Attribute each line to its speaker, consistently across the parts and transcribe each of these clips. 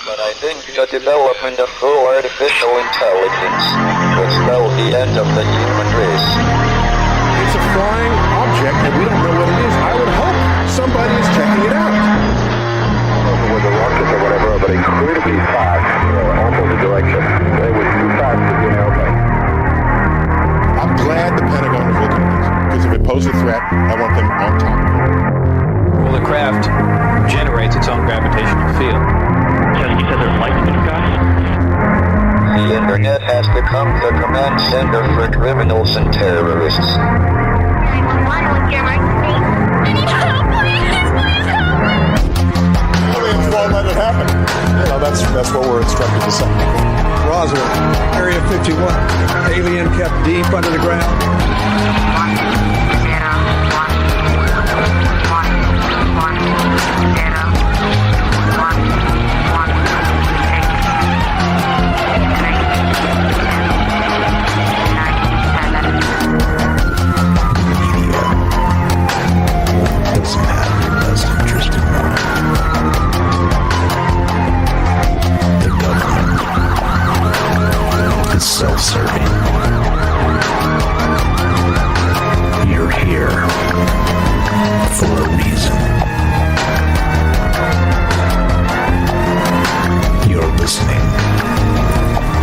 Speaker 1: But I think the development of full artificial intelligence will spell the end of the human race.
Speaker 2: It's a flying object, and we don't know what it is. I would hope somebody is checking it out.
Speaker 3: With the rockets or whatever, but incredibly fast, opposite direction. They were too fast to be an airplane.
Speaker 2: I'm glad the Pentagon is looking at this, because if it poses a threat, I want them on top of it.
Speaker 4: Well, the craft generates its own gravitational field.
Speaker 5: So you said there's lights in the sky?
Speaker 1: The internet has become the command center for criminals and terrorists.
Speaker 6: 911, what's your emergency? I need help, please help!
Speaker 2: Aliens won't let it happen. You know, that's what we're instructed to say.
Speaker 7: Roswell, Area 51. Alien kept deep under the ground.
Speaker 8: 110. The government is self-serving. You're here for a reason. You're listening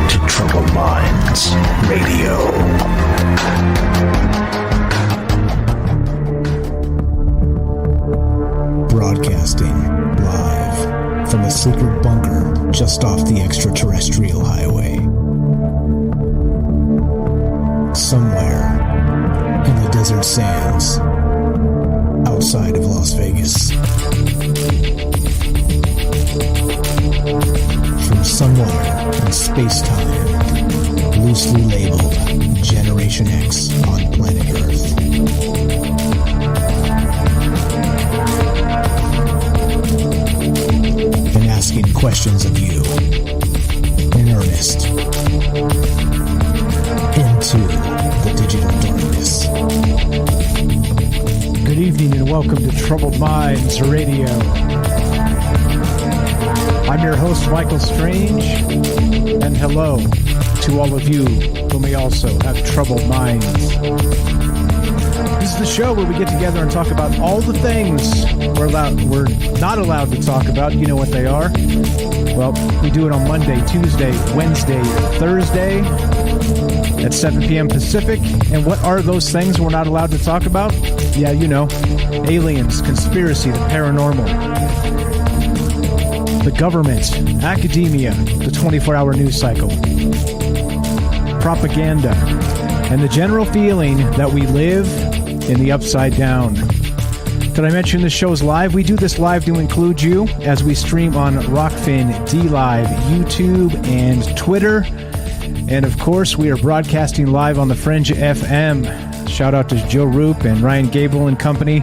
Speaker 8: to Troubled Minds Radio. Broadcasting live from a secret bunker just off the extraterrestrial highway. Somewhere in the desert sands outside of Las Vegas. From somewhere in space-time, loosely labeled Generation X on planet Earth. And asking questions of you in earnest into the digital darkness.
Speaker 9: Good evening and welcome to Troubled Minds Radio. I'm your host, Michael Strange, and hello to all of you who may also have troubled minds. This is the show where we get together and talk about all the things we're not allowed to talk about. You know what they are. Well, we do it on Monday, Tuesday, Wednesday, Thursday at 7 p.m. Pacific. And what are those things we're not allowed to talk about? Yeah, you know, aliens, conspiracy, the paranormal, the government, academia, the 24-hour news cycle, propaganda, and the general feeling that we live in the upside down. Did I mention the show's live? We do this live to include you as we stream on Rockfin, DLive, YouTube, and Twitter. And of course, we are broadcasting live on the Fringe FM. Shout out to Joe Roop and Ryan Gable and company.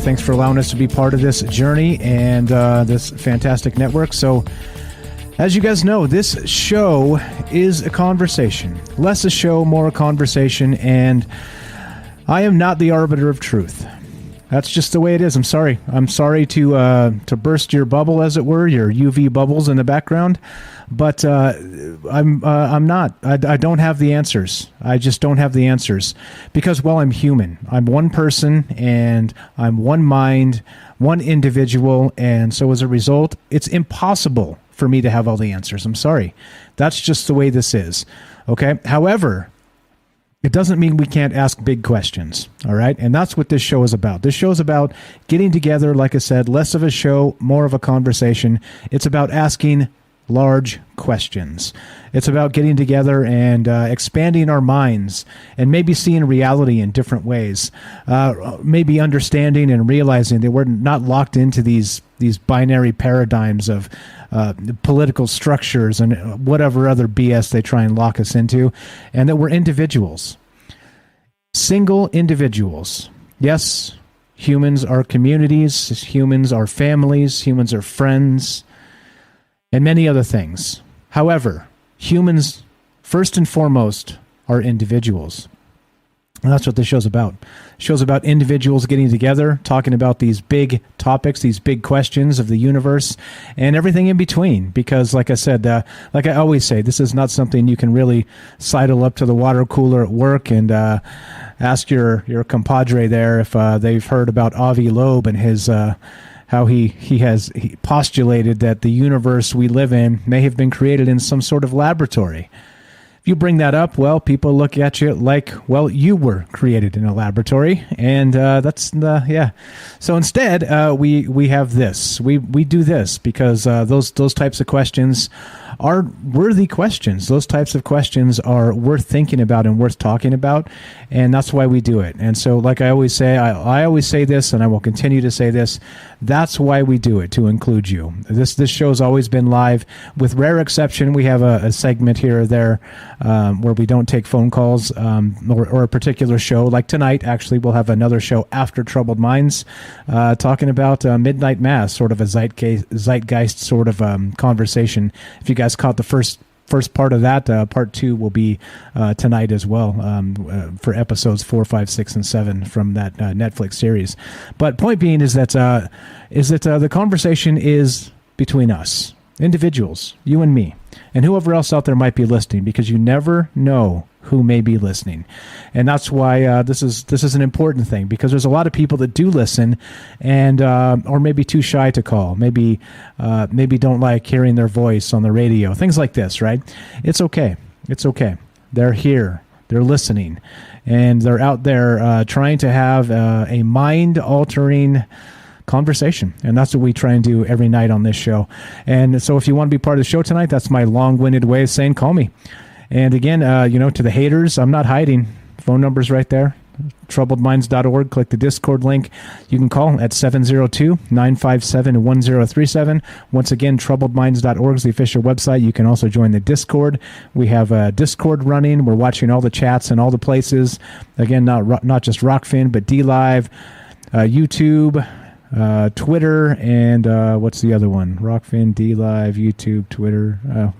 Speaker 9: Thanks for allowing us to be part of this journey and this fantastic network. So, as you guys know, this show is a conversation. Less a show, more a conversation, and I am not the arbiter of truth. That's just the way it is. I'm sorry. I'm sorry to burst your bubble, as it were, your UV bubbles in the background. But I'm not. I don't have the answers. I just don't have the answers because, well, I'm human. I'm one person and I'm one mind, one individual, and so as a result, it's impossible for me to have all the answers. I'm sorry. That's just the way this is. Okay. However, it doesn't mean we can't ask big questions, all right? And that's what this show is about. This show is about getting together, like I said, less of a show, more of a conversation. It's about asking large questions. It's about getting together and expanding our minds and maybe seeing reality in different ways, maybe understanding and realizing that we're not locked into these binary paradigms of political structures and whatever other BS they try and lock us into, and that we're individuals, single individuals. Yes, humans are communities, humans are families, humans are friends, and many other things. However, humans, first and foremost, are individuals. And that's what this show's about. The show's about individuals getting together, talking about these big topics, these big questions of the universe, and everything in between. Because, like I said, like I always say, this is not something you can really sidle up to the water cooler at work and ask your compadre there if they've heard about Avi Loeb and his how he postulated that the universe we live in may have been created in some sort of laboratory. If you bring that up, well, people look at you like, well, you were created in a laboratory, and that's yeah. So instead, we have this. We do this because those types of questions are worthy questions. Those types of questions are worth thinking about and worth talking about, and that's why we do it. And so, like I always say, I always say this, and I will continue to say this. That's why we do it, to include you. This show's always been live. With rare exception, we have a segment here or there where we don't take phone calls or a particular show. Like tonight, actually, we'll have another show after Troubled Minds talking about Midnight Mass, sort of a zeitgeist sort of conversation. If you guys caught the first part of that, part 2 will be tonight as well for episodes 4, 5, 6, and 7 from that Netflix series. But point being is that the conversation is between us, individuals, you and me, and whoever else out there might be listening, because you never know who may be listening. And that's why this is an important thing, because there's a lot of people that do listen and or maybe too shy to call, maybe don't like hearing their voice on the radio, things like this, right? It's okay. They're here, they're listening, and they're out there trying to have a mind-altering conversation, and that's what we try and do every night on this show. And so if you want to be part of the show tonight, that's my long-winded way of saying call me. And again, to the haters, I'm not hiding. Phone number's right there, troubledminds.org. Click the Discord link. You can call at 702-957-1037. Once again, troubledminds.org is the official website. You can also join the Discord. We have a Discord running. We're watching all the chats and all the places. Again, not just Rockfin, but DLive, YouTube, Twitter, and what's the other one? Rockfin, DLive, YouTube, Twitter,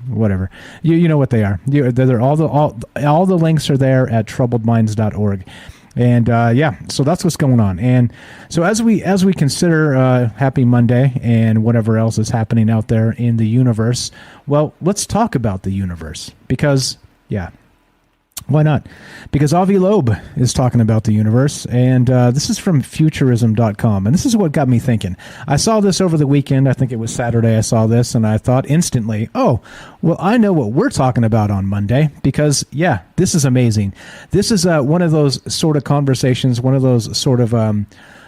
Speaker 9: whatever. You know what they are. They're all the links are there at troubledminds.org. And so that's what's going on. And so as we consider Happy Monday and whatever else is happening out there in the universe, well, let's talk about the universe, because why not? Because Avi Loeb is talking about the universe, and this is from futurism.com, and this is what got me thinking. I saw this over the weekend. I think it was Saturday I saw this, and I thought instantly, oh, well, I know what we're talking about on Monday, because, this is amazing. This is one of those sort of conversations, one of those sort of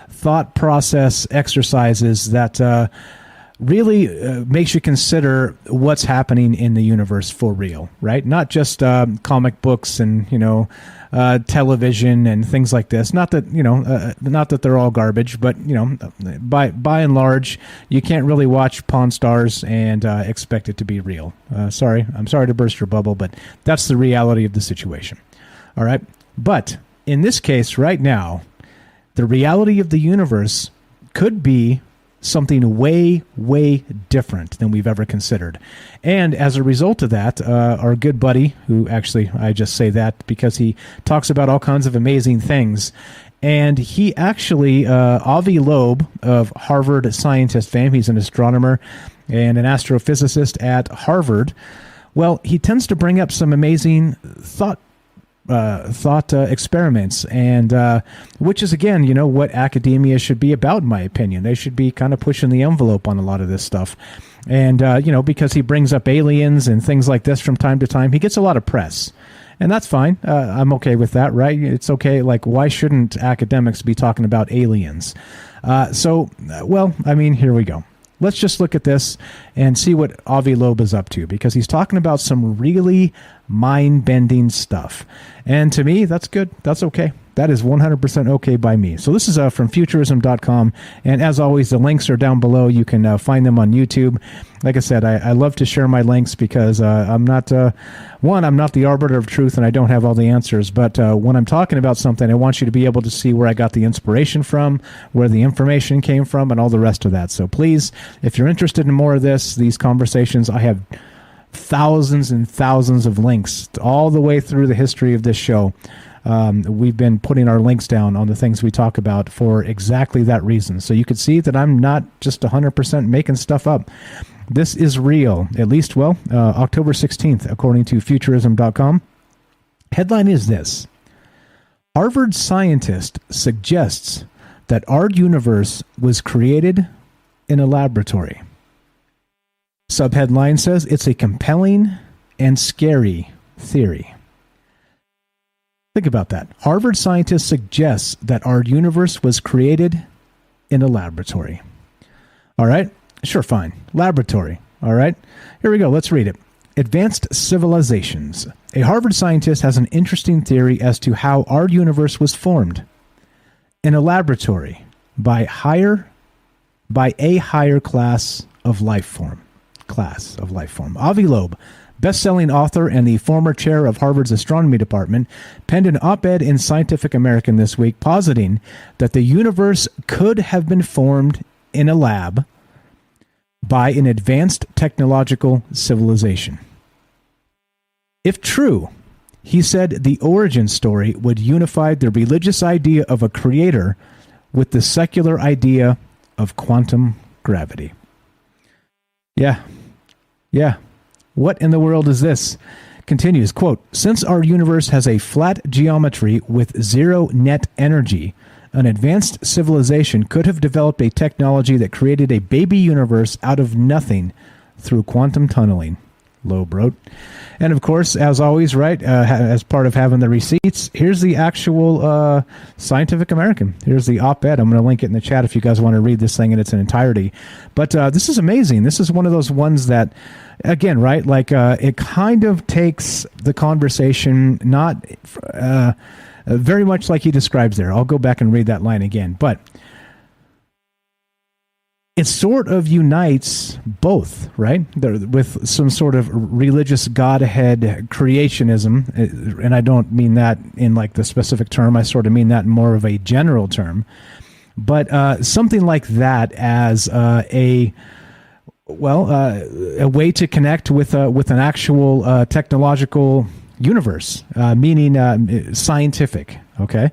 Speaker 9: thought process exercises that really makes you consider what's happening in the universe for real, right? Not just comic books and television and things like this. Not that they're all garbage, but by and large, you can't really watch Pawn Stars and expect it to be real. I'm sorry to burst your bubble, but that's the reality of the situation. All right, but in this case, right now, the reality of the universe could be something way, way different than we've ever considered. And as a result of that, our good buddy, who actually, I just say that because he talks about all kinds of amazing things, and he actually, Avi Loeb of Harvard scientist fame, he's an astronomer and an astrophysicist at Harvard, well, he tends to bring up some amazing thought experiments, and which is, again, what academia should be about, in my opinion. They should be kind of pushing the envelope on a lot of this stuff. And because he brings up aliens and things like this from time to time, he gets a lot of press, and that's fine. I'm okay with that, right? It's okay. Like, why shouldn't academics be talking about aliens? Here we go. Let's just look at this and see what Avi Loeb is up to, because he's talking about some really mind-bending stuff. And to me, that's good. That's okay. That is 100% okay by me. So this is from futurism.com. And as always, the links are down below. You can find them on YouTube. Like I said, I love to share my links because I'm not the arbiter of truth, and I don't have all the answers. But when I'm talking about something, I want you to be able to see where I got the inspiration from, where the information came from, and all the rest of that. So please, if you're interested in more of this, these conversations, I have thousands and thousands of links all the way through the history of this show. We've been putting our links down on the things we talk about for exactly that reason. So you can see that I'm not just 100% making stuff up. This is real, at least, October 16th, according to Futurism.com. Headline is this: Harvard scientist suggests that our universe was created in a laboratory. Subheadline says it's a compelling and scary theory. Think about that. Harvard scientist suggests that our universe was created in a laboratory. All right? Sure, fine. Laboratory. All right? Here we go. Let's read it. Advanced civilizations. A Harvard scientist has an interesting theory as to how our universe was formed. In a laboratory by a higher class of life form. Avi Loeb, best-selling author and the former chair of Harvard's astronomy department, penned an op-ed in Scientific American this week positing that the universe could have been formed in a lab by an advanced technological civilization. If true, he said the origin story would unify the religious idea of a creator with the secular idea of quantum gravity. Yeah. What in the world is this? Continues, quote, since our universe has a flat geometry with zero net energy, an advanced civilization could have developed a technology that created a baby universe out of nothing through quantum tunneling, Loeb wrote. And of course, as always, right, as part of having the receipts, here's the actual Scientific American. Here's the op-ed. I'm going to link it in the chat if you guys want to read this thing in its entirety. But this is amazing. This is one of those ones that, again, right, like it kind of takes the conversation not very much like he describes there. I'll go back and read that line again. But it sort of unites both, right? With some sort of religious Godhead creationism. And I don't mean that in like the specific term. I sort of mean that in more of a general term. But something like that as a way to connect with an actual technological universe, meaning scientific, okay?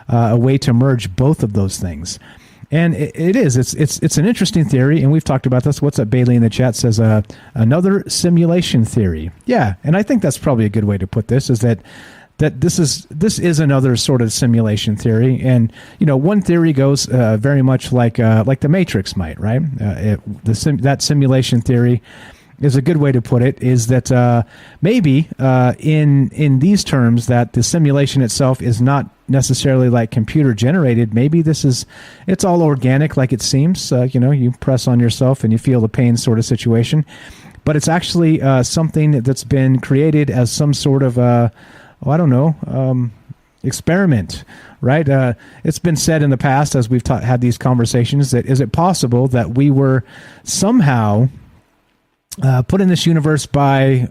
Speaker 9: A way to merge both of those things. And it's an interesting theory, and we've talked about this. What's up, Bailey in the chat says another simulation theory. Yeah, and I think that's probably a good way to put this, is that this is another sort of simulation theory. And one theory goes very much like the Matrix might, right? That simulation theory is a good way to put it, is that maybe in these terms that the simulation itself is not necessarily like computer generated. Maybe it's all organic like it seems. You press on yourself and you feel the pain sort of situation. But it's actually something that's been created as some sort of, experiment, right? It's been said in the past as we've had these conversations that is it possible that we were somehow put in this universe by,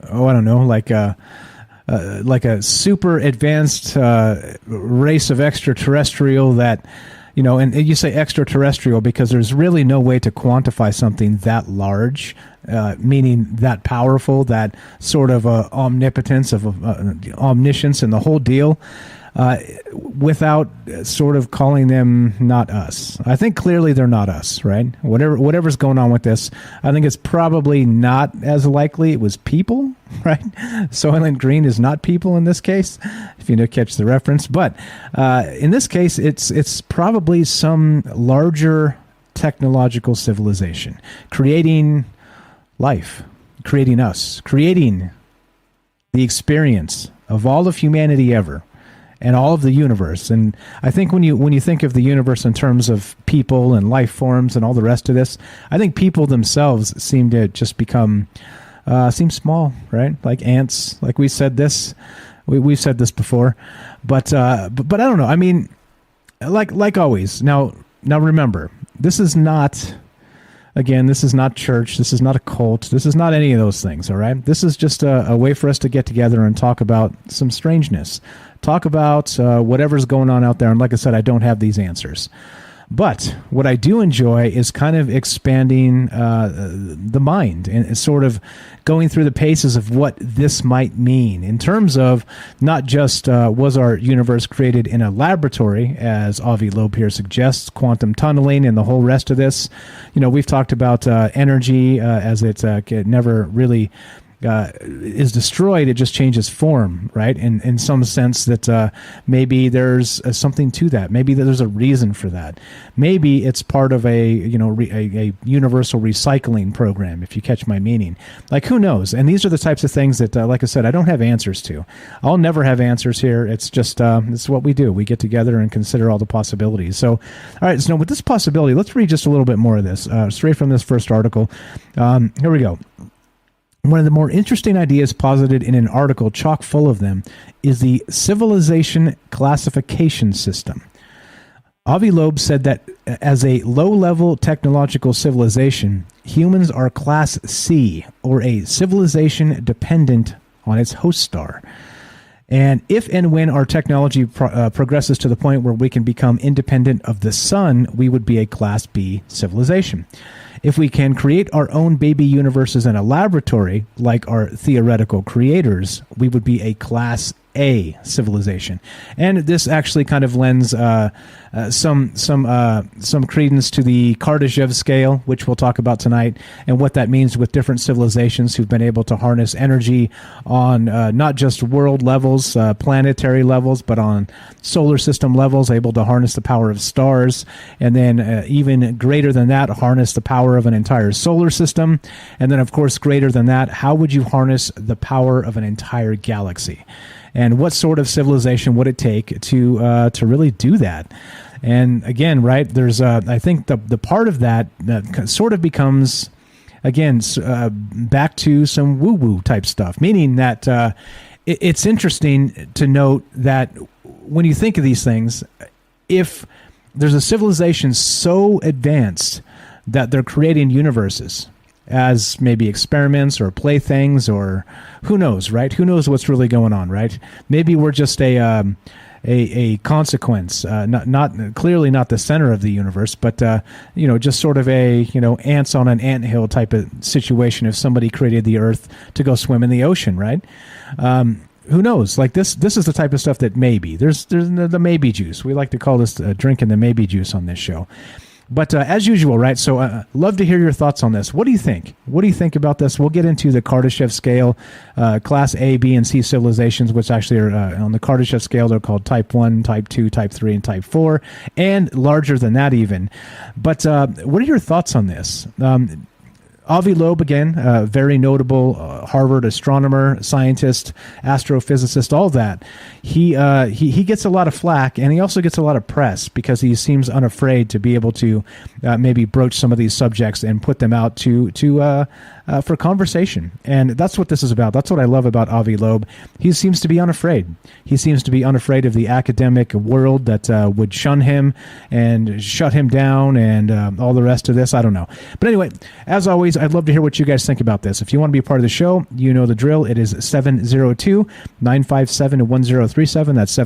Speaker 9: like a super advanced race of extraterrestrial that, and you say extraterrestrial because there's really no way to quantify something that large, meaning that powerful, that sort of omnipotence, of omniscience and the whole deal, without sort of calling them not us. I think clearly they're not us, right? Whatever's going on with this, I think it's probably not as likely it was people, right? Soylent Green is not people in this case, if you catch the reference. But in this case, it's probably some larger technological civilization creating life, creating us, creating the experience of all of humanity ever. And all of the universe. And I think when you think of the universe in terms of people and life forms and all the rest of this, I think people themselves seem to just seem small, right? Like ants. Like we said this, we've said this before, but I don't know. I mean, like always. Now remember, this is not. Again, this is not church. This is not a cult. This is not any of those things, all right? This is just a way for us to get together and talk about some strangeness. Talk about whatever's going on out there. And like I said, I don't have these answers. But what I do enjoy is kind of expanding the mind and sort of going through the paces of what this might mean in terms of not just was our universe created in a laboratory, as Avi Loeb here suggests, quantum tunneling and the whole rest of this. We've talked about energy as it never really is destroyed, it just changes form, right? In some sense that maybe there's something to that. Maybe there's a reason for that. Maybe it's part of a universal recycling program, if you catch my meaning. Like, who knows? And these are the types of things that, like I said, I don't have answers to. I'll never have answers here. It's just, it's what we do. We get together and consider all the possibilities. So, all right, so with this possibility, let's read just a little bit more of this, straight from this first article. Here we go. One of the more interesting ideas posited in an article chock full of them is the civilization classification system. Avi Loeb said that as a low-level technological civilization, humans are Class C, or a civilization dependent on its host star. And if and when our technology progresses to the point where we can become independent of the sun, we would be a Class B civilization. If we can create our own baby universes in a laboratory, like our theoretical creators, we would be a Class A civilization. And this actually kind of lends some credence to the Kardashev scale, which we'll talk about tonight, and what that means with different civilizations who've been able to harness energy on not just world levels, planetary levels, but on solar system levels, able to harness the power of stars, and then even greater than that, harness the power of an entire solar system. And then, of course, greater than that, how would you harness the power of an entire galaxy? And what sort of civilization would it take to really do that? And again, right, there's I think the part of that sort of becomes, again, back to some woo-woo type stuff, meaning that it's interesting to note that when you think of these things, if there's a civilization so advanced that they're creating universes as maybe experiments or playthings, or who knows, right? Who knows what's really going on, right? Maybe we're just a consequence, not clearly not the center of the universe, but just sort of a ants on an anthill type of situation. If somebody created the Earth to go swim in the ocean, right? Who knows? Like this is the type of stuff that maybe there's the maybe juice. We like to call this drinking the maybe juice on this show. But as usual, right, so love to hear your thoughts on this. What do you think? What do you think about this? We'll get into the Kardashev scale, Class A, B, and C civilizations, which actually are on the Kardashev scale. They're called Type 1, Type 2, Type 3, and Type 4, and larger than that even. But what are your thoughts on this? Avi Loeb, again, very notable Harvard astronomer, scientist, astrophysicist, all that. He gets a lot of flack, and he also gets a lot of press because he seems unafraid to be able to maybe broach some of these subjects and put them out for conversation. And that's what this is about. That's what I love about Avi Loeb. He seems to be unafraid. He seems to be unafraid of the academic world that would shun him and shut him down and all the rest of this. I don't know. But anyway, as always, I'd love to hear what you guys think about this. If you want to be a part of the show, you know the drill. It is 702-957-1037. That's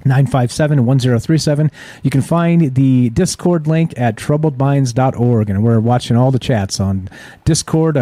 Speaker 9: 702-957-1037. You can find the Discord link at troubledminds.org, and we're watching all the chats on Discord.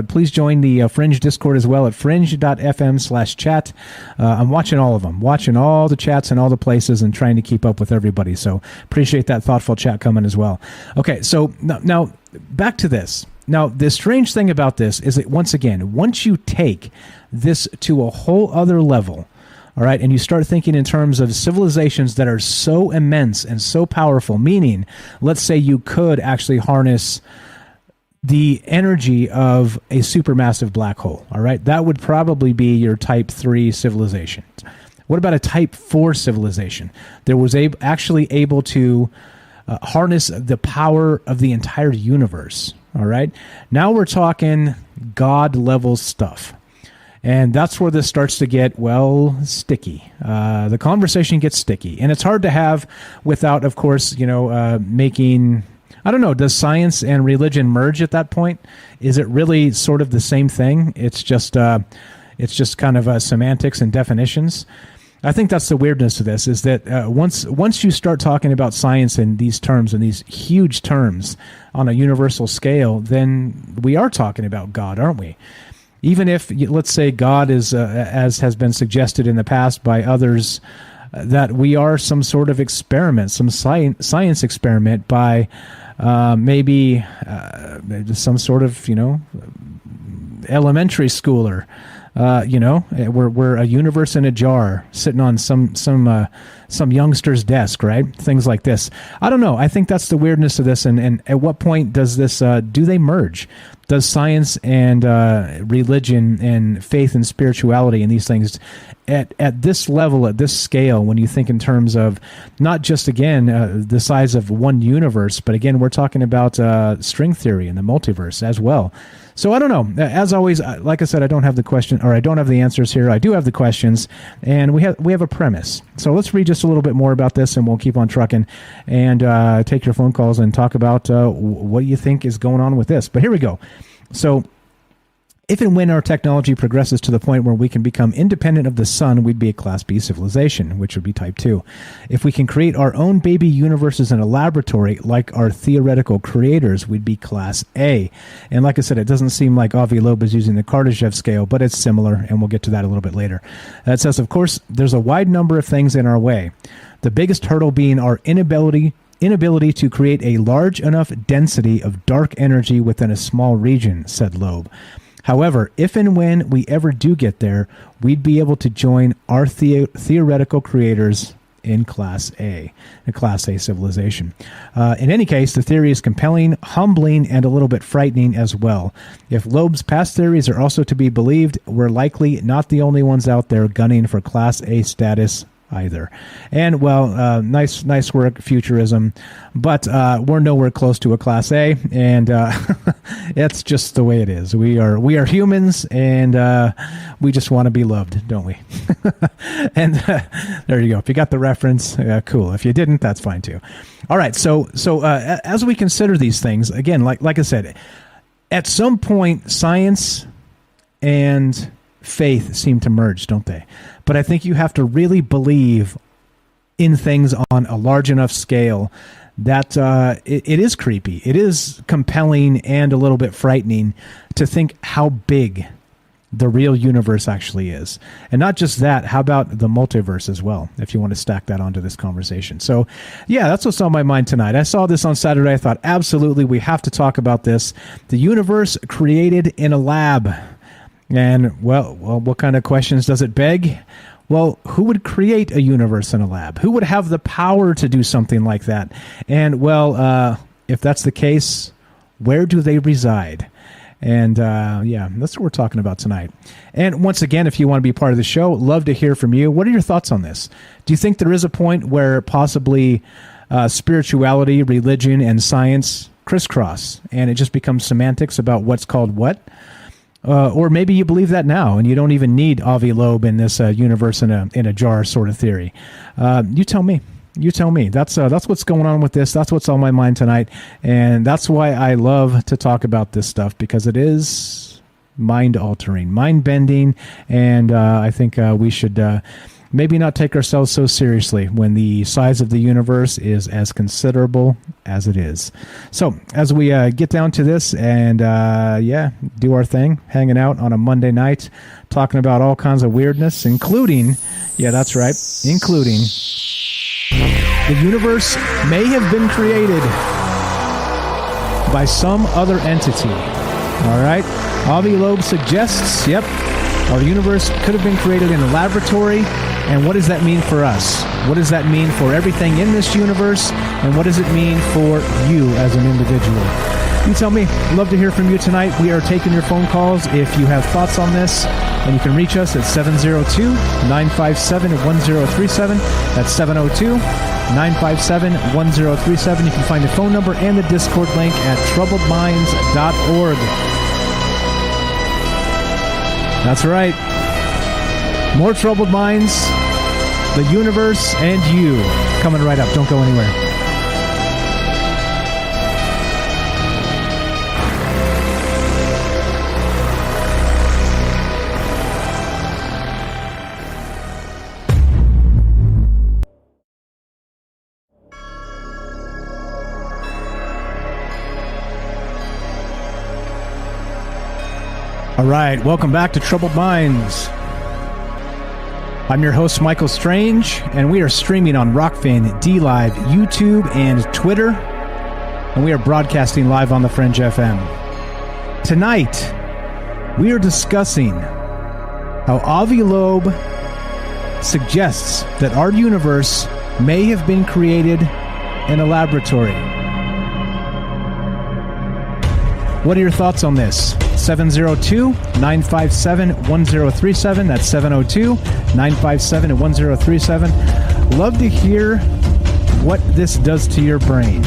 Speaker 9: Please join the Fringe Discord as well at fringe.fm/chat. I'm watching all of them, watching all the chats and all the places and trying to keep up with everybody. So appreciate that thoughtful chat coming as well. Okay, so now back to this. Now, the strange thing about this is that, once again, once you take this to a whole other level, all right, and you start thinking in terms of civilizations that are so immense and so powerful, meaning, let's say you could actually harness the energy of a supermassive black hole, all right? That would probably be your Type 3 civilization. What about a Type 4 civilization that was actually able to harness the power of the entire universe, all right? Now we're talking God-level stuff. And that's where this starts to get, well, sticky. The conversation gets sticky. And it's hard to have without, of course, making, I don't know, does science and religion merge at that point? Is it really sort of the same thing? It's just kind of semantics and definitions. I think that's the weirdness of this, is that once you start talking about science in these terms, and these huge terms on a universal scale, then we are talking about God, aren't we? Even if, let's say, God is, as has been suggested in the past by others, that we are some sort of experiment, some science experiment by maybe some sort of, elementary schooler. We're a universe in a jar sitting on some youngster's desk, right? Things like this. I don't know. I think that's the weirdness of this. And at what point does this, do they merge? Does science and religion and faith and spirituality and these things at this level, at this scale, when you think in terms of not just, again, the size of one universe, but again, we're talking about string theory and the multiverse as well. So I don't know. As always, like I said, I don't have the question, or I don't have the answers here. I do have the questions, and we have a premise. So let's read just a little bit more about this, and we'll keep on trucking and take your phone calls and talk about what you think is going on with this. But here we go. So if and when our technology progresses to the point where we can become independent of the sun, we'd be a Class B civilization, which would be Type 2. If we can create our own baby universes in a laboratory, like our theoretical creators, we'd be Class A. And like I said, it doesn't seem like Avi Loeb is using the Kardashev scale, but it's similar, and we'll get to that a little bit later. It says, of course, there's a wide number of things in our way. The biggest hurdle being our inability to create a large enough density of dark energy within a small region, said Loeb. However, if and when we ever do get there, we'd be able to join our theoretical creators in Class A, a Class A civilization. In any case, the theory is compelling, humbling, and a little bit frightening as well. If Loeb's past theories are also to be believed, we're likely not the only ones out there gunning for Class A status either. And well, nice work, futurism, but we're nowhere close to a Class A, and it's just the way it is. We are humans, and we just want to be loved, don't we? And there you go. If you got the reference, cool. If you didn't, that's fine too. All right. So as we consider these things, again, like I said, at some point, science and faith seem to merge, don't they? But I think you have to really believe in things on a large enough scale that it is creepy. It is compelling and a little bit frightening to think how big the real universe actually is. And not just that, how about the multiverse as well, if you want to stack that onto this conversation. So yeah, that's what's on my mind tonight. I saw this on Saturday. I thought, absolutely, we have to talk about this. The universe created in a lab. And, well, what kind of questions does it beg? Well, who would create a universe in a lab? Who would have the power to do something like that? And, well, if that's the case, where do they reside? And, yeah, that's what we're talking about tonight. And once again, if you want to be part of the show, love to hear from you. What are your thoughts on this? Do you think there is a point where possibly spirituality, religion, and science crisscross, and it just becomes semantics about what's called what? Or maybe you believe that now, and you don't even need Avi Loeb in this universe in a jar sort of theory. You tell me. You tell me. That's what's going on with this. That's what's on my mind tonight, and that's why I love to talk about this stuff, because it is mind-altering, mind-bending, and I think we should maybe not take ourselves so seriously when the size of the universe is as considerable as it is. So as we get down to this and, do our thing, hanging out on a Monday night, talking about all kinds of weirdness, including, yeah, that's right, including the universe may have been created by some other entity. All right? Avi Loeb suggests, yep, our universe could have been created in a laboratory. And what does that mean for us? What does that mean for everything in this universe? And what does it mean for you as an individual? You tell me. Love to hear from you tonight. We are taking your phone calls if you have thoughts on this. And you can reach us at 702-957-1037. That's 702-957-1037. You can find the phone number and the Discord link at troubledminds.org. That's right. More Troubled Minds, the universe, and you. Coming right up. Don't go anywhere. All right, welcome back to Troubled Minds. I'm your host, Michael Strange, and we are streaming on Rockfin, D-Live, YouTube, and Twitter, and we are broadcasting live on The Fringe FM. Tonight, we are discussing how Avi Loeb suggests that our universe may have been created in a laboratory. What are your thoughts on this? 702-957-1037. That's 702-957-1037. Love to hear what this does to your brain.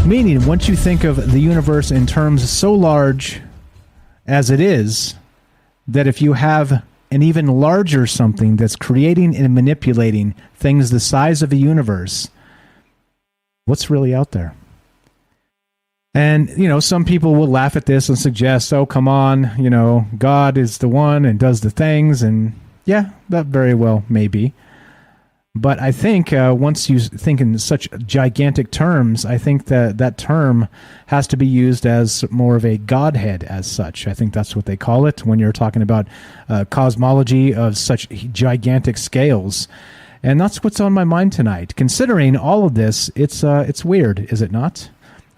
Speaker 9: Meaning, once you think of the universe in terms so large as it is, that if you have an even larger something that's creating and manipulating things the size of a universe, what's really out there? And, some people will laugh at this and suggest, oh, come on, God is the one and does the things. And yeah, that very well may be. But I think once you think in such gigantic terms, I think that term has to be used as more of a godhead as such. I think that's what they call it when you're talking about cosmology of such gigantic scales. And that's what's on my mind tonight. Considering all of this, it's weird, is it not?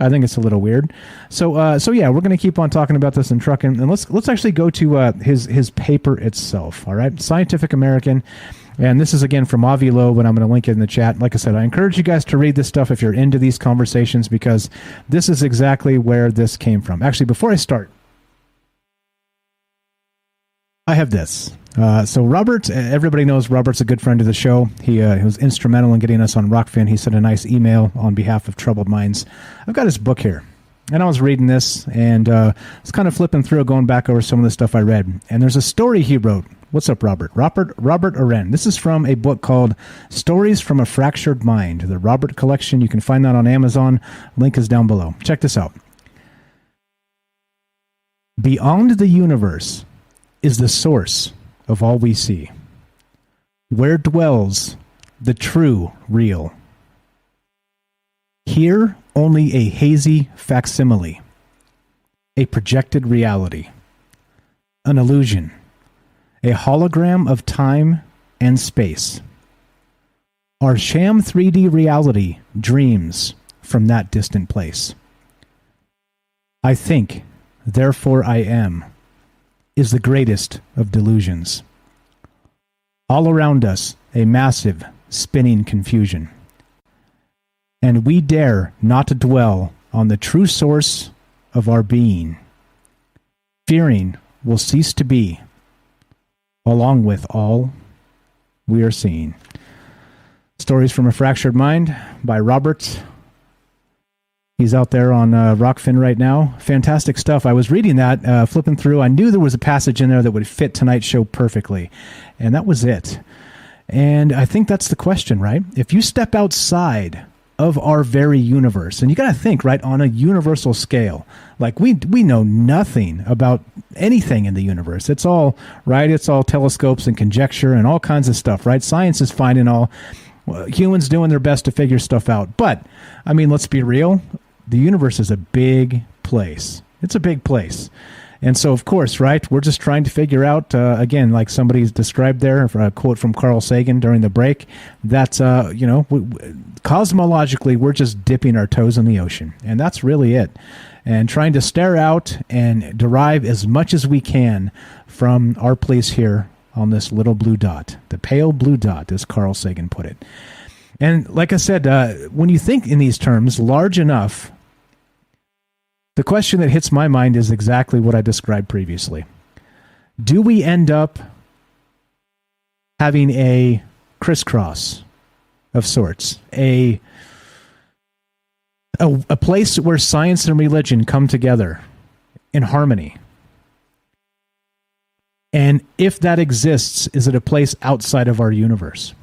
Speaker 9: I think it's a little weird. So yeah, we're going to keep on talking about this in trucking, and let's actually go to his paper itself. All right, Scientific American, and this is again from Avi Loeb, and I'm going to link it in the chat. Like I said, I encourage you guys to read this stuff if you're into these conversations, because this is exactly where this came from. Actually, before I start, I have this. So Robert, everybody knows Robert's a good friend of the show. He was instrumental in getting us on Rockfin. He sent a nice email on behalf of Troubled Minds. I've got his book here, and I was reading this, and I was kind of flipping through, going back over some of the stuff I read. And there's a story he wrote. What's up, Robert? Robert Oren. This is from a book called Stories from a Fractured Mind, the Robert Collection. You can find that on Amazon. Link is down below. Check this out. Beyond the universe is the source of all we see, where dwells the true real. Here only a hazy facsimile, a projected reality, an illusion, a hologram of time and space. Our sham 3D reality dreams from that distant place. I think, therefore I am, is the greatest of delusions. All around us, a massive, spinning confusion. And we dare not dwell on the true source of our being. Fearing will cease to be, along with all we are seeing. Stories from a Fractured Mind by Robert. He's out there on Rockfin right now. Fantastic stuff. I was reading that, flipping through. I knew there was a passage in there that would fit tonight's show perfectly. And that was it. And I think that's the question, right? If you step outside of our very universe, and you got to think, right, on a universal scale, like we know nothing about anything in the universe. It's all, right, it's all telescopes and conjecture and all kinds of stuff, right? Science is finding all, humans doing their best to figure stuff out. But, I mean, let's be real. The universe is a big place. It's a big place. And so, of course, right, we're just trying to figure out, again, like somebody's described there, a quote from Carl Sagan during the break, that, cosmologically, we're just dipping our toes in the ocean. And that's really it. And trying to stare out and derive as much as we can from our place here on this little blue dot. The pale blue dot, as Carl Sagan put it. And like I said, when you think in these terms, large enough, the question that hits my mind is exactly what I described previously. Do we end up having a crisscross of sorts, a place where science and religion come together in harmony? And if that exists, is it a place outside of our universe?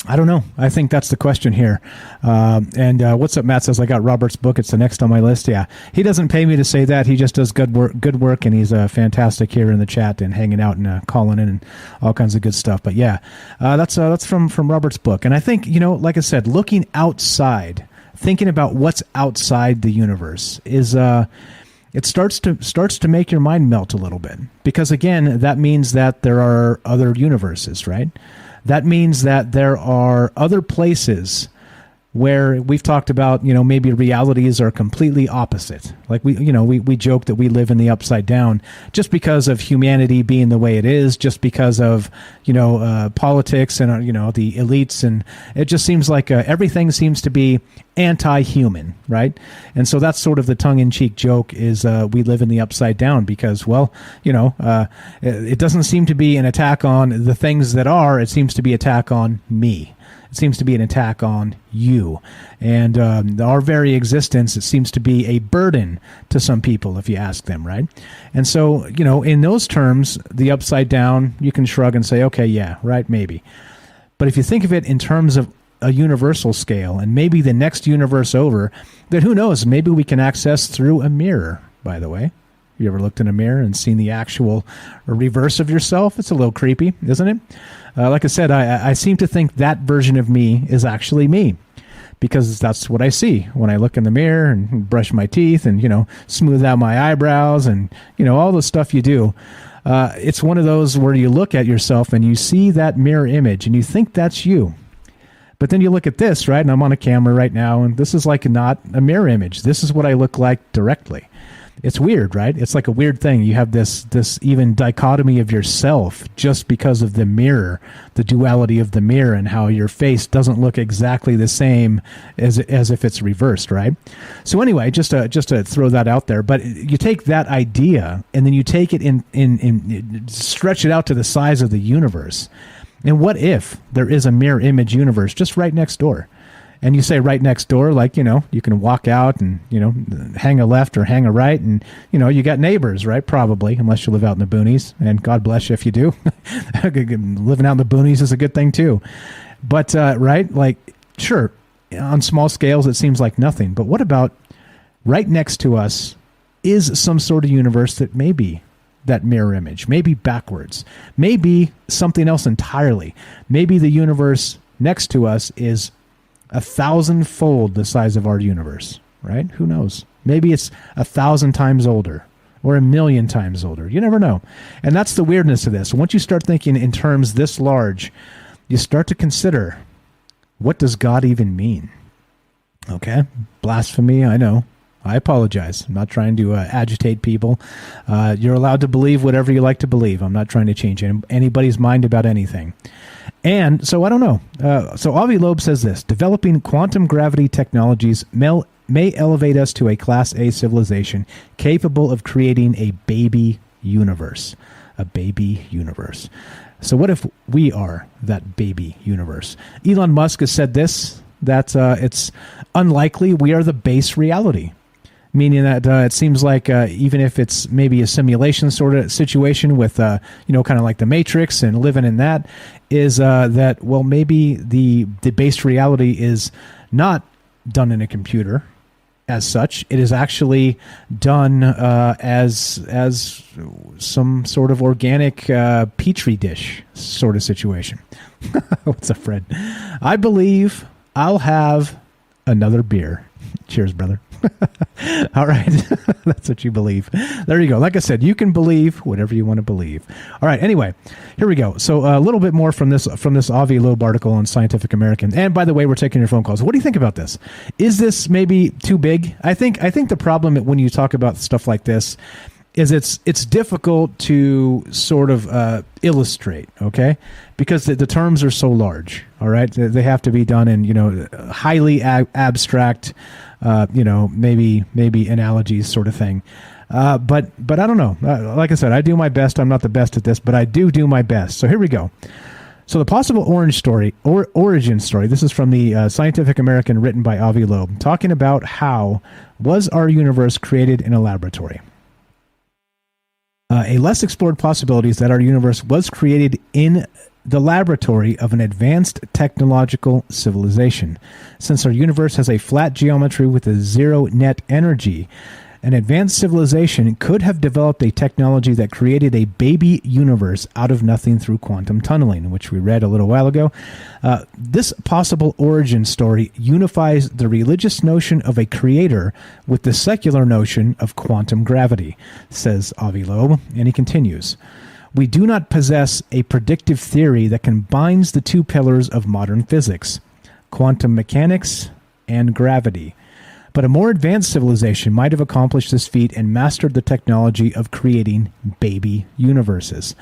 Speaker 9: I don't know. I think that's the question here. And what's up, Matt says, I got Robert's book. It's the next on my list. Yeah. He doesn't pay me to say that. He just does good work, and he's fantastic here in the chat and hanging out and calling in and all kinds of good stuff. But yeah, that's from Robert's book. And I think, like I said, looking outside, thinking about what's outside the universe is it starts to make your mind melt a little bit, because again, that means that there are other universes, right? That means that there are other places where we've talked about, maybe realities are completely opposite. Like we joke that we live in the upside down just because of humanity being the way it is, just because of, politics and, the elites. And it just seems like everything seems to be anti-human, right? And so that's sort of the tongue-in-cheek joke is we live in the upside down because, well, it doesn't seem to be an attack on the things that are, it seems to be an attack on me. It seems to be an attack on you. And our very existence, it seems to be a burden to some people if you ask them, right? And so, in those terms, the upside down, you can shrug and say, okay, yeah, right, maybe. But if you think of it in terms of a universal scale and maybe the next universe over, then who knows, maybe we can access through a mirror, by the way. You ever looked in a mirror and seen the actual reverse of yourself? It's a little creepy, isn't it? Like I said, I seem to think that version of me is actually me, because that's what I see when I look in the mirror and brush my teeth and, smooth out my eyebrows and, all the stuff you do. It's one of those where you look at yourself and you see that mirror image and you think that's you. But then you look at this, right? And I'm on a camera right now, and this is like not a mirror image. This is what I look like directly. It's weird, right? It's like a weird thing. You have this even dichotomy of yourself just because of the mirror, the duality of the mirror, and how your face doesn't look exactly the same as if it's reversed, right? So anyway, just to throw that out there. But you take that idea and then you take it in stretch it out to the size of the universe. And what if there is a mirror image universe just right next door? And you say right next door, like, you can walk out and, hang a left or hang a right. And, you got neighbors, right? Probably, unless you live out in the boonies. And God bless you if you do. Living out in the boonies is a good thing, too. But, right, like, sure, on small scales, it seems like nothing. But what about right next to us is some sort of universe that may be that mirror image, maybe backwards, maybe something else entirely. Maybe the universe next to us is 1,000-fold the size of our universe, right? Who knows? Maybe it's 1,000 times older or 1,000,000 times older. You never know. And that's the weirdness of this. Once you start thinking in terms this large, you start to consider, what does God even mean? Okay, blasphemy, I know. I apologize. I'm not trying to agitate people. You're allowed to believe whatever you like to believe. I'm not trying to change anybody's mind about anything. And so I don't know. So Avi Loeb says this: developing quantum gravity technologies may elevate us to a Class A civilization capable of creating a baby universe. A baby universe. So what if we are that baby universe? Elon Musk has said this, that it's unlikely we are the base reality. Meaning that it seems like even if it's maybe a simulation sort of situation with, kind of like the Matrix and living in that, is that, well, maybe the base reality is not done in a computer as such. It is actually done as some sort of organic petri dish sort of situation. What's up, Fred? I believe I'll have another beer. Cheers, brother. All right. That's what you believe. There you go. Like I said, you can believe whatever you want to believe. All right. Anyway, here we go. So a little bit more from this Avi Loeb article on Scientific American. And by the way, we're taking your phone calls. What do you think about this? Is this maybe too big? I think the problem when you talk about stuff like this is it's difficult to sort of illustrate, okay? Because the terms are so large, all right? They have to be done in, highly abstract, maybe analogies sort of thing. But I don't know. Like I said, I do my best. I'm not the best at this, but I do my best. So here we go. So the possible origin story, this is from the Scientific American written by Avi Loeb, talking about how was our universe created in a laboratory. A less explored possibility is that our universe was created in the laboratory of an advanced technological civilization. Since our universe has a flat geometry with a zero net energy, an advanced civilization could have developed a technology that created a baby universe out of nothing through quantum tunneling, which we read a little while ago. This possible origin story unifies the religious notion of a creator with the secular notion of quantum gravity, says Avi Loeb, and he continues. We do not possess a predictive theory that combines the two pillars of modern physics, quantum mechanics and gravity. But a more advanced civilization might have accomplished this feat and mastered the technology of creating baby universes.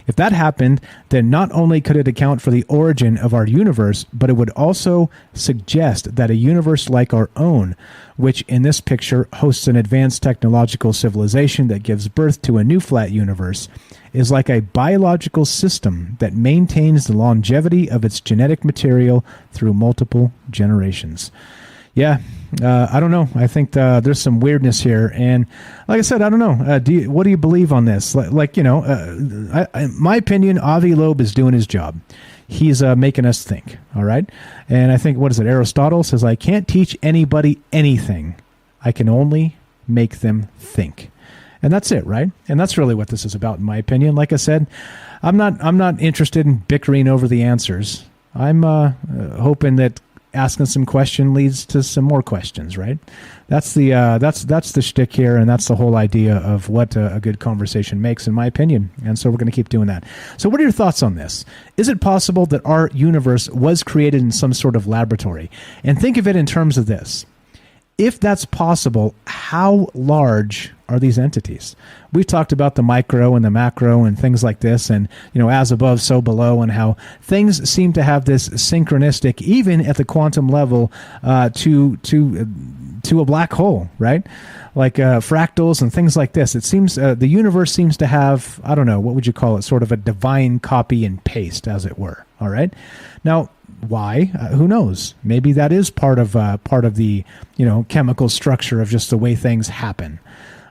Speaker 9: If that happened, then not only could it account for the origin of our universe, but it would also suggest that a universe like our own, which in this picture hosts an advanced technological civilization that gives birth to a new flat universe, is like a biological system that maintains the longevity of its genetic material through multiple generations. Yeah, I don't know. I think there's some weirdness here, and like I said, I don't know. What do you believe on this? In my opinion, Avi Loeb is doing his job. He's making us think. All right, and I think Aristotle says, "I can't teach anybody anything. I can only make them think," and that's it, right? And that's really what this is about, in my opinion. Like I said, I'm not interested in bickering over the answers. I'm hoping that asking some question leads to some more questions, right? That's the shtick here, and that's the whole idea of what a good conversation makes, in my opinion. And so we're going to keep doing that. So what are your thoughts on this? Is it possible that our universe was created in some sort of laboratory? And think of it in terms of this. If that's possible, how large are these entities? We've talked about the micro and the macro and things like this, and as above, so below, and how things seem to have this synchronistic, even at the quantum level, to a black hole, right? Like fractals and things like this. It seems the universe seems to have, I don't know, what would you call it? Sort of a divine copy and paste, as it were. All right. Now, why? Who knows? Maybe that is part of the chemical structure of just the way things happen.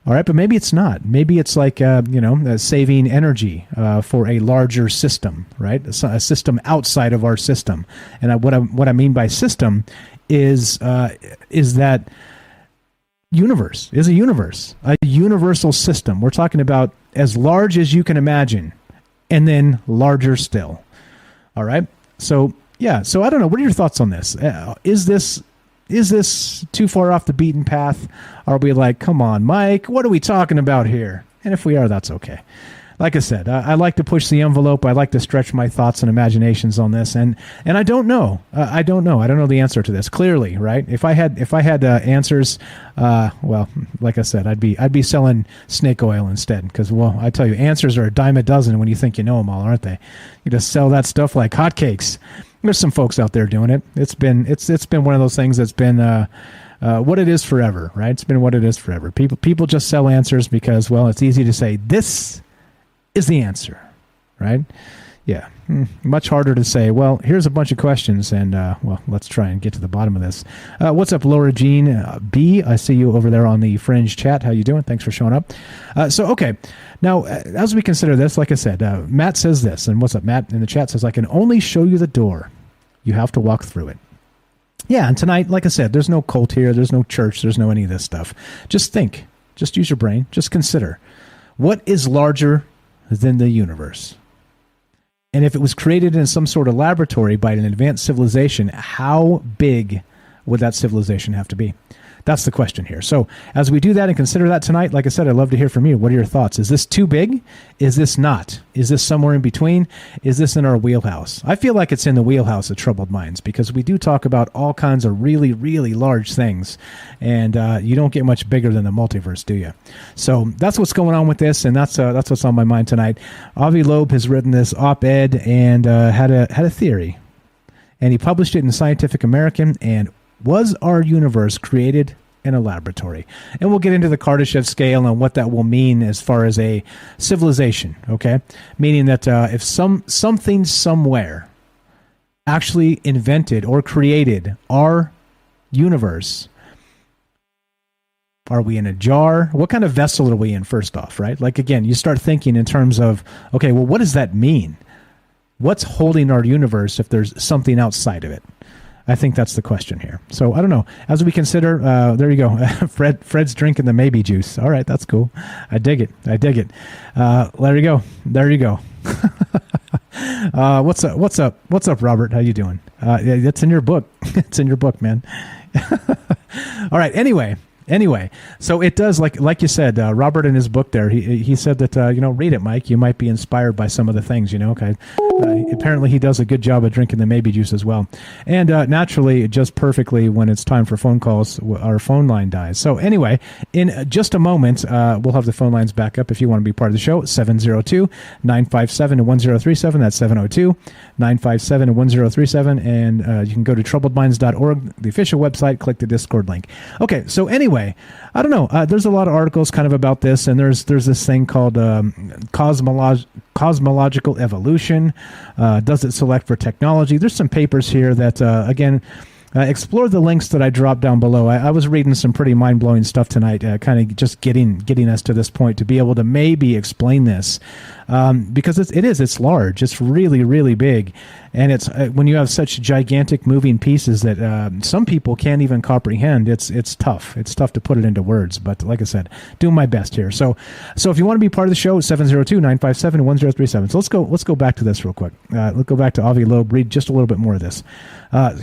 Speaker 9: All right, but maybe it's not. Maybe it's like saving energy for a larger system, right? A system outside of our system. And what I mean by system is that universe is a universal system. We're talking about as large as you can imagine, and then larger still. All right, so. Yeah, so I don't know. What are your thoughts on this? Is this too far off the beaten path? Are we like, come on, Mike, what are we talking about here? And if we are, that's okay. Like I said, I like to push the envelope. I like to stretch my thoughts and imaginations on this, and I don't know. I don't know the answer to this clearly, right? If I had answers, well, like I said, I'd be selling snake oil instead, because I tell you, answers are a dime a dozen when you think you know them all, aren't they? You just sell that stuff like hotcakes. There's some folks out there doing it. It's been one of those things that's been what it is forever, right? It's been what it is forever. People just sell answers because, well, it's easy to say this is the answer, right? Yeah, much harder to say, well, here's a bunch of questions, and well, let's try and get to the bottom of this. What's up, Laura Jean B? I see you over there on the Fringe chat. How you doing? Thanks for showing up. Okay, now as we consider this, like I said, Matt says this, and what's up, Matt in the chat says, I can only show you the door. You have to walk through it. Yeah, and tonight, like I said, there's no cult here, there's no church, there's no any of this stuff. Just think, just use your brain, just consider. What is larger than the universe? And if it was created in some sort of laboratory by an advanced civilization, how big would that civilization have to be? That's the question here. So as we do that and consider that tonight, like I said, I'd love to hear from you. What are your thoughts? Is this too big? Is this not? Is this somewhere in between? Is this in our wheelhouse? I feel like it's in the wheelhouse of troubled minds, because we do talk about all kinds of really, really large things, and you don't get much bigger than the multiverse, do you? So that's what's going on with this, and that's what's on my mind tonight. Avi Loeb has written this op-ed and had a theory, and he published it in Scientific American, and was our universe created in a laboratory? And we'll get into the Kardashev scale and what that will mean as far as a civilization, okay? Meaning that if something somewhere actually invented or created our universe, are we in a jar? What kind of vessel are we in, first off, right? Like, again, you start thinking in terms of, okay, well, what does that mean? What's holding our universe if there's something outside of it? I think that's the question here. So I don't know. As we consider, there you go. Fred's drinking the maybe juice. All right, that's cool. I dig it. There you go. What's up, Robert? How you doing? It's in your book. It's in your book, man. All right. Anyway, so it does, like you said, Robert in his book there, he said that, read it, Mike. You might be inspired by some of the things, Okay. Apparently he does a good job of drinking the maybe juice as well. And naturally, just perfectly when it's time for phone calls, our phone line dies. So anyway, in just a moment, we'll have the phone lines back up if you want to be part of the show. 702-957-1037. That's 702-957-1037. And you can go to troubledminds.org, the official website, click the Discord link. Okay, so anyway, I don't know. There's a lot of articles kind of about this, and there's this thing called cosmological evolution. Does it select for technology? There's some papers here that, again, explore the links that I dropped down below. I was reading some pretty mind-blowing stuff tonight, kind of just getting us to this point to be able to maybe explain this, because it's large. It's really, really big. And it's when you have such gigantic moving pieces that some people can't even comprehend, it's tough. It's tough to put it into words. But like I said, doing my best here. So if you want to be part of the show, 702-957-1037. So let's go back to this real quick. Let's go back to Avi Loeb, read just a little bit more of this.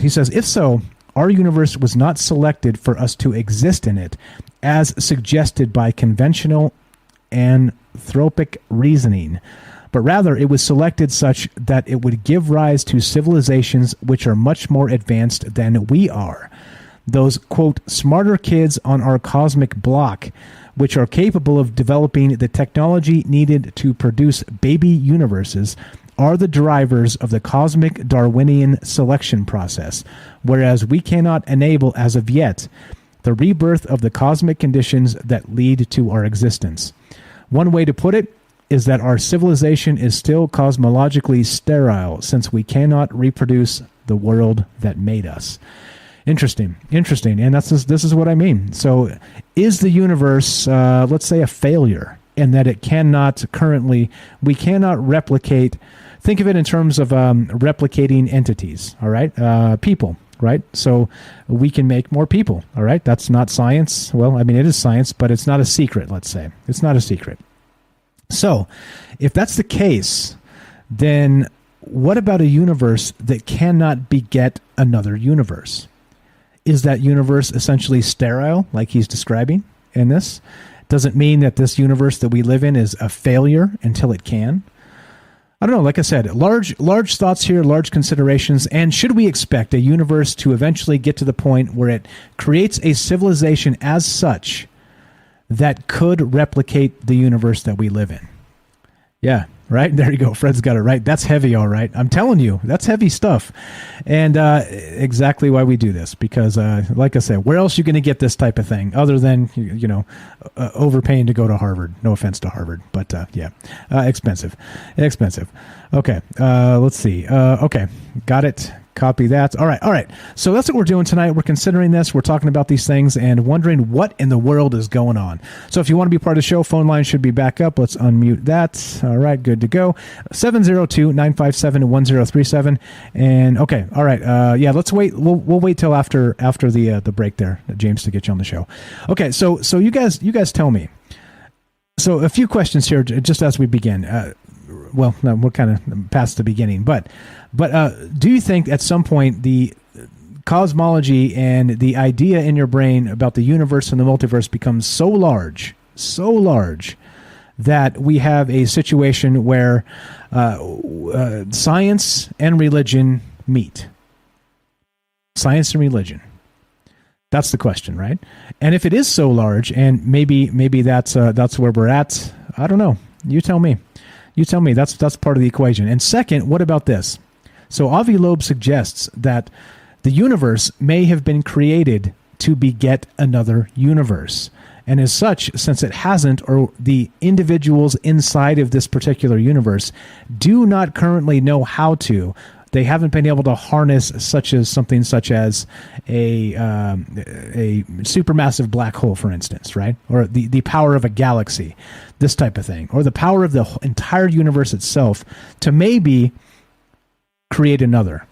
Speaker 9: He says, if so, our universe was not selected for us to exist in it, as suggested by conventional anthropic reasoning, but rather it was selected such that it would give rise to civilizations which are much more advanced than we are. Those, quote, smarter kids on our cosmic block, which are capable of developing the technology needed to produce baby universes, are the drivers of the cosmic Darwinian selection process, whereas we cannot enable, as of yet, the rebirth of the cosmic conditions that lead to our existence. One way to put it is that our civilization is still cosmologically sterile, since we cannot reproduce the world that made us. Interesting. And this is what I mean. So is the universe, let's say, a failure, in that it cannot we cannot replicate, think of it in terms of replicating entities, all right? People, right? So we can make more people, all right? That's not science. Well, I mean, it is science, but it's not a secret, let's say. It's not a secret. So if that's the case, then what about a universe that cannot beget another universe? Is that universe essentially sterile, like he's describing in this? Does it mean that this universe that we live in is a failure until it can? I don't know. Like I said, large thoughts here, large considerations. And should we expect a universe to eventually get to the point where it creates a civilization as such that could replicate the universe that we live in? Yeah, right? There you go. Fred's got it right. That's heavy, all right. I'm telling you, that's heavy stuff. And exactly why we do this, because like I said, where else are you going to get this type of thing other than, overpaying to go to Harvard? No offense to Harvard, but expensive. Okay, let's see. Okay, got it. Copy that. All right. So that's what we're doing tonight. We're considering this. We're talking about these things and wondering what in the world is going on. So if you want to be part of the show, phone line should be back up. Let's unmute that. All right, good to go. 702-957-1037. And okay, all right. Let's wait. We'll wait till after the break there, James, to get you on the show. Okay, so you guys tell me. So a few questions here just as we begin. Well, no, we're kind of past the beginning, but do you think at some point the cosmology and the idea in your brain about the universe and the multiverse becomes so large that we have a situation where science and religion meet? Science and religion. That's the question, right? And if it is so large, and maybe that's where we're at, I don't know. You tell me. That's part of the equation. And second, what about this? So Avi Loeb suggests that the universe may have been created to beget another universe. And as such, since it hasn't, or the individuals inside of this particular universe do not currently know how to, they haven't been able to harness something such as a supermassive black hole, for instance, right? Or the power of a galaxy, this type of thing, or the power of the entire universe itself to maybe create another.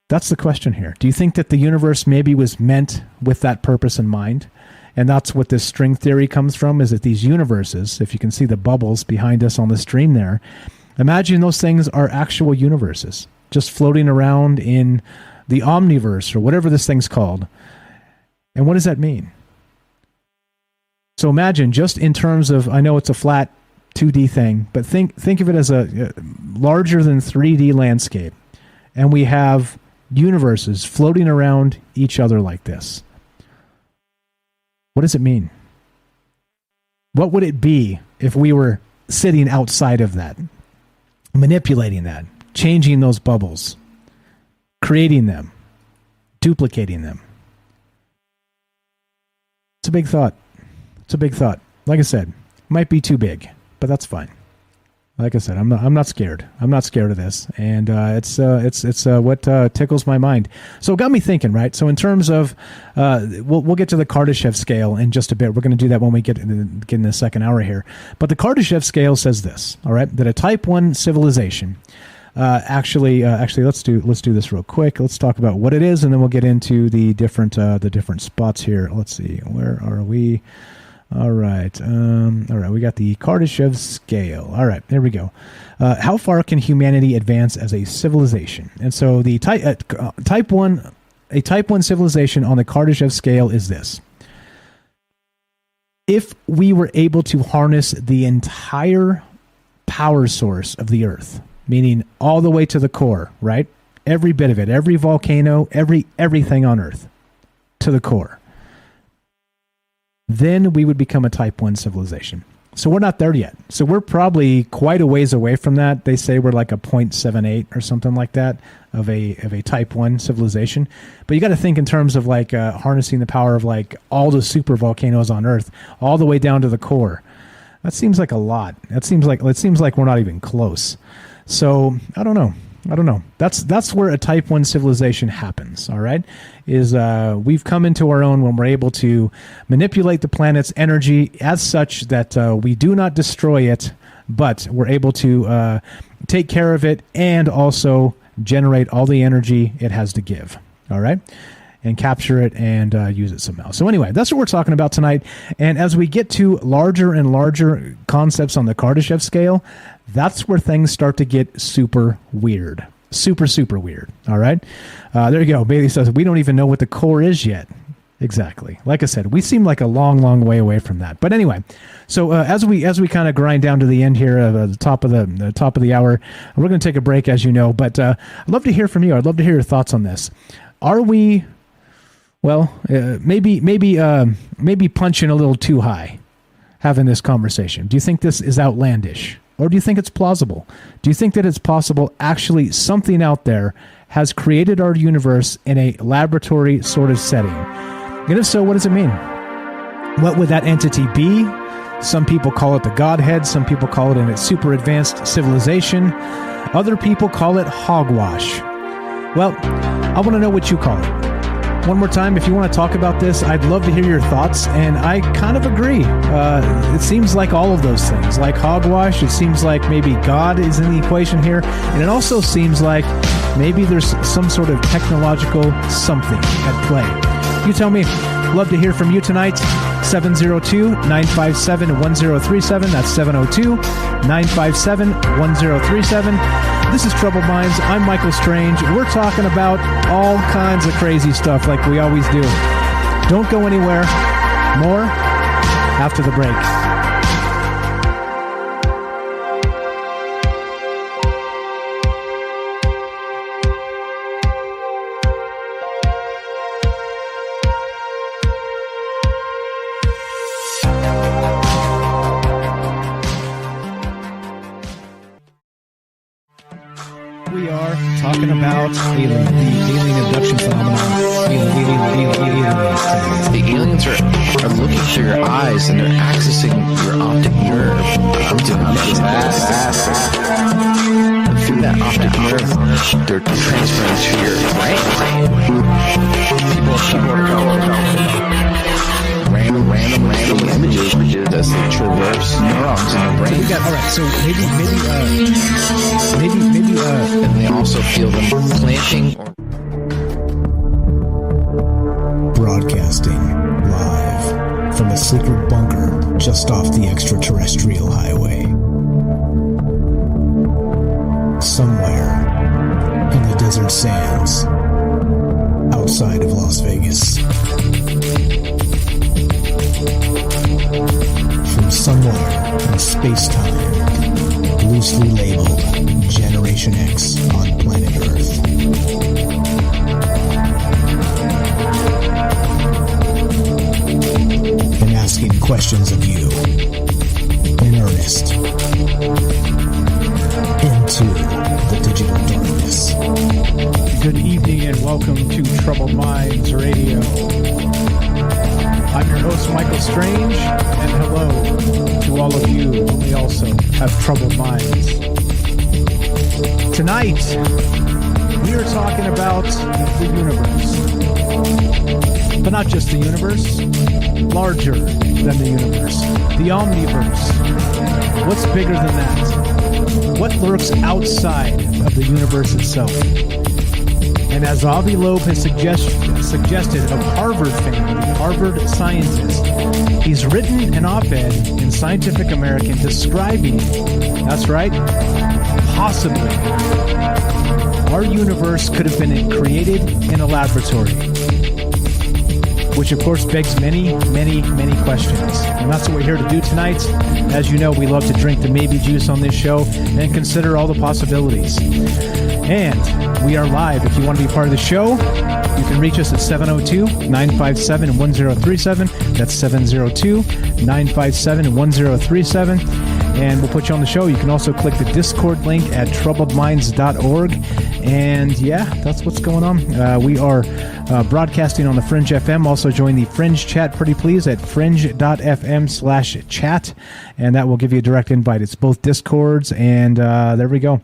Speaker 9: That's the question here. Do you think that the universe maybe was meant with that purpose in mind? And that's what this string theory comes from, is that these universes, if you can see the bubbles behind us on the stream there, imagine those things are actual universes, just floating around in the omniverse or whatever this thing's called. And what does that mean? So imagine, just in terms of, I know it's a flat 2D thing, but think of it as a larger than 3D landscape. And we have universes floating around each other like this. What does it mean? What would it be if we were sitting outside of that, manipulating that, changing those bubbles, creating them, duplicating them? It's a big thought. It's a big thought. Like I said, might be too big, but that's fine. Like I said, I'm not scared. I'm not scared of this, and it's what tickles my mind. So it got me thinking, right? So in terms of, we'll get to the Kardashev scale in just a bit. We're going to do that when we get in the second hour here. But the Kardashev scale says this, all right? That a Type 1 civilization, actually, let's do this real quick. Let's talk about what it is, and then we'll get into the different spots here. Let's see, where are we? All right. We got the Kardashev scale. All right, there we go. How far can humanity advance as a civilization? And so the Type 1 civilization on the Kardashev scale is this. If we were able to harness the entire power source of the Earth, meaning all the way to the core, right? Every bit of it, every volcano, everything on Earth to the core, then we would become a Type 1 civilization. So we're not there yet. So we're probably quite a ways away from that. They say we're like a 0.78 or something like that of a Type 1 civilization. But you got to think in terms of like harnessing the power of like all the super volcanoes on Earth all the way down to the core. That seems like a lot. It seems like we're not even close. So I don't know. That's where a Type 1 civilization happens, all right? Is we've come into our own when we're able to manipulate the planet's energy as such that we do not destroy it, but we're able to take care of it and also generate all the energy it has to give, all right? And capture it and use it somehow. So anyway, that's what we're talking about tonight. And as we get to larger and larger concepts on the Kardashev scale, that's where things start to get super weird. Super, super weird. All right? There you go. Bailey says, we don't even know what the core is yet. Exactly. Like I said, we seem like a long, long way away from that. But anyway, so as we kind of grind down to the end here, the top of the hour, we're going to take a break, as you know. But I'd love to hear from you. I'd love to hear your thoughts on this. Are we... Well, maybe punching a little too high having this conversation. Do you think this is outlandish? Or do you think it's plausible? Do you think that it's possible actually something out there has created our universe in a laboratory sort of setting? And if so, what does it mean? What would that entity be? Some people call it the Godhead. Some people call it a super advanced civilization. Other people call it hogwash. Well, I want to know what you call it. One more time, if you want to talk about this, I'd love to hear your thoughts, and I kind of agree. It seems like all of those things, like hogwash, it seems like maybe God is in the equation here, and it also seems like maybe there's some sort of technological something at play. You tell me. Love to hear from you tonight. 702-957-1037. That's 702-957-1037. This is Troubled Minds. I'm Michael Strange. We're talking about all kinds of crazy stuff like we always do. Don't go anywhere. More after the break. We are talking about the alien abduction phenomenon. Aliens.
Speaker 10: The aliens are looking through your eyes and they're accessing your optic nerve. I'm doing that. And through that optic nerve, they're transferring to your brain. Random images that traverse neurons in the brain.
Speaker 9: All right, so maybe
Speaker 10: and they also feel them planting or
Speaker 8: Broadcasting live from a secret bunker just off the extraterrestrial highway. Somewhere in the desert sands outside of Las Vegas. From somewhere in space-time, loosely labeled Generation X on planet Earth. And asking questions of you in earnest into the digital darkness.
Speaker 9: Good evening and welcome to Troubled Minds Radio. I'm your host, Michael Strange, and hello to all of you who may also have troubled minds. Tonight, we are talking about the universe. But not just the universe, larger than the universe. The omniverse. What's bigger than that? What lurks outside of the universe itself? And as Avi Loeb has suggested of Harvard fame, the Harvard scientist, he's written an op-ed in Scientific American describing, that's right, possibly, our universe could have been created in a laboratory. Which, of course, begs many, many, many questions. And that's what we're here to do tonight. As you know, we love to drink the maybe juice on this show and consider all the possibilities. And we are live. If you want to be part of the show, you can reach us at 702-957-1037. That's 702-957-1037. And we'll put you on the show. You can also click the Discord link at troubledminds.org. And yeah, that's what's going on. We are broadcasting on the Fringe FM. Also join the Fringe chat, pretty please, at fringe.fm/chat. And that will give you a direct invite. It's both Discords, and there we go.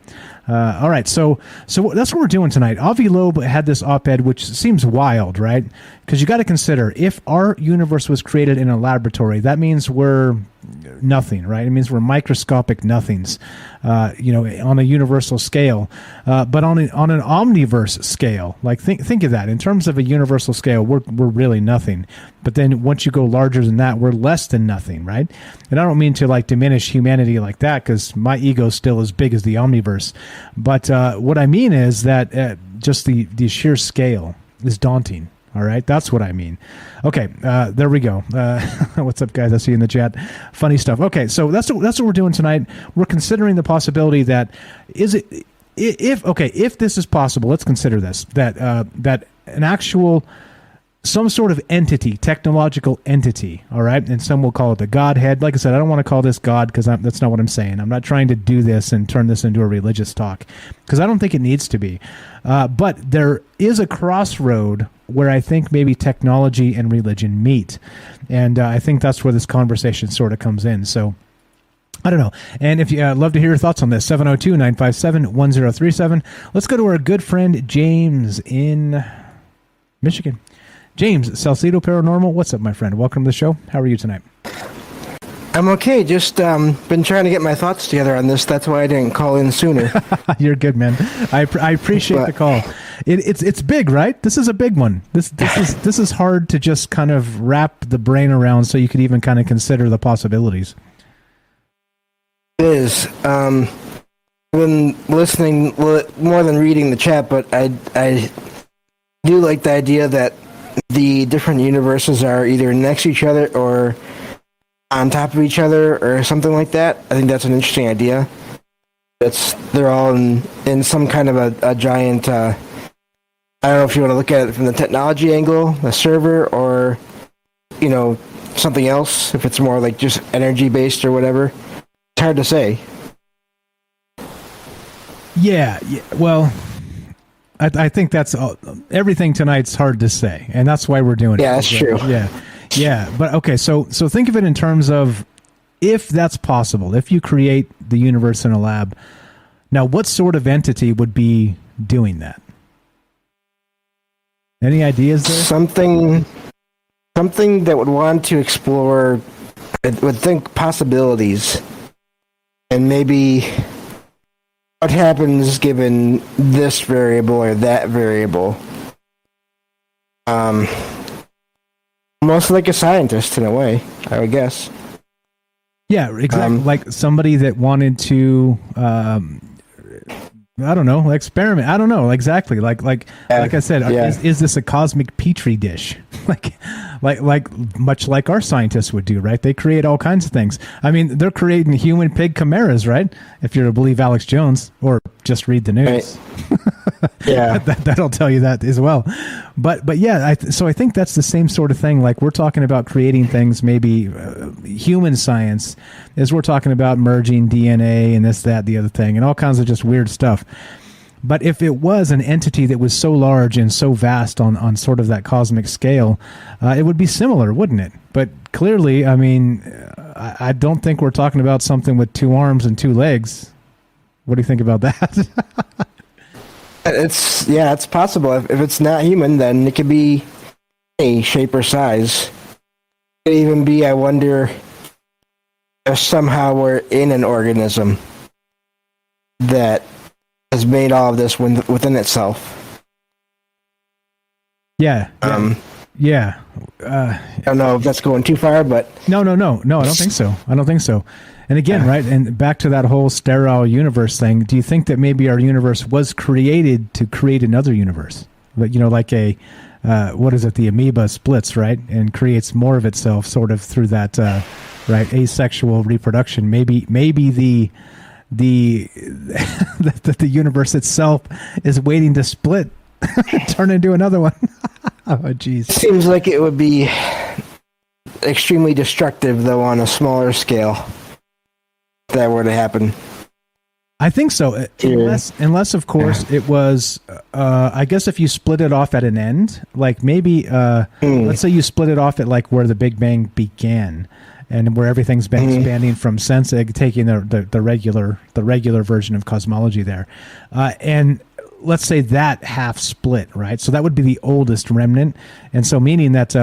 Speaker 9: All right, so that's what we're doing tonight. Avi Loeb had this op-ed, which seems wild, right? Because you got to consider, if our universe was created in a laboratory, that means we're nothing, right? It means we're microscopic nothings, on a universal scale. But on an omniverse scale, like think of that. In terms of a universal scale, we're really nothing. But then once you go larger than that, we're less than nothing, right? And I don't mean to diminish humanity like that, because my ego is still as big as the omniverse. But what I mean is that just the sheer scale is daunting. All right, that's what I mean. Okay, there we go. What's up, guys? I see you in the chat. Funny stuff. Okay, so that's what we're doing tonight. We're considering the possibility that if this is possible, let's consider this, that an actual, some sort of entity, technological entity, all right? And some will call it the Godhead. Like I said, I don't want to call this God, because that's not what I'm saying. I'm not trying to do this and turn this into a religious talk, because I don't think it needs to be. But there is a crossroad where I think maybe technology and religion meet. And I think that's where this conversation sort of comes in. So I don't know. And if you love to hear your thoughts on this, 702-957-1037. Let's go to our good friend James in Michigan. James, Salcedo Paranormal, what's up, my friend? Welcome to the show. How are you tonight?
Speaker 11: I'm okay. Just been trying to get my thoughts together on this. That's why I didn't call in sooner.
Speaker 9: You're good, man. I appreciate the call. It's big, right? This is a big one. This is hard to just kind of wrap the brain around, so you could even kind of consider the possibilities.
Speaker 11: It is. I've been listening more than reading the chat, but I do like the idea that the different universes are either next to each other or on top of each other or something like that. I think that's an interesting idea. They're all in some kind of a giant, I don't know if you want to look at it from the technology angle, a server, or, something else, if it's more like just energy based or whatever. It's hard to say.
Speaker 9: Yeah. Well, I think that's everything tonight's hard to say, and that's why we're doing it.
Speaker 11: Yeah, that's true.
Speaker 9: Yeah. But okay, so think of it in terms of, if that's possible, if you create the universe in a lab, now what sort of entity would be doing that? Any ideas there?
Speaker 11: Something that would want to explore, would think possibilities, and maybe what happens given this variable or that variable. almost like a scientist in a way, I would guess.
Speaker 9: Yeah, exactly. Like somebody that wanted to, I don't know, experiment. I don't know exactly. Like I said, is this a cosmic petri dish? like much like our scientists would do, right? They create all kinds of things. I mean, they're creating human pig chimeras, right? If you're to believe Alex Jones, or just read the news.
Speaker 11: Right. Yeah,
Speaker 9: that'll tell you that as well. But yeah, so I think that's the same sort of thing. Like we're talking about creating things, maybe human science, as we're talking about merging DNA and this, that, the other thing, and all kinds of just weird stuff. But if it was an entity that was so large and so vast on sort of that cosmic scale, it would be similar, wouldn't it? But clearly, I mean, I don't think we're talking about something with 2 arms and 2 legs. What do you think about that?
Speaker 11: It's possible. If it's not human, then it could be any shape or size. It could even be, I wonder, if somehow we're in an organism that has made all of this within itself.
Speaker 9: Yeah. Yeah.
Speaker 11: I don't know if that's going too far, but
Speaker 9: no. I don't think so. And again, right, and back to that whole sterile universe thing. Do you think that maybe our universe was created to create another universe? But like a what is it? The amoeba splits, right, and creates more of itself, sort of through that right asexual reproduction. Maybe the the universe itself is waiting to split, turn into another one. Oh, geez.
Speaker 11: Seems like it would be extremely destructive, though, on a smaller scale. If that were to happen.
Speaker 9: I think so. Unless of course, it was, I guess if you split it off at an end, like maybe, let's say you split it off at like where the Big Bang began, and where everything's been expanding from sense, taking the regular version of cosmology there, and let's say that half split, right? So that would be the oldest remnant, and so meaning that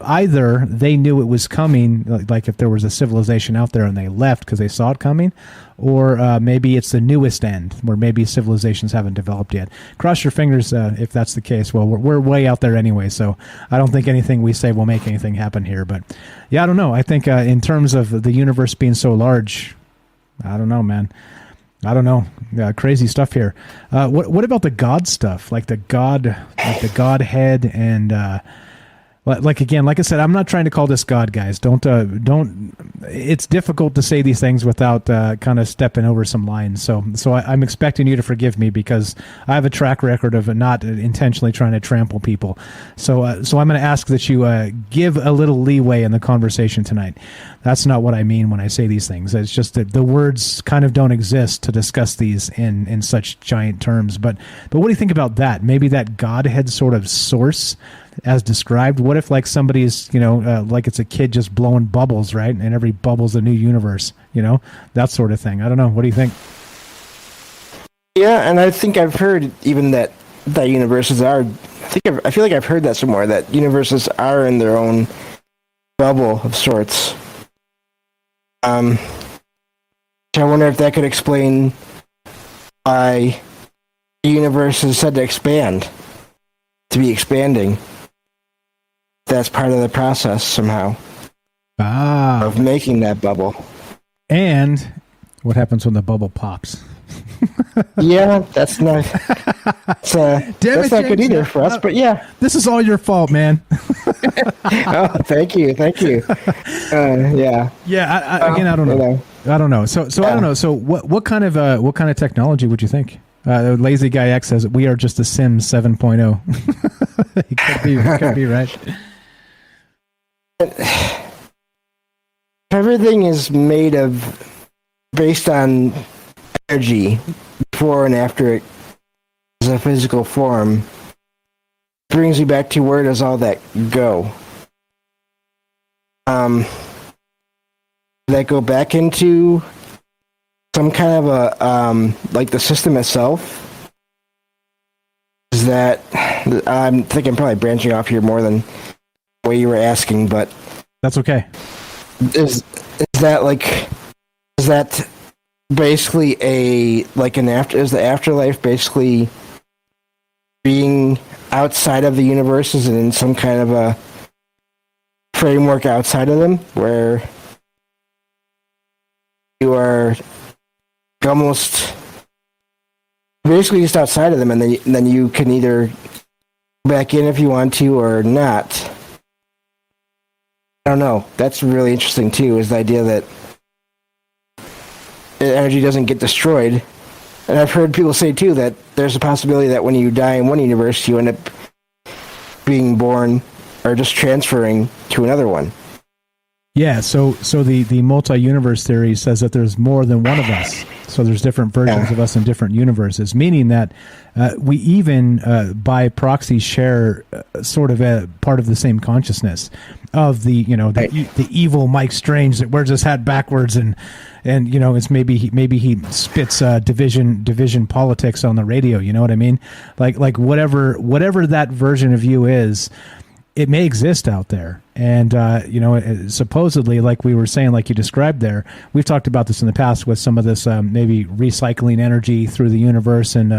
Speaker 9: either they knew it was coming, like if there was a civilization out there and they left because they saw it coming, or maybe it's the newest end where maybe civilizations haven't developed yet. Cross your fingers if that's the case. Well, we're way out there anyway, so I don't think anything we say will make anything happen here. But yeah, I don't know. I think in terms of the universe being so large, I don't know, man. I don't know. Crazy stuff here. What about the God stuff? Like the Godhead, and like again, like I said, I'm not trying to call this God, guys. Don't. It's difficult to say these things without kind of stepping over some lines. So I'm expecting you to forgive me because I have a track record of not intentionally trying to trample people. So I'm going to ask that you give a little leeway in the conversation tonight. That's not what I mean when I say these things. It's just that the words kind of don't exist to discuss these in such giant terms. But what do you think about that? Maybe that Godhead sort of source as described. What if like somebody's, like it's a kid just blowing bubbles, right? And every bubble's a new universe, that sort of thing. I don't know. What do you think?
Speaker 11: Yeah, and I think I've heard even that universes are. I feel like I've heard that somewhere, that universes are in their own bubble of sorts. I wonder if that could explain why the universe is said to be expanding. That's part of the process somehow of making that bubble.
Speaker 9: And what happens when the bubble pops?
Speaker 11: Yeah, that's not. That's not good either for us. But yeah,
Speaker 9: this is all your fault, man.
Speaker 11: Oh, thank you. Yeah.
Speaker 9: Yeah. Again, I don't know. I don't know. So I don't know. So what kind of technology would you think? Lazy Guy X says we are just a Sims 7.0. He could be right.
Speaker 11: Everything is based on energy before and after it is a physical form. Brings you back to where does all that go? Does that go back into some kind of a like the system itself? Is that I'm thinking I'm probably branching off here more than the way you were asking, but
Speaker 9: that's okay.
Speaker 11: Is that basically is the afterlife basically being outside of the universe, is in some kind of a framework outside of them where you are almost basically just outside of them, and then you can either go back in if you want to or not. I don't know. That's really interesting too, is the idea that energy doesn't get destroyed. And I've heard people say too that there's a possibility that when you die in one universe, you end up being born or just transferring to another one.
Speaker 9: Yeah, so the multi-universe theory says that there's more than one of us. So there's different versions of us in different universes, meaning that we even by proxy share sort of a part of the same consciousness of the the evil Mike Strange that wears his hat backwards and it's maybe he spits division politics on the radio. You know what I mean? Like whatever that version of you is. It may exist out there. And, supposedly, like we were saying, like you described there, we've talked about this in the past with some of this maybe recycling energy through the universe and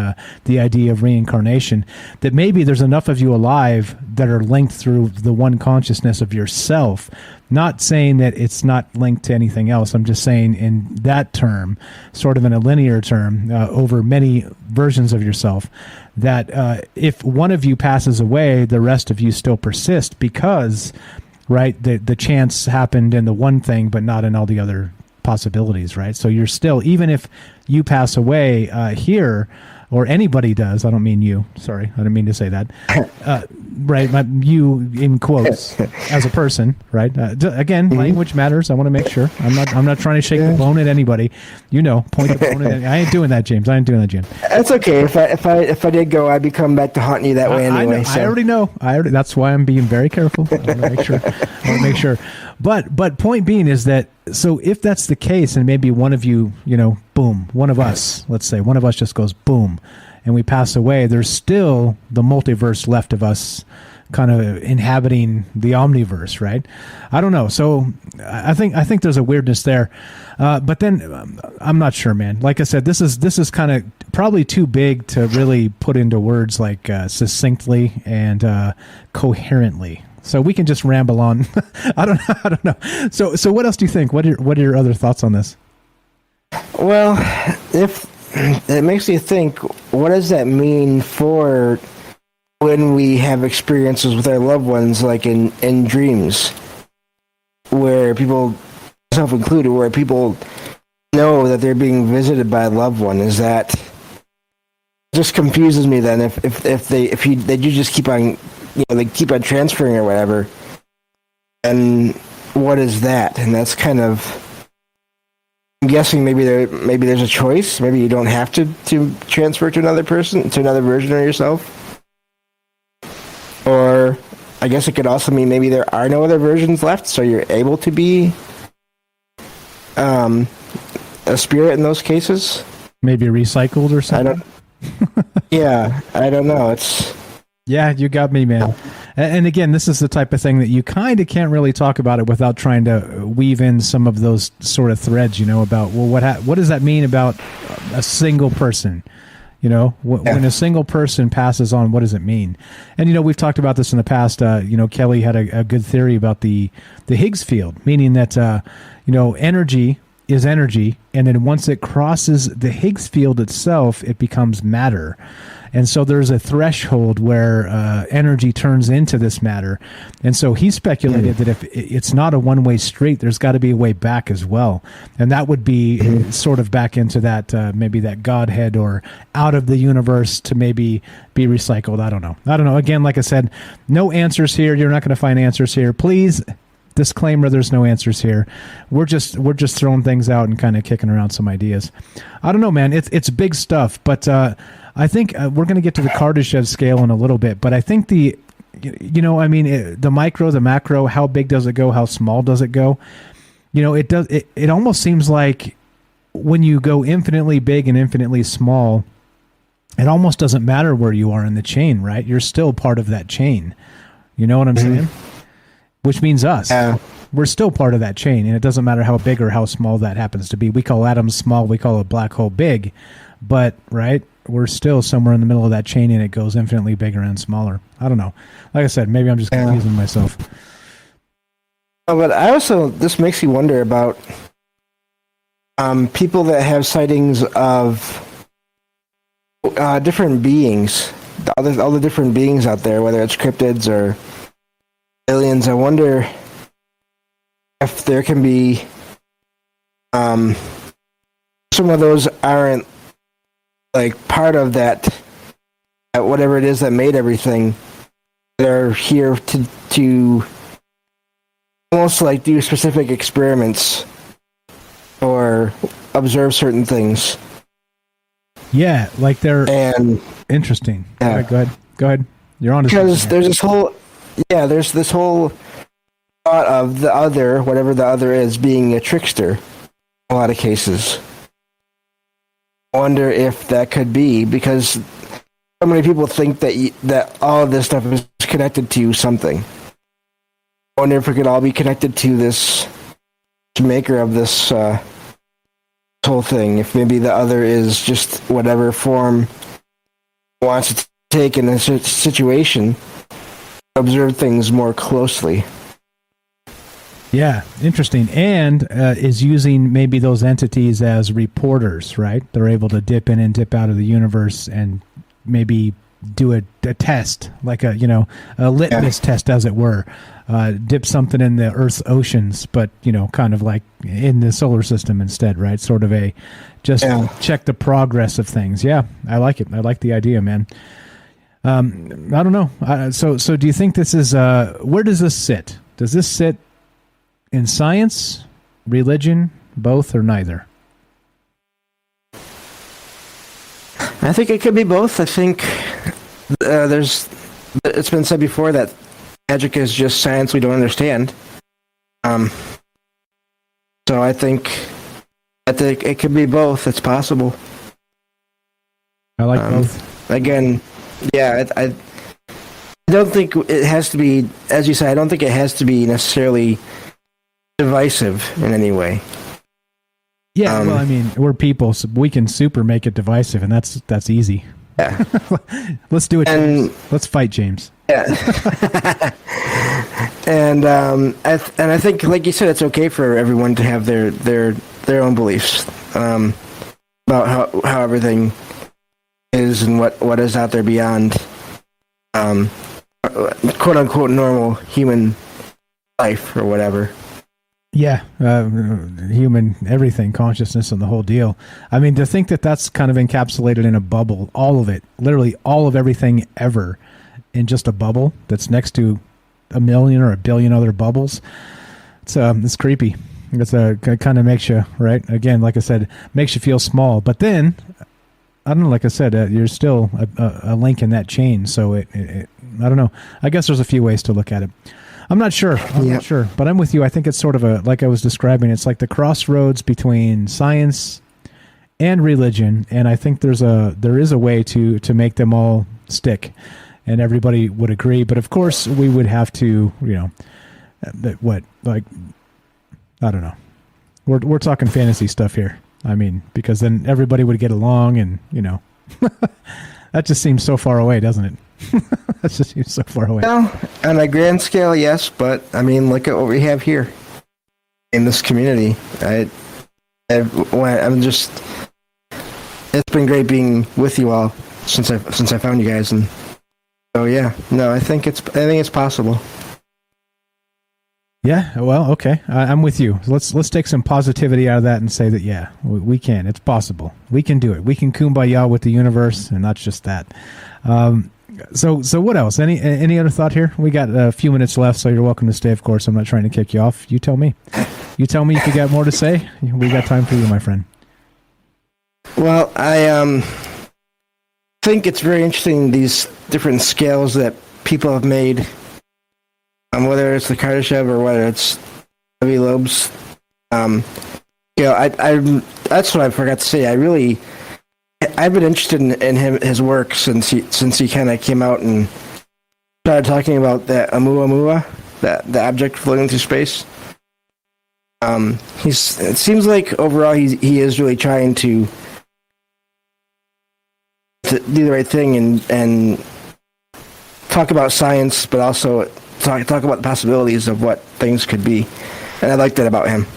Speaker 9: the idea of reincarnation, that maybe there's enough of you alive that are linked through the one consciousness of yourself. Not saying that it's not linked to anything else. I'm just saying in that term, sort of in a linear term, over many versions of yourself, that if one of you passes away, the rest of you still persist because, right, the chance happened in the one thing, but not in all the other possibilities, right? So you're still, even if you pass away here, or anybody does, I don't mean you, sorry, I didn't mean to say that, right, you in quotes, as a person, right? Again, language matters, I want to make sure. I'm not trying to shake the bone at anybody, point the bone at I ain't doing that, James,
Speaker 11: That's okay, if I did go, I'd be coming back to haunt you that way anyway.
Speaker 9: I already know, that's why I'm being very careful, I want to make sure. But point being is that, so if that's the case, and maybe one of you, boom, one of us, let's say, one of us just goes boom, and we pass away, there's still the multiverse left of us kind of inhabiting the omniverse, right? I don't know. So I think there's a weirdness there. But then I'm not sure, man. Like I said, this is kind of probably too big to really put into words like succinctly and coherently. So we can just ramble on. I don't know. So what else do you think? What are your other thoughts on this?
Speaker 11: Well, if it makes you think, what does that mean for when we have experiences with our loved ones, like in dreams, where people, myself included, where people know that they're being visited by a loved one? Is that just confuses me? Then if you just keep on, they keep on transferring or whatever, and what is that? And that's kind of, I'm guessing maybe there's a choice. Maybe you don't have to transfer to another person, to another version of yourself. Or I guess it could also mean maybe there are no other versions left, so you're able to be a spirit in those cases.
Speaker 9: Maybe recycled or something.
Speaker 11: I don't know.
Speaker 9: Yeah, you got me, man. And again, this is the type of thing that you kind of can't really talk about it without trying to weave in some of those sort of threads, about, well, what does that mean about a single person? When a single person passes on, what does it mean? And, we've talked about this in the past. Kelly had a good theory about the Higgs field, meaning that, energy is energy. And then once it crosses the Higgs field itself, it becomes matter. And so there's a threshold where energy turns into this matter. And so he speculated that if it's not a one-way street, there's got to be a way back as well. And that would be sort of back into that, maybe that Godhead or out of the universe to maybe be recycled. I don't know. Again, like I said, no answers here. You're not going to find answers here. Please, disclaimer, there's no answers here. We're just throwing things out and kind of kicking around some ideas. I don't know, man. It's big stuff, but I think we're going to get to the Kardashev scale in a little bit, but I think the micro, the macro, how big does it go? How small does it go? It almost seems like when you go infinitely big and infinitely small, it almost doesn't matter where you are in the chain, right? You're still part of that chain. You know what I'm saying? Which means us. We're still part of that chain, and it doesn't matter how big or how small that happens to be. We call atoms small, we call a black hole big, but, right, we're still somewhere in the middle of that chain, and it goes infinitely bigger and smaller. I don't know. Like I said, maybe I'm just confusing myself.
Speaker 11: But I also, this makes you wonder about people that have sightings of different beings, all the different beings out there, whether it's cryptids or aliens. I wonder if there can be some of those aren't like part of that whatever it is that made everything. They're here to almost like do specific experiments or observe certain things.
Speaker 9: Yeah, like they're interesting.
Speaker 11: Yeah.
Speaker 9: Go ahead. You're on.
Speaker 11: Because there's this whole thought of the other, whatever the other is, being a trickster in a lot of cases. I wonder if that could be, because so many people think that all of this stuff is connected to something. I wonder if it could all be connected to this maker of this whole thing. If maybe the other is just whatever form it wants to take in a situation, observe things more closely.
Speaker 9: Yeah, interesting. And is using maybe those entities as reporters, right? They're able to dip in and dip out of the universe and maybe do a test, like a litmus test, as it were. Dip something in the Earth's oceans, but kind of like in the solar system instead, right? Sort of check the progress of things. Yeah, I like it. I like the idea, man. I don't know. So do you think this is where does this sit? Does this sit in science, religion, both, or neither?
Speaker 11: I think it could be both. I think it's been said before that magic is just science we don't understand. So I think it could be both. It's possible.
Speaker 9: I like both.
Speaker 11: Again, yeah, I don't think it has to be, as you said, I don't think it has to be necessarily divisive in any way.
Speaker 9: Yeah, well, I mean, we're people, so we can super make it divisive, and that's easy.
Speaker 11: Yeah.
Speaker 9: Let's do it, James. Let's fight, James.
Speaker 11: Yeah. And I think, like you said, it's okay for everyone to have their own beliefs about how everything is and what is out there beyond quote unquote normal human life or whatever.
Speaker 9: Yeah, human everything, consciousness, and the whole deal. I mean, to think that that's kind of encapsulated in a bubble, all of it, literally all of everything ever, in just a bubble that's next to a million or a billion other bubbles. It's creepy. It kind of makes you, right? Again, like I said, makes you feel small. But then, I don't know. Like I said, you're still a link in that chain. So it I don't know. I guess there's a few ways to look at it. I'm not sure. Not sure, but I'm with you. I think it's sort of like I was describing. It's like the crossroads between science and religion, and I think there is a way to make them all stick, and everybody would agree. But of course, we would have to, I don't know. We're talking fantasy stuff here. I mean, because then everybody would get along, and that just seems so far away, doesn't it? That just seems so far away.
Speaker 11: Well, on a grand scale, yes, but I mean, look at what we have here in this community. I'm just. It's been great being with you all since I found you guys, and so yeah, no, I think it's possible.
Speaker 9: Yeah, well, okay, I'm with you. Let's take some positivity out of that and say that yeah, we can. It's possible. We can do it. We can kumbaya with the universe, and not just that. So what else? Any other thought here? We got a few minutes left, so you're welcome to stay. Of course, I'm not trying to kick you off. You tell me. You tell me if you got more to say. We got time for you, my friend.
Speaker 11: Well, I think it's very interesting, these different scales that people have made, whether it's the Kardashev or whether it's Loeb's. That's what I forgot to say. I've been interested in his work since he kind of came out and started talking about that Oumuamua, the object floating through space. It seems like overall he is really trying to do the right thing and talk about science, but also talk about the possibilities of what things could be, and I like that about him.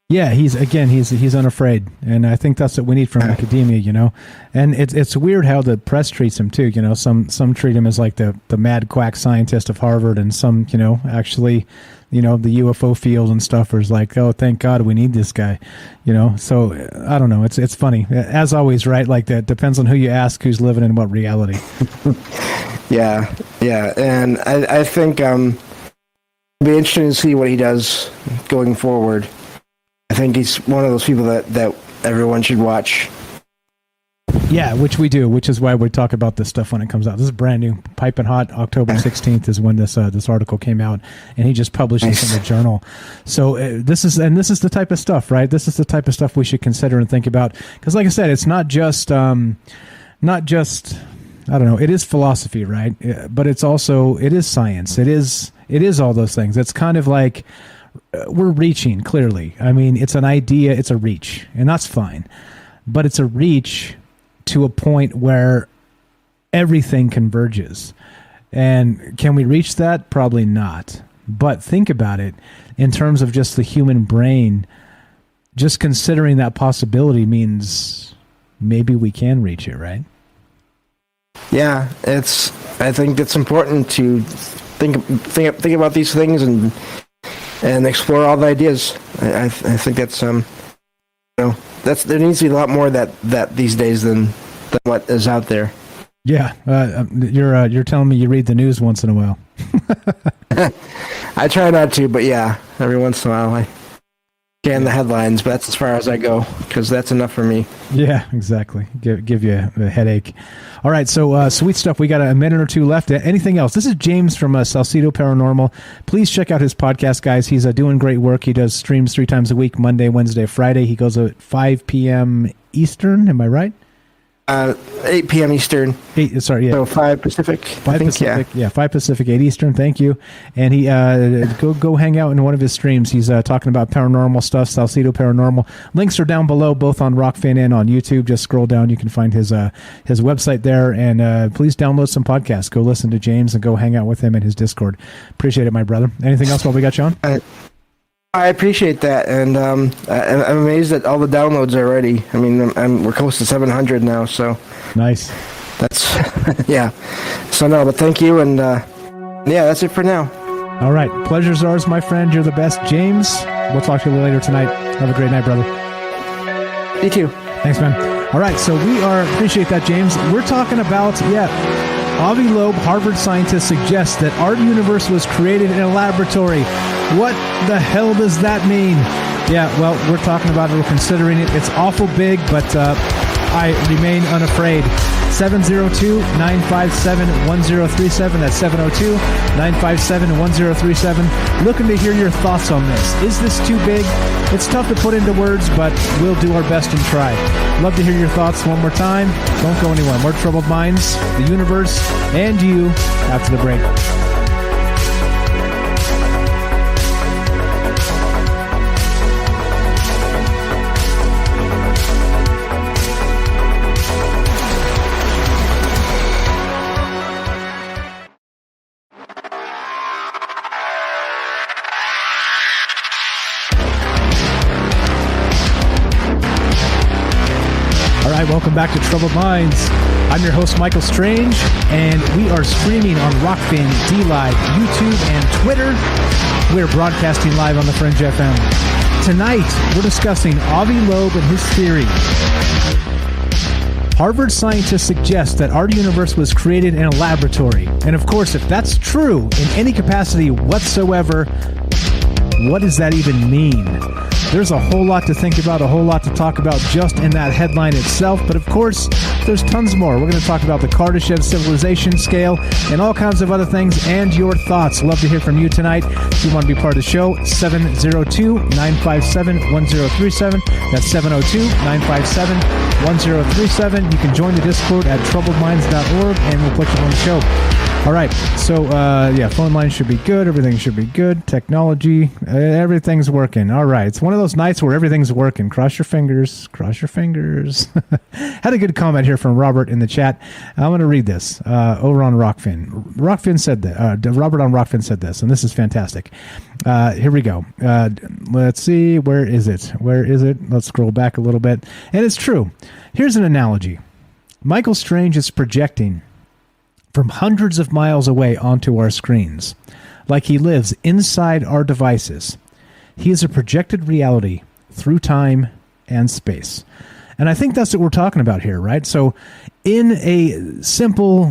Speaker 9: Yeah, he's unafraid, and I think that's what we need from academia, you know. And it's weird how the press treats him too. You know, some treat him as like the mad quack scientist of Harvard, and some, you know, actually, you know, the UFO field and stuff is like, oh, thank God we need this guy, you know. So I don't know. It's funny as always, right? Like that depends on who you ask, who's living in what reality.
Speaker 11: Yeah, and I think it'll be interesting to see what he does going forward. I think he's one of those people that everyone should watch.
Speaker 9: Yeah, which we do, which is why we talk about this stuff when it comes out. This is brand new, piping hot. October 16th is when this article came out, and he just published this in the journal. So this is the type of stuff, right? This is the type of stuff we should consider and think about, because, like I said, it's not just I don't know. It is philosophy, right? But it is science. It is all those things. It's kind of like we're reaching, clearly. I mean, it's an idea, it's a reach, and that's fine. But it's a reach to a point where everything converges. And can we reach that? Probably not. But think about it in terms of just the human brain. Just considering that possibility means maybe we can reach it, right?
Speaker 11: Yeah, I think it's important to think about these things and explore all the ideas. I think that's there needs to be a lot more of that these days than what is out there.
Speaker 9: Yeah, you're telling me you read the news once in a while.
Speaker 11: I try not to, but yeah, every once in a while I scan the headlines, but that's as far as I go, because that's enough for me.
Speaker 9: Yeah, exactly. Give you a headache. All right, so sweet stuff. We got a minute or two left. Anything else? This is James from Salcedo Paranormal. Please check out his podcast, guys. He's doing great work. He does streams 3 times a week, Monday, Wednesday, Friday. He goes at 5 p.m. Eastern. Am I right?
Speaker 11: 8 p.m. Eastern.
Speaker 9: 8, sorry, yeah.
Speaker 11: So 5 Pacific.
Speaker 9: 5 Pacific, yeah, 5 Pacific, 8 Eastern. Thank you. And he go hang out in one of his streams. He's talking about paranormal stuff. Salcedo Paranormal. Links are down below, both on Rockfin and on YouTube. Just scroll down. You can find his website there. And please download some podcasts. Go listen to James and go hang out with him in his Discord. Appreciate it, my brother. Anything else while we got you on?
Speaker 11: I appreciate that, and I'm amazed at all the downloads already. I mean, we're close to 700 now, so
Speaker 9: nice.
Speaker 11: That's yeah. So no, but thank you, and yeah, that's it for now.
Speaker 9: All right, pleasure's ours, my friend. You're the best, James. We'll talk to you later tonight. Have a great night, brother.
Speaker 11: You too.
Speaker 9: Thanks, man. All right, so appreciate that, James. We're talking about Avi Loeb, Harvard scientist, suggests that our universe was created in a laboratory. What the hell does that mean? Yeah, well, we're talking about it. We're considering it. It's awful big, but I remain unafraid. 702-957-1037. That's 702-957-1037. Looking to hear your thoughts on this. Is this too big? It's tough to put into words, but we'll do our best and try. Love to hear your thoughts one more time. Don't go anywhere. More Troubled Minds, the universe, and you after the break. Welcome back to Troubled Minds. I'm your host, Michael Strange, and we are streaming on Rockfin, D-Live, YouTube, and Twitter. We're broadcasting live on the Fringe FM. Tonight, we're discussing Avi Loeb and his theory. Harvard scientists suggest that our universe was created in a laboratory. And of course, if that's true in any capacity whatsoever, what does that even mean? There's a whole lot to think about, a whole lot to talk about just in that headline itself. But of course, there's tons more. We're going to talk about the Kardashev civilization scale and all kinds of other things and your thoughts. Love to hear from you tonight. If you want to be part of the show, 702-957-1037. That's 702-957-1037. You can join the Discord at troubledminds.org and we'll put you on the show. All right, so phone line should be good. Everything should be good. Technology, everything's working. All right, it's one of of those nights where everything's working. Cross your fingers. Cross your fingers. Had a good comment here from Robert in the chat. I'm going to read this over on Rockfin. Rockfin said that. Robert on Rockfin said this, and this is fantastic. Here we go. Let's see. Where is it? Where is it? Let's scroll back a little bit. And it's true. Here's an analogy. Michael Strange is projecting from hundreds of miles away onto our screens, like he lives inside our devices. He is a projected reality through time and space. And I think that's what we're talking about here, right? So in a simple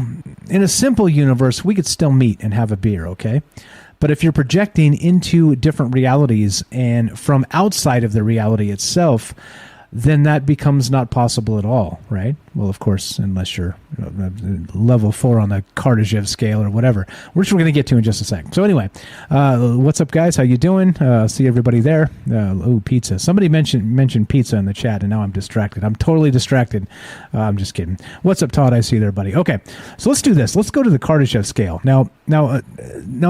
Speaker 9: universe, we could still meet and have a beer, okay? But if you're projecting into different realities and from outside of the reality itself, then that becomes not possible at all, right? Well, of course, unless you're level 4 on the Kardashev scale or whatever, which we're going to get to in just a second. So anyway, what's up, guys? How you doing? See everybody there. Oh, pizza. Somebody mentioned pizza in the chat, and now I'm distracted. I'm totally distracted. I'm just kidding. What's up, Todd? I see you there, buddy. Okay, so let's do this. Let's go to the Kardashev scale. Now,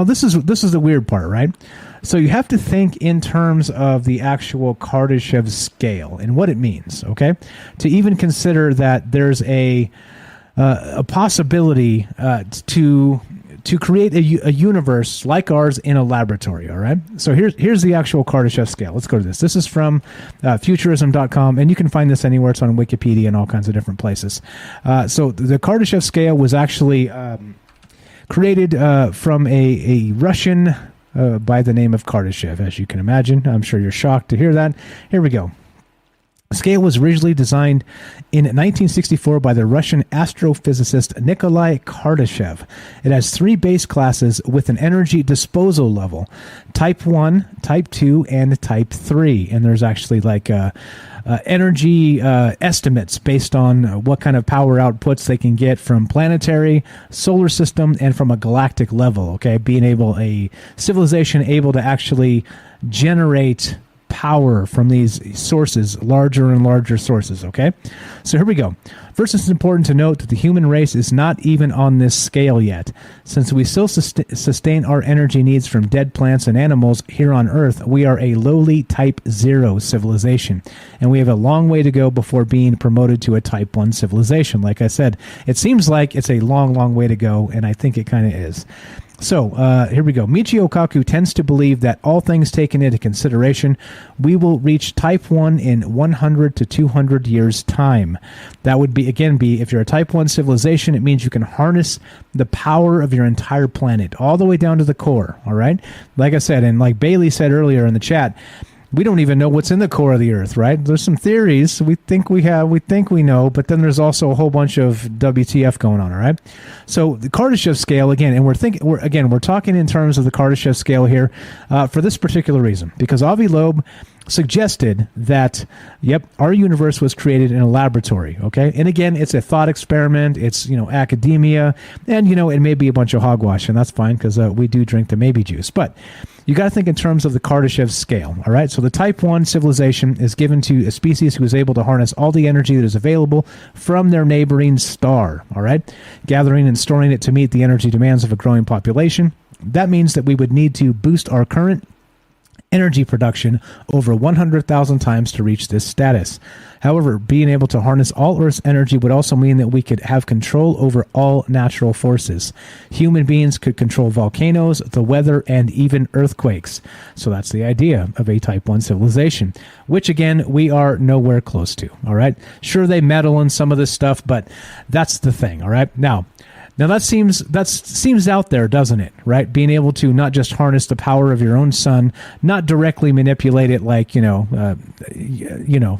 Speaker 9: this is the weird part, right? So you have to think in terms of the actual Kardashev scale and what it means, okay? To even consider that there's a possibility to create a universe like ours in a laboratory, all right? So here's the actual Kardashev scale. Let's go to this. This is from futurism.com, and you can find this anywhere. It's on Wikipedia and all kinds of different places. So the Kardashev scale was actually created from a Russian... by the name of Kardashev, as you can imagine. I'm sure you're shocked to hear that. Here we go. The scale was originally designed in 1964 by the Russian astrophysicist Nikolai Kardashev. It has 3 base classes with an energy disposal level: Type 1, Type 2, and Type 3. And there's actually like energy estimates based on what kind of power outputs they can get from planetary, solar system, and from a galactic level, okay? Being a civilization able to actually generate power from these sources, larger and larger sources, okay? So here we go. First, it's important to note that the human race is not even on this scale yet. Since we still sustain our energy needs from dead plants and animals here on Earth, we are a lowly Type 0 civilization, and we have a long way to go before being promoted to a Type 1 civilization. Like I said, it seems like it's a long, long way to go, and I think it kind of is. So here we go. Michio Kaku tends to believe that all things taken into consideration, we will reach Type 1 in 100 to 200 years' time. That would be, if you're a Type 1 civilization, it means you can harness the power of your entire planet all the way down to the core, all right? Like I said, and like Bailey said earlier in the chat, we don't even know what's in the core of the Earth, right? There's some theories we think we know, but then there's also a whole bunch of WTF going on, all right? So the Kardashev scale, again, and we're talking in terms of the Kardashev scale here for this particular reason, because Avi Loeb suggested that, our universe was created in a laboratory, okay? And again, it's a thought experiment, it's, academia, and, it may be a bunch of hogwash, and that's fine, because we do drink the maybe juice, but you got to think in terms of the Kardashev scale, all right? So the Type 1 civilization is given to a species who is able to harness all the energy that is available from their neighboring star, all right? Gathering and storing it to meet the energy demands of a growing population. That means that we would need to boost our current energy production over 100,000 times to reach this status. However, being able to harness all Earth's energy would also mean that we could have control over all natural forces. Human beings could control volcanoes, the weather, and even earthquakes. So that's the idea of a Type 1 civilization, which again, we are nowhere close to, all right? Sure, they meddle in some of this stuff, but that's the thing, all right? Now that seems out there, doesn't it? Right? Being able to not just harness the power of your own sun, not directly manipulate it, like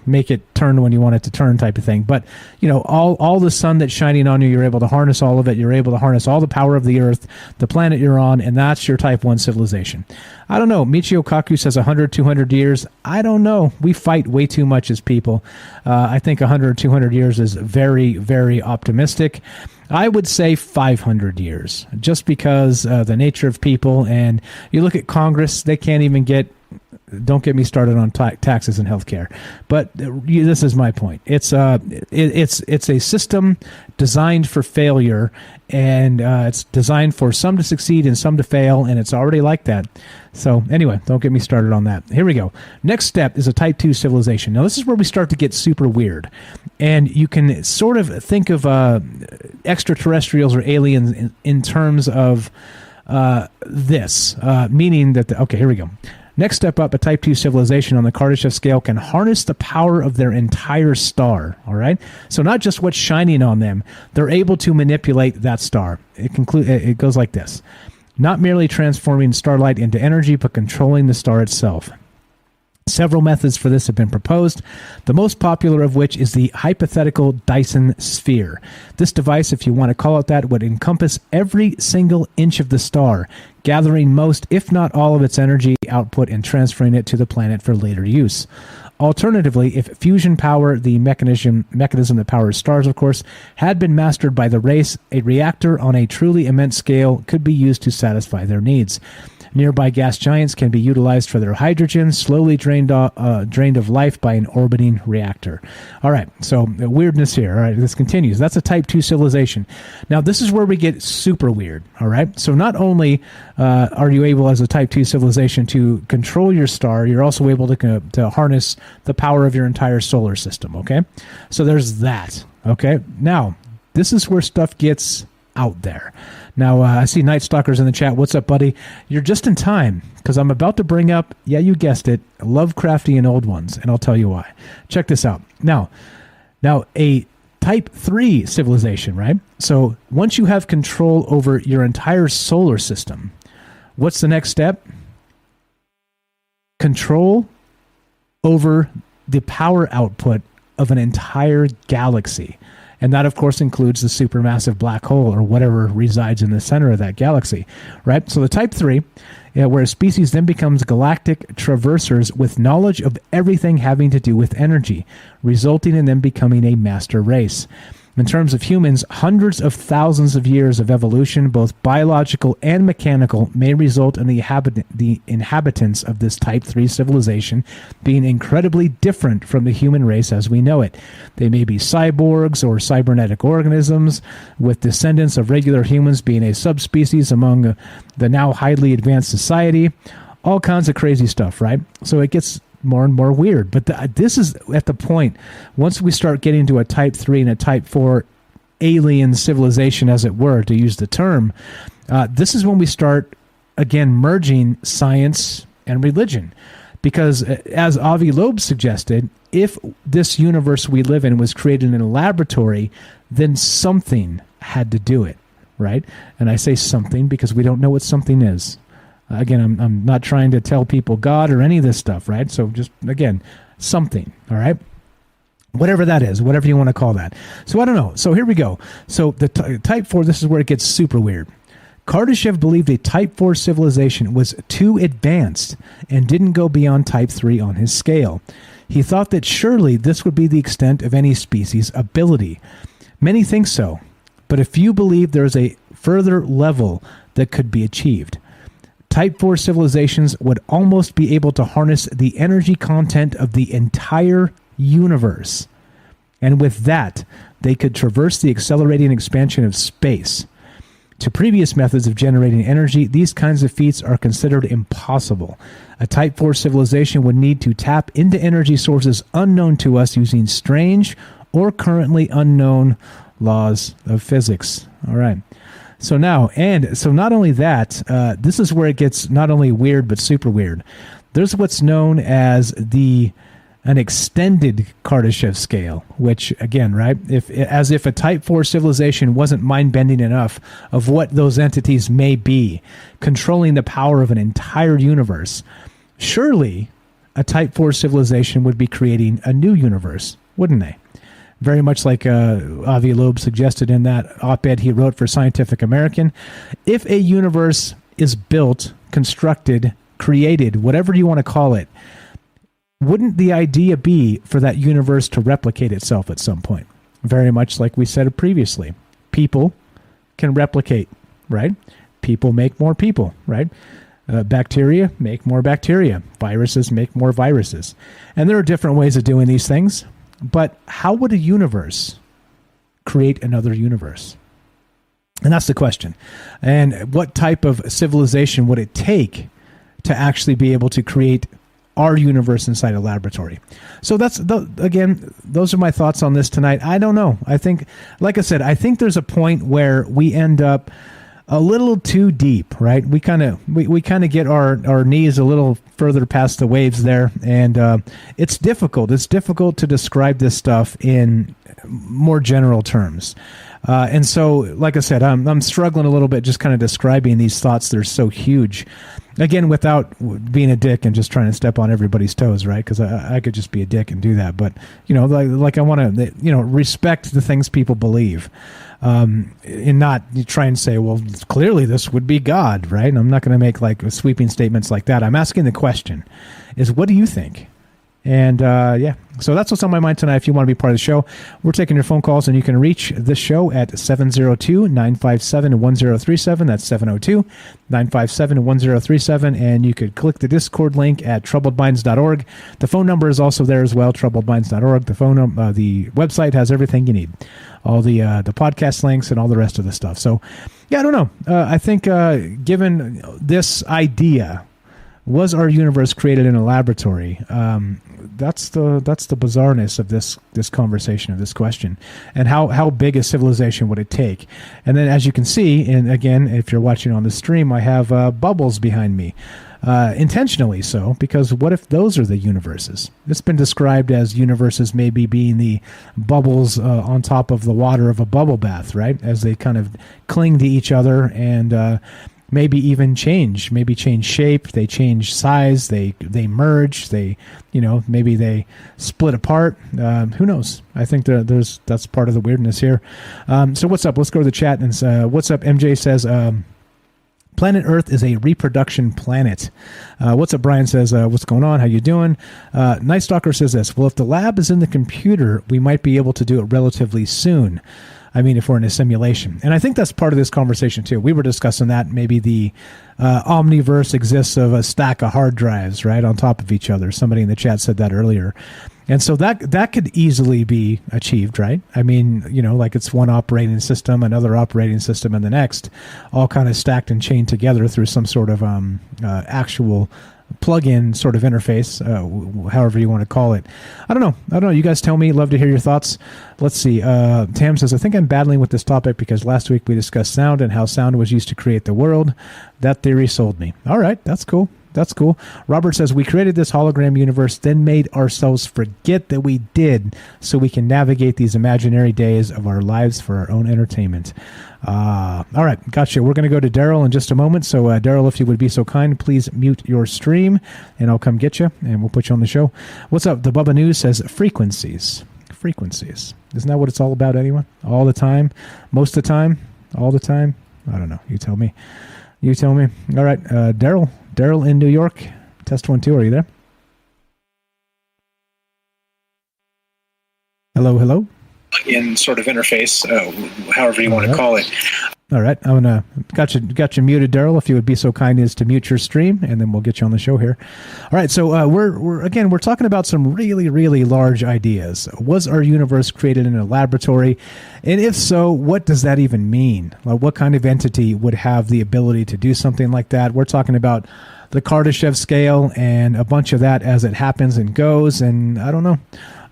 Speaker 9: make it turn when you want it to turn, type of thing. But all the sun that's shining on you, you're able to harness all of it. You're able to harness all the power of the Earth, the planet you're on, and that's your Type 1 civilization. I don't know. Michio Kaku says 100, 200 years. I don't know. We fight way too much as people. I think 100, 200 years is very, very optimistic. I would say 500 years, just because the nature of people. And you look at Congress, they can't even get don't get me started on taxes and healthcare. But this is my point. It's a system designed for failure, and it's designed for some to succeed and some to fail, and it's already like that. So anyway, don't get me started on that. Here we go. Next step is a Type 2 civilization. Now, this is where we start to get super weird, and you can sort of think of extraterrestrials or aliens in terms of this, meaning that, okay, here we go. Next step up, a Type 2 civilization on the Kardashev scale can harness the power of their entire star, all right? So not just what's shining on them, they're able to manipulate that star. It goes like this. Not merely transforming starlight into energy, but controlling the star itself. Several methods for this have been proposed, the most popular of which is the hypothetical Dyson sphere. This device, if you want to call it that, would encompass every single inch of the star, gathering most, if not all, of its energy output and transferring it to the planet for later use. Alternatively, if fusion power, the mechanism that powers stars, of course, had been mastered by the race, a reactor on a truly immense scale could be used to satisfy their needs. Nearby gas giants can be utilized for their hydrogen, slowly drained of life by an orbiting reactor. All right, so weirdness here. All right, this continues. That's a Type 2 civilization. Now, this is where we get super weird. All right, so not only are you able as a Type 2 civilization to control your star, you're also able to harness the power of your entire solar system. Okay, so there's that. Okay, now this is where stuff gets out there. Now, I see Night Stalkers in the chat. What's up, buddy? You're just in time, because I'm about to bring up, yeah, you guessed it, Lovecraftian old ones, and I'll tell you why. Check this out. Now, a Type 3 civilization, right? So once you have control over your entire solar system, what's the next step? Control over the power output of an entire galaxy. And that, of course, includes the supermassive black hole or whatever resides in the center of that galaxy, right? So the Type 3, where a species then becomes galactic traversers with knowledge of everything having to do with energy, resulting in them becoming a master race. In terms of humans, hundreds of thousands of years of evolution, both biological and mechanical, may result in the inhabitants of this Type 3 civilization being incredibly different from the human race as we know it. They may be cyborgs or cybernetic organisms, with descendants of regular humans being a subspecies among the now highly advanced society. All kinds of crazy stuff, right? So it gets more and more weird. But this is at the point, once we start getting to a Type 3 and a Type 4 alien civilization, as it were, to use the term, this is when we start, again, merging science and religion. Because as Avi Loeb suggested, if this universe we live in was created in a laboratory, then something had to do it, right? And I say something because we don't know what something is. Again, I'm not trying to tell people God or any of this stuff, right? So just, again, something, all right? Whatever that is, whatever you want to call that. So I don't know. So here we go. So the Type 4, this is where it gets super weird. Kardashev believed a Type 4 civilization was too advanced and didn't go beyond Type 3 on his scale. He thought that surely this would be the extent of any species' ability. Many think so, but a few believe there is a further level that could be achieved. Type 4 civilizations would almost be able to harness the energy content of the entire universe. And with that, they could traverse the accelerating expansion of space. To previous methods of generating energy, these kinds of feats are considered impossible. A Type 4 civilization would need to tap into energy sources unknown to us using strange or currently unknown laws of physics. All right. So now, and so not only that, this is where it gets not only weird, but super weird. There's what's known as an extended Kardashev scale, which again, right, as if a Type 4 civilization wasn't mind-bending enough of what those entities may be, controlling the power of an entire universe. Surely a Type 4 civilization would be creating a new universe, wouldn't they? Very much like Avi Loeb suggested in that op-ed he wrote for Scientific American. If a universe is built, constructed, created, whatever you want to call it, wouldn't the idea be for that universe to replicate itself at some point? Very much like we said previously. People can replicate, right? People make more people, right? Bacteria make more bacteria. Viruses make more viruses. And there are different ways of doing these things. But how would a universe create another universe? And that's the question. And what type of civilization would it take to actually be able to create our universe inside a laboratory? So again, those are my thoughts on this tonight. I don't know. I think, like I said, I think there's a point where we end up a little too deep, right? We kind of get our knees a little further past the waves there, and it's difficult. It's difficult to describe this stuff in more general terms. And so, like I said, I'm struggling a little bit just kind of describing these thoughts. They're so huge. Again, without being a dick and just trying to step on everybody's toes, right? Because I could just be a dick and do that. But, like I want to, respect the things people believe. And not try and say, well, clearly this would be God, right? And I'm not going to make like sweeping statements like that. I'm asking the question is, what do you think? And so that's what's on my mind tonight. If you want to be part of the show, we're taking your phone calls, and you can reach the show at 702-957-1037. That's 702-957-1037. And you could click the Discord link at troubledminds.org. The phone number is also there as well, troubledminds.org. The website has everything you need, all the podcast links and all the rest of the stuff. So, yeah, I don't know. I think given this idea, was our universe created in a laboratory? That's the bizarreness of this conversation, of this question, and how big a civilization would it take? And then, as you can see, and again, if you're watching on the stream, I have bubbles behind me, intentionally so, because what if those are the universes? It's been described as universes maybe being the bubbles on top of the water of a bubble bath, right? As they kind of cling to each other and maybe even change shape, they change size, they merge, maybe they split apart. Who knows? I think that's part of the weirdness here. So what's up? Let's go to the chat. And what's up? MJ says, planet Earth is a reproduction planet. What's up? Brian says, what's going on? How you doing? Night Stalker says this. Well, if the lab is in the computer, we might be able to do it relatively soon. I mean, if we're in a simulation. And I think that's part of this conversation, too. We were discussing that maybe the omniverse exists of a stack of hard drives, right, on top of each other. Somebody in the chat said that earlier. And so that could easily be achieved, right? I mean, like it's one operating system, another operating system, and the next, all kind of stacked and chained together through some sort of actual plug-in sort of interface, however you want to call it. I don't know. You guys tell me. Love to hear your thoughts. Let's see. Tam says, I think I'm battling with this topic because last week we discussed sound and how sound was used to create the world. That theory sold me. All right. That's cool. Robert says, we created this hologram universe, then made ourselves forget that we did so we can navigate these imaginary days of our lives for our own entertainment. All right. Gotcha. We're going to go to Daryl in just a moment. So, Daryl, if you would be so kind, please mute your stream and I'll come get you and we'll put you on the show. What's up? The Bubba News says frequencies. Isn't that what it's all about anyway? All the time? Most of the time? All the time? I don't know. You tell me. All right. Daryl in New York. Test 1, 2. Are you there? Hello. In sort of interface, however you want to call it. All right, I'm gonna got you muted, Daryl. If you would be so kind as to mute your stream, and then we'll get you on the show here. All right, so we're talking about some really, really large ideas. Was our universe created in a laboratory, and if so, what does that even mean? Like, what kind of entity would have the ability to do something like that? We're talking about the Kardashev scale and a bunch of that as it happens and goes, and I don't know.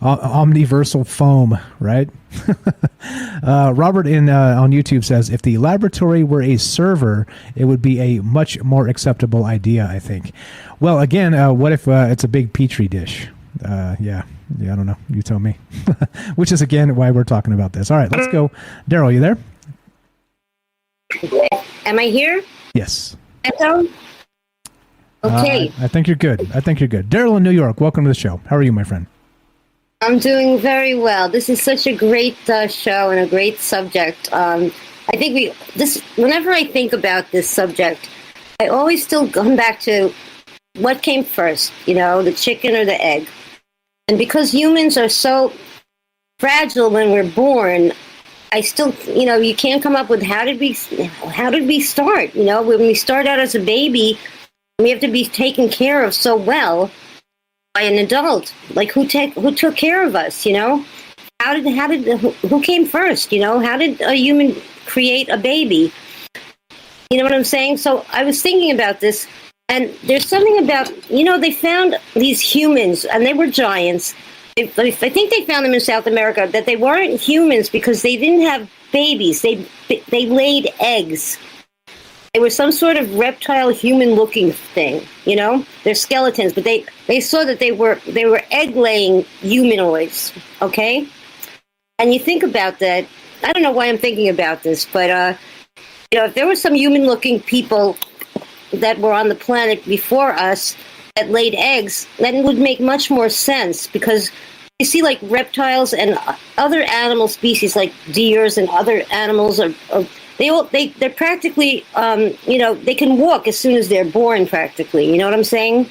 Speaker 9: Omniversal foam, right? Robert on YouTube says, if the laboratory were a server, it would be a much more acceptable idea, I think. Well, again, what if it's a big petri dish? Yeah, I don't know. You tell me. Which is, again, why we're talking about this. All right, let's go. Daryl, you there?
Speaker 12: Am I here?
Speaker 9: Yes.
Speaker 12: Hello? Okay.
Speaker 9: I think you're good. Daryl in New York, welcome to the show. How are you, my friend?
Speaker 12: I'm doing very well. This is such a great show and a great subject. I think whenever I think about this subject, I always still come back to what came first, the chicken or the egg. And because humans are so fragile when we're born, I still, you can't come up with how did we start? When we start out as a baby, We have to be taken care of so well by an adult. Like who took care of us? You know, who came first? You know, how did a human create a baby? You know what I'm saying? So I was thinking about this, and there's something about, you know, they found these humans, and they were giants. I think they found them in South America, that they weren't humans because they didn't have babies. They laid eggs. They were some sort of reptile, human-looking thing. You know, they're skeletons, but they saw that they were egg-laying humanoids. Okay, and you think about that. I don't know why I'm thinking about this, but you know, if there were some human-looking people that were on the planet before us that laid eggs, then it would make much more sense, because you see, like reptiles and other animal species, like deers and other animals, they're practically, you know, they can walk as soon as they're born, practically. You know what I'm saying?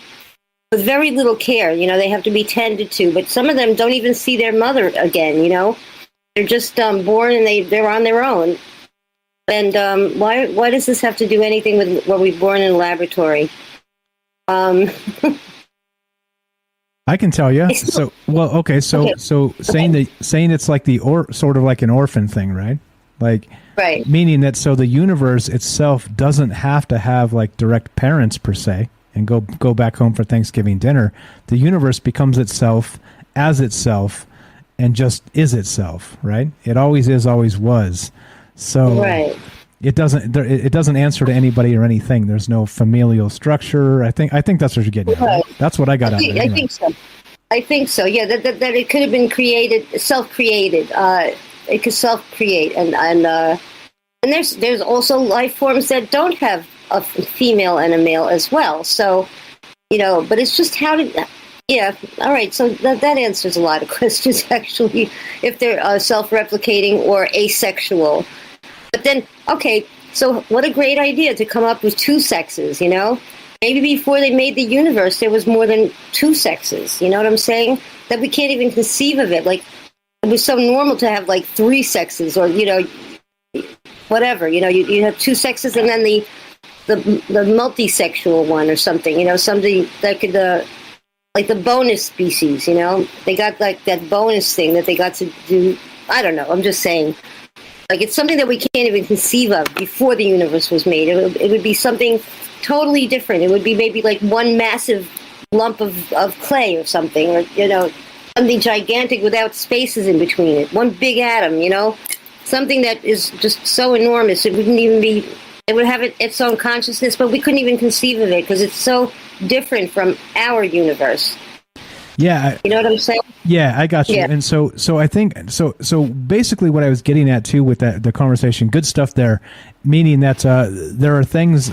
Speaker 12: With very little care. You know, they have to be tended to, but some of them don't even see their mother again. You know, they're just born and they're on their own. And why does this have to do anything with what we've born in a laboratory?
Speaker 9: I can tell you. So saying it's like sort of like an orphan thing, right? Like,
Speaker 12: right.
Speaker 9: Meaning that so the universe itself doesn't have to have like direct parents per se and go back home for Thanksgiving dinner. The universe becomes itself as itself and just is itself, right? It always is, always was. So
Speaker 12: right.
Speaker 9: It doesn't answer to anybody or anything. There's no familial structure. I think that's what you're getting at. Right? That's what I got out of it.
Speaker 12: I think so. I think so. Yeah, that it could have been self-created. It could self-create, and there's also life forms that don't have a female and a male as well. So, you know, but it's just how did. Yeah, all right. So that answers a lot of questions, actually, if they're self-replicating or asexual. But then, okay, so what a great idea to come up with two sexes, you know? Maybe before they made the universe, there was more than two sexes, you know what I'm saying? That we can't even conceive of it. Like, it was so normal to have, like, three sexes or, you know, whatever. You know, you have two sexes and then the multisexual one or something, you know, somebody that could... like the bonus species, you know? They got like that bonus thing that they got to do. I don't know. I'm just saying. Like it's something that we can't even conceive of before the universe was made. It would be something totally different. It would be maybe like one massive lump of clay or something. Or, you know, something gigantic without spaces in between it. One big atom, you know? Something that is just so enormous. It wouldn't even be... It would have its own consciousness, but we couldn't even conceive of it because it's so different from our universe.
Speaker 9: Yeah.
Speaker 12: You know what I'm saying?
Speaker 9: Yeah, I got you. Yeah. And so I think, so basically what I was getting at too with the conversation, good stuff there, meaning that there are things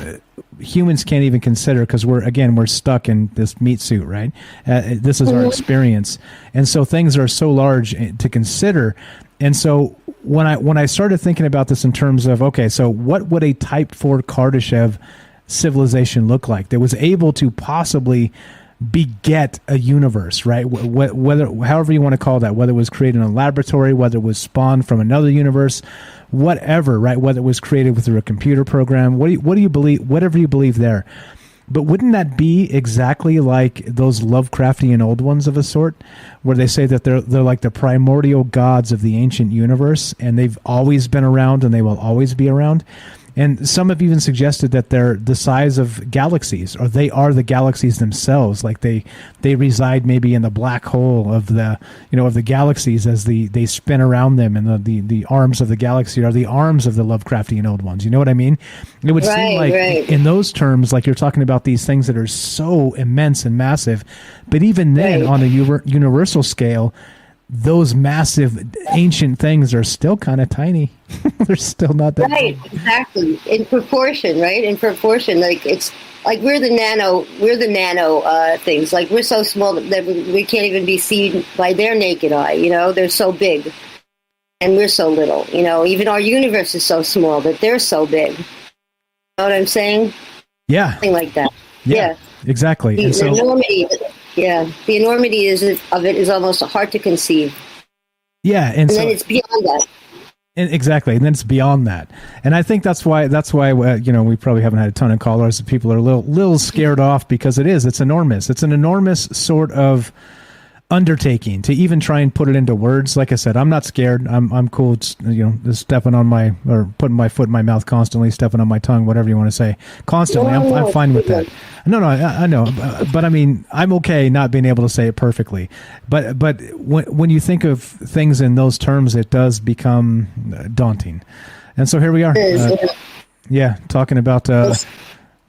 Speaker 9: humans can't even consider because we're stuck in this meat suit, right? This is our experience. And so things are so large to consider. And so when I started thinking about this in terms of, okay, so what would a Type 4 Kardashev civilization look like that was able to possibly beget a universe, right? Whether, however you want to call that, whether it was created in a laboratory, whether it was spawned from another universe, whatever, right? Whether it was created through a computer program, what do you believe? Whatever you believe there. But wouldn't that be exactly like those Lovecraftian old ones of a sort, where they say that they're like the primordial gods of the ancient universe, and they've always been around and they will always be around? And some have even suggested that they're the size of galaxies, or they are the galaxies themselves. Like they reside maybe in the black hole of the galaxies as they spin around them, and the arms of the galaxy are the arms of the Lovecraftian old ones. You know what I mean? It would seem like in those terms, like you're talking about these things that are so immense and massive, but even then on a universal scale, those massive ancient things are still kind of tiny. They're still not that
Speaker 12: right big. Exactly in proportion, right? In proportion, like it's like we're the nano things. Like we're so small that we can't even be seen by their naked eye. You know, they're so big, and we're so little. You know, even our universe is so small that they're so big. You know what I'm saying?
Speaker 9: Yeah,
Speaker 12: something like that. Yeah.
Speaker 9: Exactly.
Speaker 12: The enormity. Yeah, the enormity of it is almost hard to conceive.
Speaker 9: Yeah, and
Speaker 12: then it's beyond that.
Speaker 9: Exactly, and then it's beyond that, and I think that's why we probably haven't had a ton of callers. People are a little scared off because it's enormous. It's an enormous sort of undertaking to even try and put it into words. Like I said, I'm not scared. I'm cool. It's, stepping on putting my foot in my mouth constantly, stepping on my tongue, whatever you want to say, constantly. I'm fine with that. No, I know, but I mean, I'm okay not being able to say it perfectly. But when you think of things in those terms, it does become daunting. And so here we are. Talking about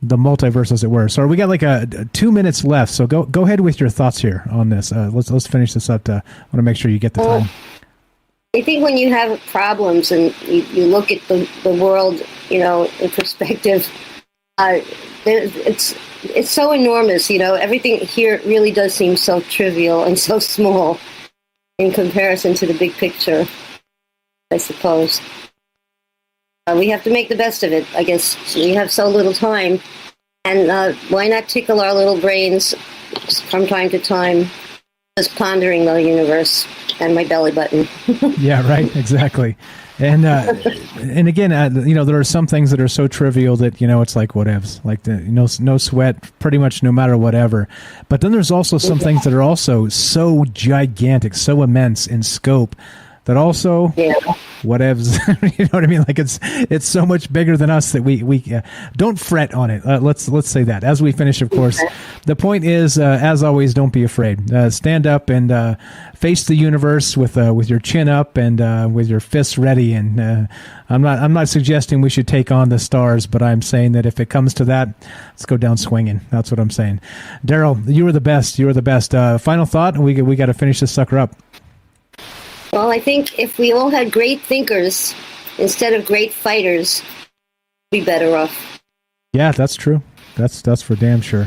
Speaker 9: the multiverse, as it were. So we got like 2 minutes left. So go ahead with your thoughts here on this. Let's finish this up. I want to make sure you get the time.
Speaker 12: I think when you have problems and you look at the world, in perspective, it's so enormous. Everything here really does seem so trivial and so small in comparison to the big picture, I suppose. We have to make the best of it. I guess we have so little time. And why not tickle our little brains from time to time, just pondering the universe and my belly button.
Speaker 9: Yeah, right. Exactly. And again, there are some things that are so trivial that, it's like whatevs, like no sweat, pretty much no matter whatever. But then there's also some things that are also so gigantic, so immense in scope that also whatevs, you know what I mean? Like it's so much bigger than us that we don't fret on it. Let's say that as we finish, of course. The point is, as always, don't be afraid. Stand up and face the universe with your chin up and with your fists ready. And I'm not suggesting we should take on the stars, but I'm saying that if it comes to that, let's go down swinging. That's what I'm saying. Daryl, you were the best. You were the best. Final thought. We got to finish this sucker up.
Speaker 12: Well, I think if we all had great thinkers instead of great fighters, we'd be better off.
Speaker 9: Yeah, that's true. That's for damn sure.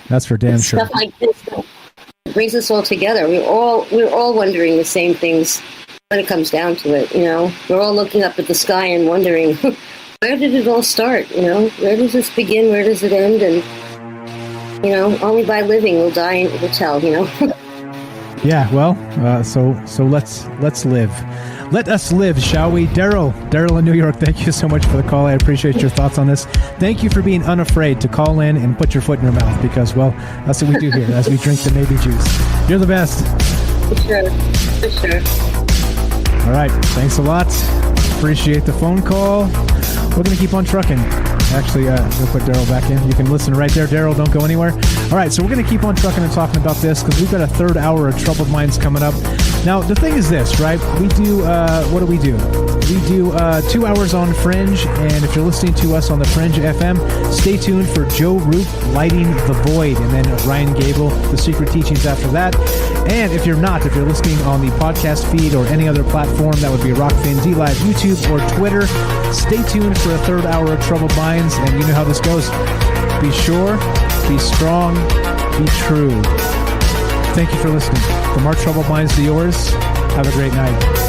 Speaker 9: That's for damn sure.
Speaker 12: Stuff like this brings us all together. We're all wondering the same things when it comes down to it. We're all looking up at the sky and wondering, where did it all start? Where does this begin? Where does it end? And only by living will die and will tell.
Speaker 9: Yeah, well, so let's live. Let us live, shall we? Daryl in New York, thank you so much for the call. I appreciate your thoughts on this. Thank you for being unafraid to call in and put your foot in your mouth because, well, that's what we do here as we drink the maybe juice. You're the best.
Speaker 12: For sure.
Speaker 9: All right, thanks a lot. Appreciate the phone call. We're going to keep on trucking. Actually, we'll put Daryl back in. You can listen right there. Daryl, don't go anywhere. All right, so we're going to keep on trucking and talking about this because we've got a third hour of Troubled Minds coming up. Now, the thing is this, right? We do, what do? We do 2 hours on Fringe, and if you're listening to us on the Fringe FM, stay tuned for Joe Roop, Lighting the Void, and then Ryan Gable, The Secret Teachings after that. And if you're listening on the podcast feed or any other platform, that would be Rockfin, D-Live, YouTube, or Twitter, stay tuned for a third hour of Troubled Minds, and you know how this goes. Be sure, be strong, be true. Thank you for listening. From our Troubled Minds to yours, have a great night.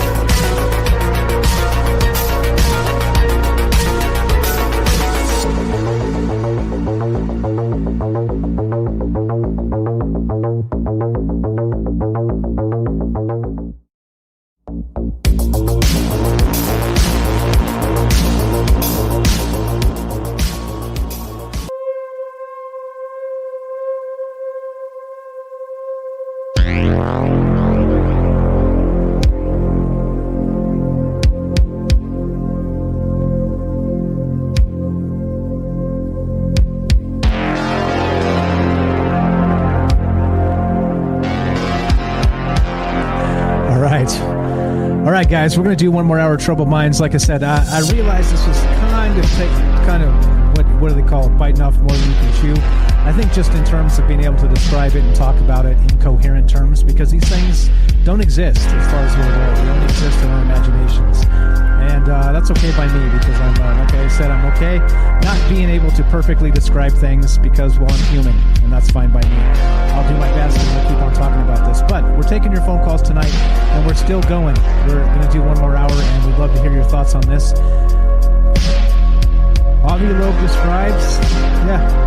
Speaker 9: All right, guys, we're going to do one more hour of Troubled Minds. Like I said, I realized this was kind of what do they call it, biting off more than you can chew. I think just in terms of being able to describe it and talk about it in coherent terms, because these things don't exist as far as we're aware. They only exist in our imaginations. And that's okay by me because I'm, like I said, I'm okay not being able to perfectly describe things because, well, I'm human, and that's fine by me. I'll do my best and we'll keep on talking about this. But we're taking your phone calls tonight, and we're still going. We're going to do one more hour, and we'd love to hear your thoughts on this. Avi Loeb describes,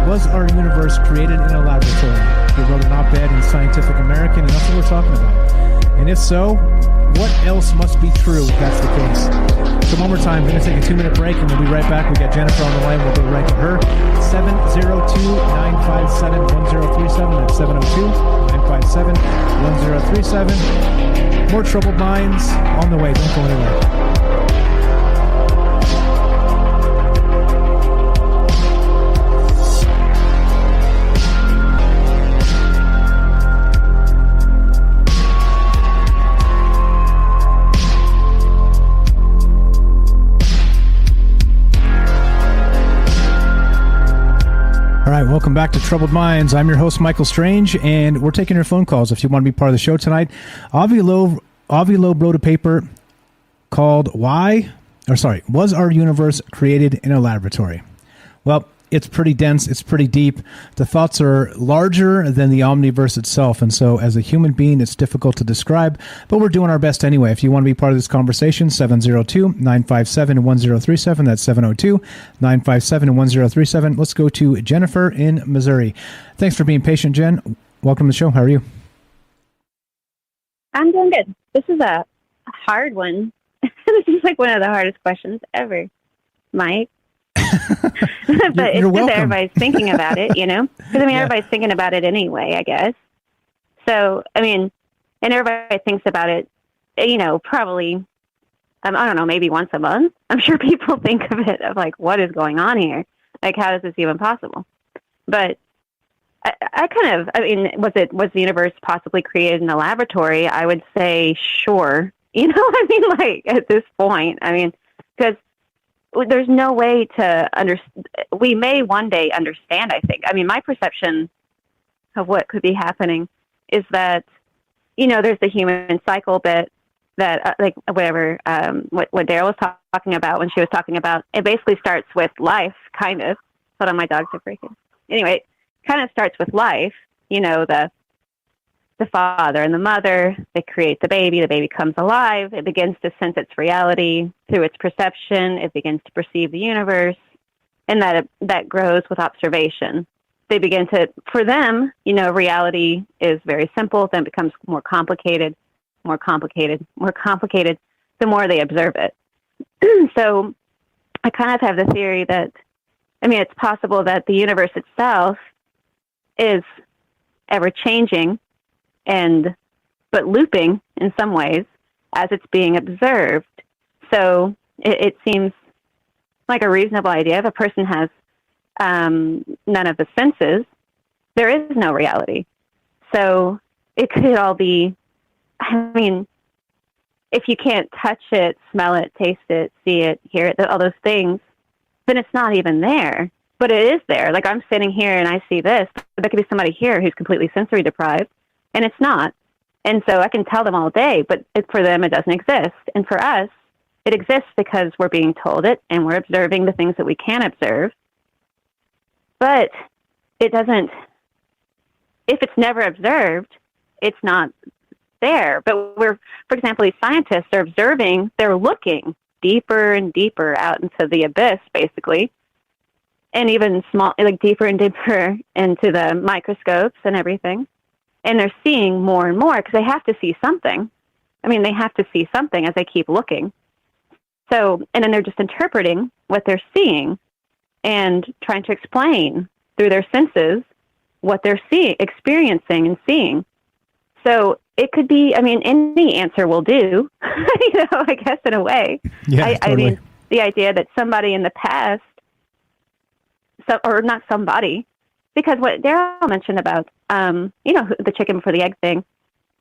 Speaker 9: was our universe created in a laboratory? He wrote an op-ed in Scientific American, and that's what we're talking about. And if so, what else must be true if that's the case? So one more time, I'm going to take a 2-minute break, and we'll be right back. We got Jennifer on the line. We'll go right to her. 702-957-1037. That's 702-957-1037. More Troubled Minds on the way. Don't go anywhere. All right, welcome back to Troubled Minds. I'm your host, Michael Strange, and we're taking your phone calls if you want to be part of the show tonight. Avi Loeb wrote a paper called Was Our Universe Created in a Laboratory? Well, it's pretty dense, it's pretty deep. The thoughts are larger than the omniverse itself, and so as a human being, it's difficult to describe, but we're doing our best anyway. If you want to be part of this conversation, 702-957-1037. That's 702-957-1037. Let's go to Jennifer in Missouri. Thanks for being patient, Jen. Welcome to the show. How are you?
Speaker 13: I'm doing good. This is a hard one. This is like one of the hardest questions ever, Mike. But it's because everybody's thinking about it, you know? Because, I mean, everybody's thinking about it anyway, I guess. So, I mean, and everybody thinks about it, you know, probably, I don't know, maybe once a month. I'm sure people think of it of like, what is going on here? Like, how is this even possible? But I mean, was the universe possibly created in a laboratory? I would say, sure. You know, I mean, like, at this point, I mean, because there's no way to understand. We may one day understand, I think. I mean, my perception of what could be happening is that, you know, there's the human cycle bit that, like, whatever, what Daryl was talking about when she was talking about, it basically starts with life, kind of. Hold on, my dogs are freaking. Anyway, it kind of starts with life, you know, the father and the mother, they create the baby comes alive, it begins to sense its reality through its perception, it begins to perceive the universe, and that grows with observation. They begin to, for them, you know, reality is very simple, then it becomes more complicated, the more they observe it. So I kind of have the theory that, I mean, it's possible that the universe itself is ever-changing, but looping in some ways as it's being observed. So it seems like a reasonable idea. If a person has none of the senses, there is no reality. So it could all be, I mean, if you can't touch it, smell it, taste it, see it, hear it, all those things, then it's not even there. But it is there. Like, I'm sitting here and I see this, but there could be somebody here who's completely sensory deprived, and it's not. And so I can tell them all day, but for them, it doesn't exist. And for us, it exists because we're being told it and we're observing the things that we can observe. But it doesn't, if it's never observed, it's not there. But for example, these scientists are observing, they're looking deeper and deeper out into the abyss, basically. And even like deeper and deeper into the microscopes and everything. And they're seeing more and more because they have to see something. I mean, they have to see something as they keep looking. So, and then they're just interpreting what they're seeing and trying to explain through their senses what they're experiencing and seeing. So it could be, I mean, any answer will do, you know, I guess in a way.
Speaker 9: Yeah, totally.
Speaker 13: I mean, the idea that somebody in the past, or not somebody, because what Daryl mentioned about, you know, the chicken before the egg thing.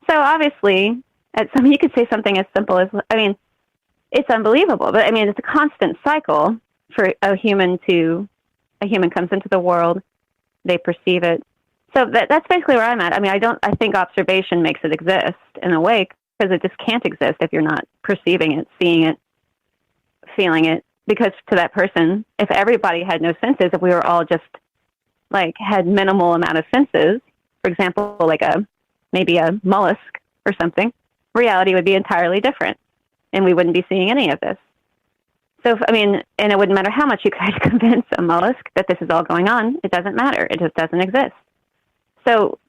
Speaker 13: So obviously, you could say something as simple as, I mean, it's unbelievable, but I mean, it's a constant cycle for a human comes into the world, they perceive it. So that's basically where I'm at. I mean, I think observation makes it exist in a way, because it just can't exist if you're not perceiving it, seeing it, feeling it. Because to that person, if everybody had no senses, if we were all just like had minimal amount of senses, for example, like maybe a mollusk or something, reality would be entirely different, and we wouldn't be seeing any of this. So, I mean, and it wouldn't matter how much you try to convince a mollusk that this is all going on. It doesn't matter. It just doesn't exist. So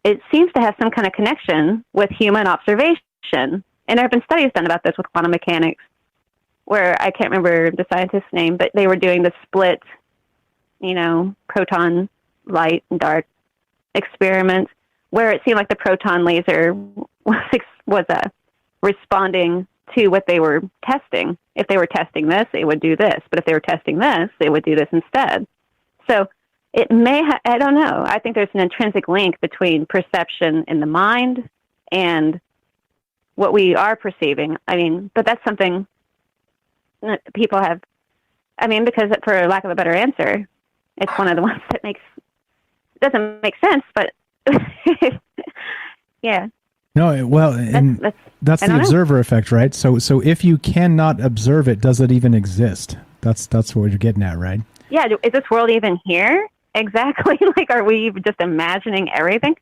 Speaker 13: it seems to have some kind of connection with human observation, And there have been studies done about this with quantum mechanics, where I can't remember the scientist's name, but they were doing the split, proton, light, and dark experiments, where it seemed like the proton laser was responding to what they were testing. If they were testing this, it would do this. But if they were testing this, it would do this instead. So it may I don't know. I think there's an intrinsic link between perception in the mind and what we are perceiving. But that's something that people have, because for lack of a better answer, it's one of the ones that doesn't make sense, but yeah.
Speaker 9: No, well, and that's the observer effect, right? So if you cannot observe it, does it even exist? That's what you're getting at, right?
Speaker 13: Yeah, is this world even here? Exactly. Like, are we just imagining everything?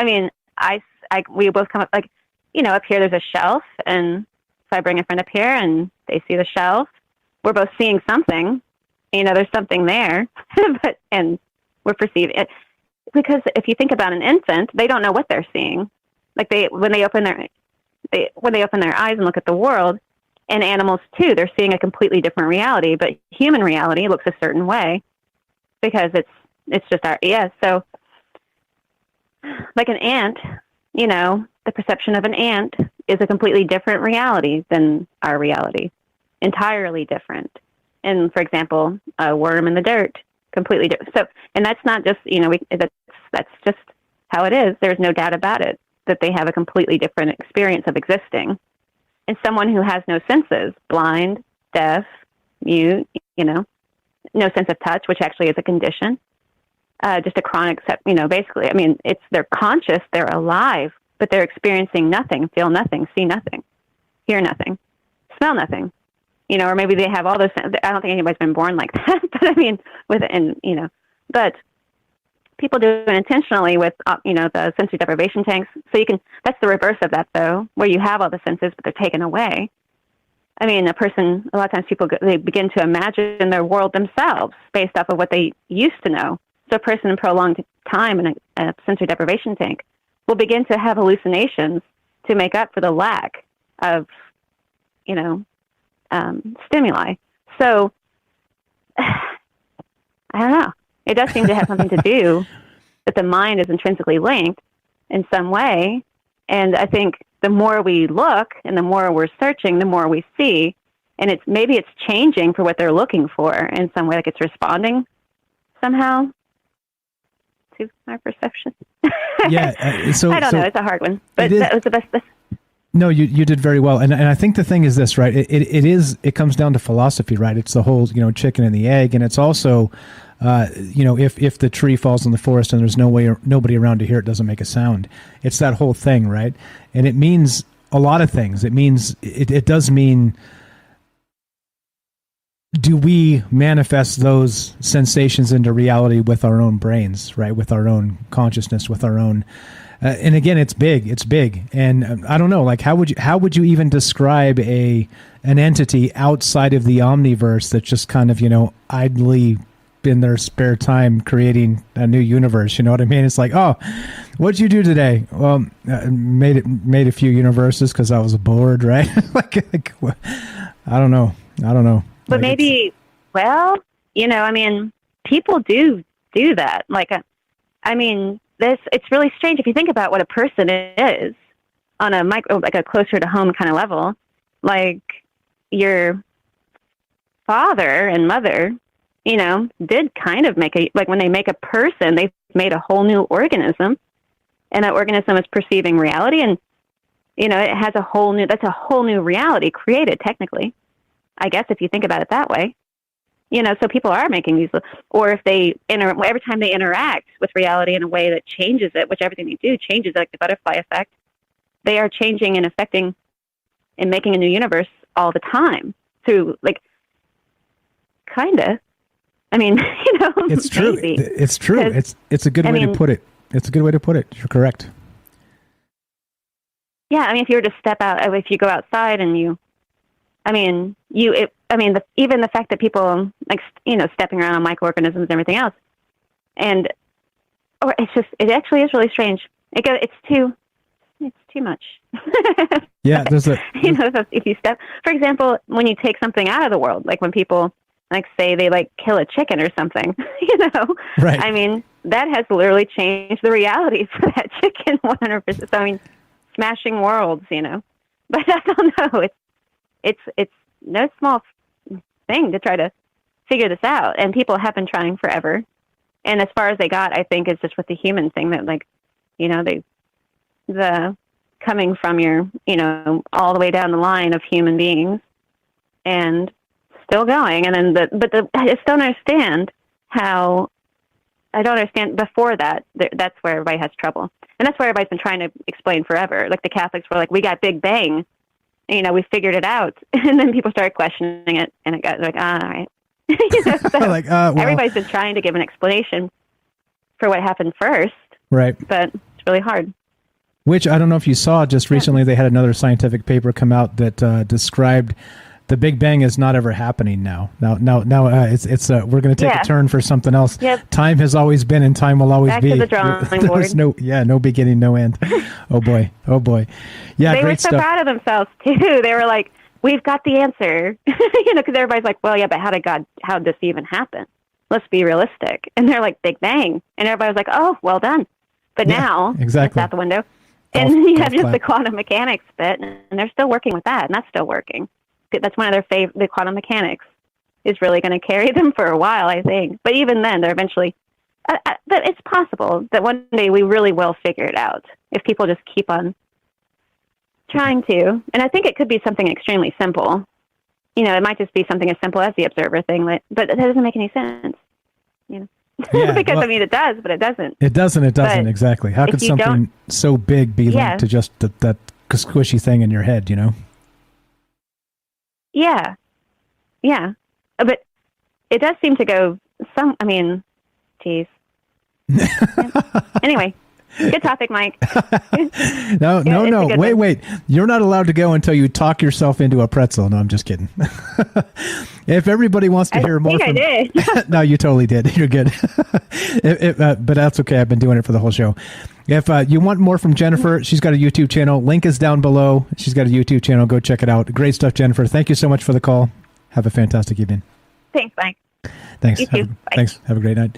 Speaker 13: We both come up, up here there's a shelf, and so I bring a friend up here, and they see the shelf. We're both seeing something. There's something there, and we're perceiving it. Because if you think about an infant, they don't know what they're seeing. Like when they open their eyes and look at the world, and animals too, they're seeing a completely different reality. But human reality looks a certain way because it's just So, like an ant, the perception of an ant is a completely different reality than our reality, entirely different. And for example, a worm in the dirt, completely different. So, and that's not just that's just how it is. There's no doubt about it that they have a completely different experience of existing. And someone who has no senses, blind, deaf, mute, no sense of touch, which actually is a condition, just a chronic, basically, they're conscious, they're alive, but they're experiencing nothing, feel nothing, see nothing, hear nothing, smell nothing, or maybe they have all those. I don't think anybody's been born like that, but but people do it intentionally with, the sensory deprivation tanks. So that's the reverse of that though, where you have all the senses, but they're taken away. A lot of times people, they begin to imagine their world themselves based off of what they used to know. So a person in prolonged time in a sensory deprivation tank will begin to have hallucinations to make up for the lack of, stimuli. So I don't know. It does seem to have something to do that the mind is intrinsically linked in some way. And I think the more we look and the more we're searching, the more we see. And maybe it's changing for what they're looking for in some way, like it's responding somehow to our perception.
Speaker 9: Yeah.
Speaker 13: I don't know. It's a hard one, but that was the best.
Speaker 9: No, you did very well. And I think the thing is this, right? It comes down to philosophy, right? It's the whole, chicken and the egg. And it's also, if the tree falls in the forest and there's nobody around to hear it, doesn't make a sound. It's that whole thing, right? And it means a lot of things. It means, it does mean, do we manifest those sensations into reality with our own brains, right? With our own consciousness, with our own, and again, it's big. And I don't know, like, how would you even describe an entity outside of the omniverse that just kind of, idly in their spare time creating a new universe? You know what I mean? It's like, oh, what'd you do today? Well, made a few universes because I was bored, right? like, I don't know.
Speaker 13: But maybe, people do that. Like, it's really strange if you think about what a person is on a a closer to home kind of level. Like your father and mother, did kind of when they make a person, they've made a whole new organism, and that organism is perceiving reality, and it has that's a whole new reality created technically, I guess, if you think about it that way. So people are making these, or if they every time they interact with reality in a way that changes it, which everything they do changes, like the butterfly effect, they are changing and affecting and making a new universe all the time through, like, kind of. It's true.
Speaker 9: Maybe. It's true. It's a good way to put it. It's a good way to put it. You're correct.
Speaker 13: Yeah, if you were to step out, if you go outside and even the fact that people, like, stepping around on microorganisms and everything else, it actually is really strange. It's too, it's too much.
Speaker 9: Yeah, there's a
Speaker 13: if you step, for example, when you take something out of the world, like when people say they kill a chicken or something,
Speaker 9: Right.
Speaker 13: I mean, that has literally changed the reality for that chicken 100%. So, I mean, smashing worlds, but I don't know. It's no small thing to try to figure this out, and people have been trying forever. And as far as they got, I think it's just with the human thing that the coming from your, all the way down the line of human beings and still going. And then I just don't understand how, I don't understand before that, that's where everybody has trouble. And that's where everybody's been trying to explain forever. Like the Catholics were like, we got Big Bang, we figured it out. And then people started questioning it and it got all right. Everybody's been trying to give an explanation for what happened first.
Speaker 9: Right.
Speaker 13: But it's really hard.
Speaker 9: Which I don't know if you saw just recently, they had another scientific paper come out that described the Big Bang is not ever happening now. Now, it's we're going to take a turn for something else.
Speaker 13: Yep.
Speaker 9: Time has always been, and time will always
Speaker 13: Back
Speaker 9: be.
Speaker 13: to the drawing board.
Speaker 9: No beginning, no end. Oh boy. Yeah,
Speaker 13: they
Speaker 9: great
Speaker 13: were so
Speaker 9: stuff.
Speaker 13: proud of themselves too. They were like, "We've got the answer," because everybody's like, "Well, yeah, but how did this even happen? Let's be realistic." And they're like, "Big Bang," and everybody was like, "Oh, well done." But now
Speaker 9: exactly.
Speaker 13: it's out the window. And you have just the quantum mechanics bit, and they're still working with that, and that's still working. That's one of their the quantum mechanics is really going to carry them for a while, I think. But even then, they're eventually, but it's possible that one day we really will figure it out if people just keep on trying to. And I think it could be something extremely simple. It might just be something as simple as the observer thing, but that doesn't make any sense,
Speaker 9: Yeah,
Speaker 13: because it does, but it doesn't.
Speaker 9: It doesn't,
Speaker 13: But
Speaker 9: exactly. How could something so big be linked to just that squishy thing in your head,
Speaker 13: Yeah. But it does seem to go geez. Anyway, good topic, Mike.
Speaker 9: No. Wait. You're not allowed to go until you talk yourself into a pretzel. No, I'm just kidding. If everybody wants to hear more
Speaker 13: I did.
Speaker 9: No, you totally did. You're good. But that's okay. I've been doing it for the whole show. If you want more from Jennifer, she's got a YouTube channel. Link is down below. She's got a YouTube channel. Go check it out. Great stuff, Jennifer. Thank you so much for the call. Have a fantastic evening.
Speaker 13: Thanks, Mike.
Speaker 9: Thanks.
Speaker 13: You too.
Speaker 9: Thanks. Have a great night.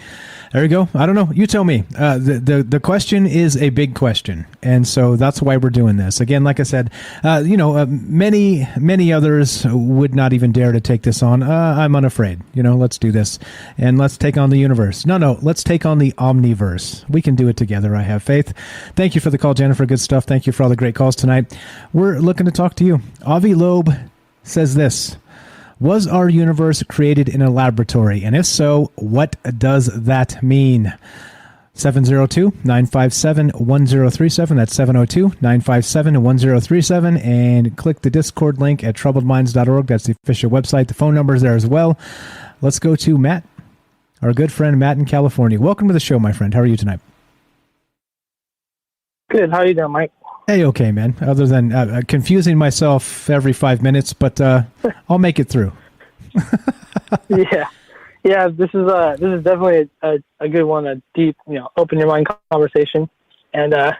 Speaker 9: There you go. I don't know. You tell me. The question is a big question, and so that's why we're doing this. Again, like I said, many others would not even dare to take this on. I'm unafraid. Let's do this, and let's take on the universe. No, let's take on the omniverse. We can do it together. I have faith. Thank you for the call, Jennifer. Good stuff. Thank you for all the great calls tonight. We're looking to talk to you. Avi Loeb says this. Was our universe created in a laboratory? And if so, what does that mean? 702-957-1037. That's 702-957-1037. And click the Discord link at troubledminds.org. That's the official website. The phone number is there as well. Let's go to Matt, our good friend Matt in California. Welcome to the show, my friend. How are you tonight?
Speaker 14: Good. How are you doing, Mike?
Speaker 9: Hey, okay, man. Other than confusing myself every 5 minutes, but I'll make it through.
Speaker 14: Yeah. This is definitely a good one, a deep, open your mind conversation, and I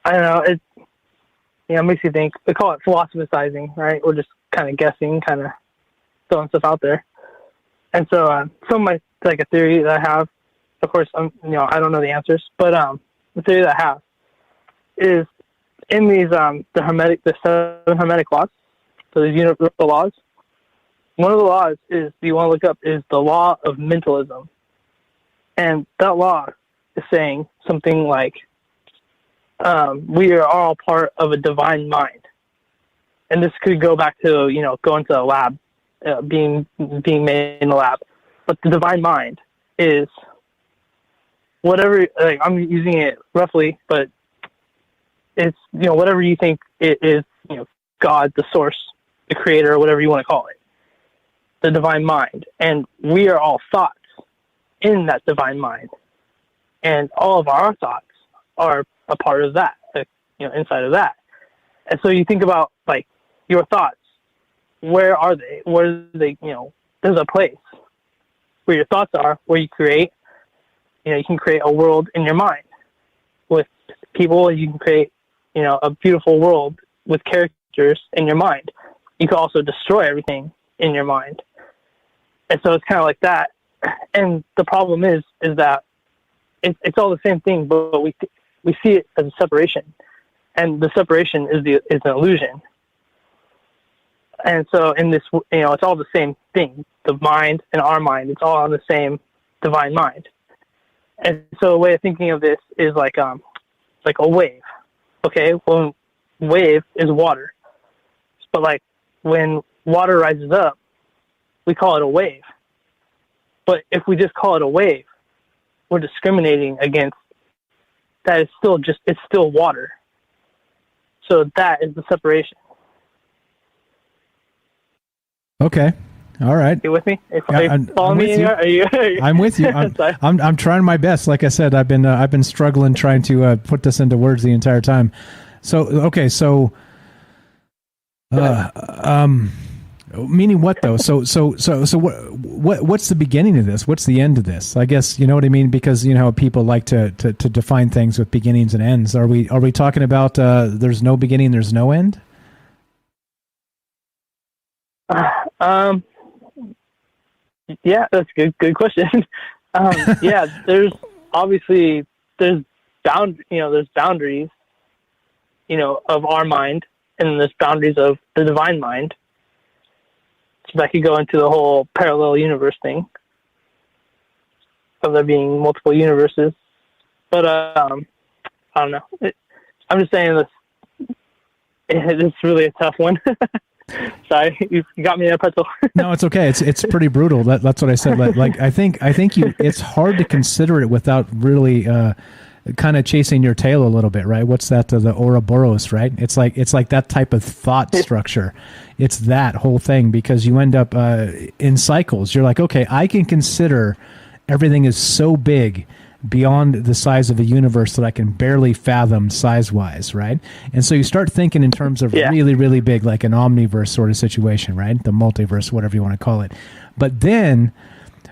Speaker 14: don't know, it makes you think. They call it philosophizing, right? We're just kind of guessing, kind of throwing stuff out there, and so some of my a theory that I have, of course, I don't know the answers, but the theory that I have is. In these, the 7 Hermetic laws, so these universal laws, one of the laws you want to look up is the law of mentalism. And that law is saying something like, we are all part of a divine mind. And this could go back to, going to a lab, being made in a lab. But the divine mind is whatever, I'm using it roughly, but it's, whatever you think it is, God, the source, the creator, whatever you want to call it, the divine mind. And we are all thoughts in that divine mind. And all of our thoughts are a part of that, inside of that. And so you think about, your thoughts, where are they? Where do they, there's a place where your thoughts are, where you create, you can create a world in your mind with people. You can create, a beautiful world with characters in your mind. You can also destroy everything in your mind. And so it's kind of like that. And the problem is that it's all the same thing, but we see it as a separation. And the separation is an illusion. And so in this, it's all the same thing. The mind and our mind, it's all on the same divine mind. And so a way of thinking of this is like a wave. Okay, well, wave is water. But like when water rises up, we call it a wave. But if we just call it a wave, we're discriminating against that. It's still water. So that is the separation.
Speaker 9: Okay. All right.
Speaker 14: You with me? Are you following me? Are you?
Speaker 9: I'm with you. I'm trying my best. Like I said, I've been struggling trying to put this into words the entire time. So okay. So, meaning what though? So what's the beginning of this? What's the end of this? I guess you know what I mean, because you know how people like to define things with beginnings and ends. Are we talking about there's no beginning, there's no end?
Speaker 14: Yeah, that's a good question. Yeah, there's boundaries, of our mind, and there's boundaries of the divine mind. So that could go into the whole parallel universe thing of there being multiple universes. But I don't know. I'm just saying this. It's really a tough one. Sorry, you got me in a pretzel.
Speaker 9: No, it's okay. It's pretty brutal. That's what I said. Like I think it's hard to consider it without really kind of chasing your tail a little bit, right? What's that? The Ouroboros, right? It's like that type of thought structure. It's that whole thing, because you end up in cycles. You're like, okay, I can consider everything is so big beyond the size of a universe that I can barely fathom size-wise, right? And so you start thinking in terms of really, really big, like an omniverse sort of situation, right? The multiverse, whatever you want to call it. But then,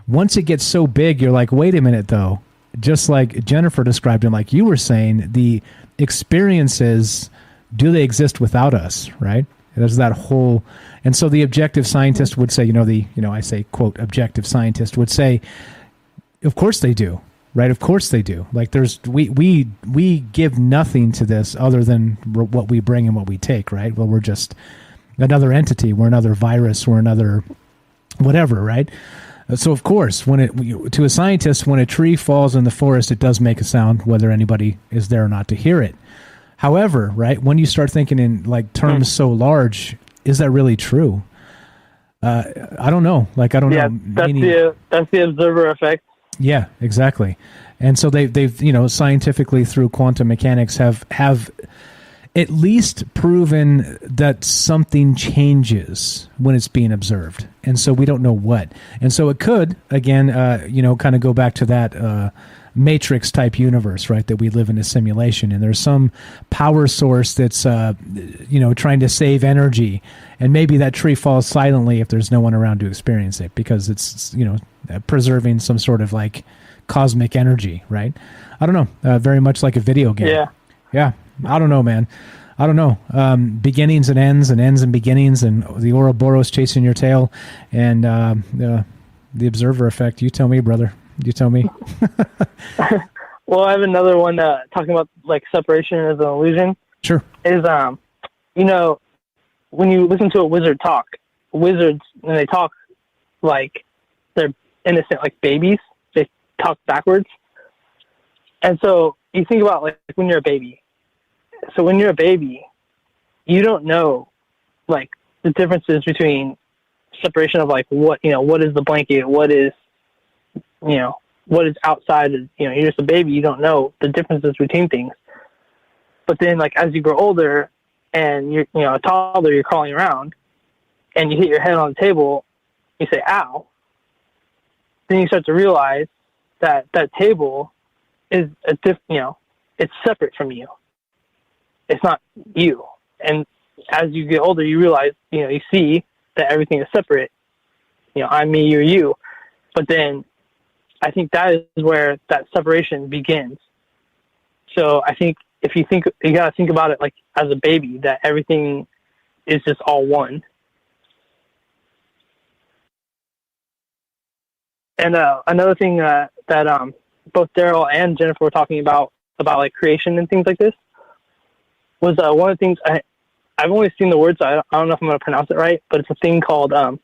Speaker 9: once it gets so big, you're like, wait a minute, though. Just like Jennifer described and like you were saying, the experiences, do they exist without us, right? There's that whole... And so the objective scientist would say, I say, quote, objective scientist would say, of course they do. Right, of course they do. Like we give nothing to this other than what we bring and what we take. Right. Well, we're just another entity. We're another virus. We're another whatever. Right. So of course, to a scientist, when a tree falls in the forest, it does make a sound, whether anybody is there or not to hear it. However, right, when you start thinking in like terms so large, is that really true? I don't know. Like I don't know.
Speaker 14: That's the observer effect.
Speaker 9: Yeah, exactly. And so they've scientifically through quantum mechanics have at least proven that something changes when it's being observed. And so we don't know what. And so it could, again, kind of go back to that Matrix type universe, right? That we live in a simulation, and there's some power source that's, trying to save energy, and maybe that tree falls silently if there's no one around to experience it, because it's, preserving some sort of like cosmic energy, right? I don't know. Very much like a video game. Yeah. I don't know, man. I don't know. Beginnings and ends and beginnings, and the Ouroboros chasing your tail, and the observer effect. You tell me, brother. You tell me.
Speaker 14: Well, I have another one talking about like separation as an illusion.
Speaker 9: Sure.
Speaker 14: Is when you listen to a wizard talk, wizards, when they talk like they're innocent, like babies, they talk backwards. And so you think about like when you're a baby. So when you're a baby, you don't know like the differences between separation of like what is the blanket, what is outside of, you're just a baby, you don't know the differences between things. But then like as you grow older and you're a toddler, you're crawling around and you hit your head on the table, you say ow. Then you start to realize that that table is it's separate from you. It's not you. And as you get older, you realize, you see that everything is separate. I'm me, you're you. But then I think that is where that separation begins. So I think if you gotta think about it like as a baby, that everything is just all one. And another thing that both Daryl and Jennifer were talking about like creation and things like this was one of the things I've only seen the words, so I don't know if I'm going to pronounce it right, but it's a thing called the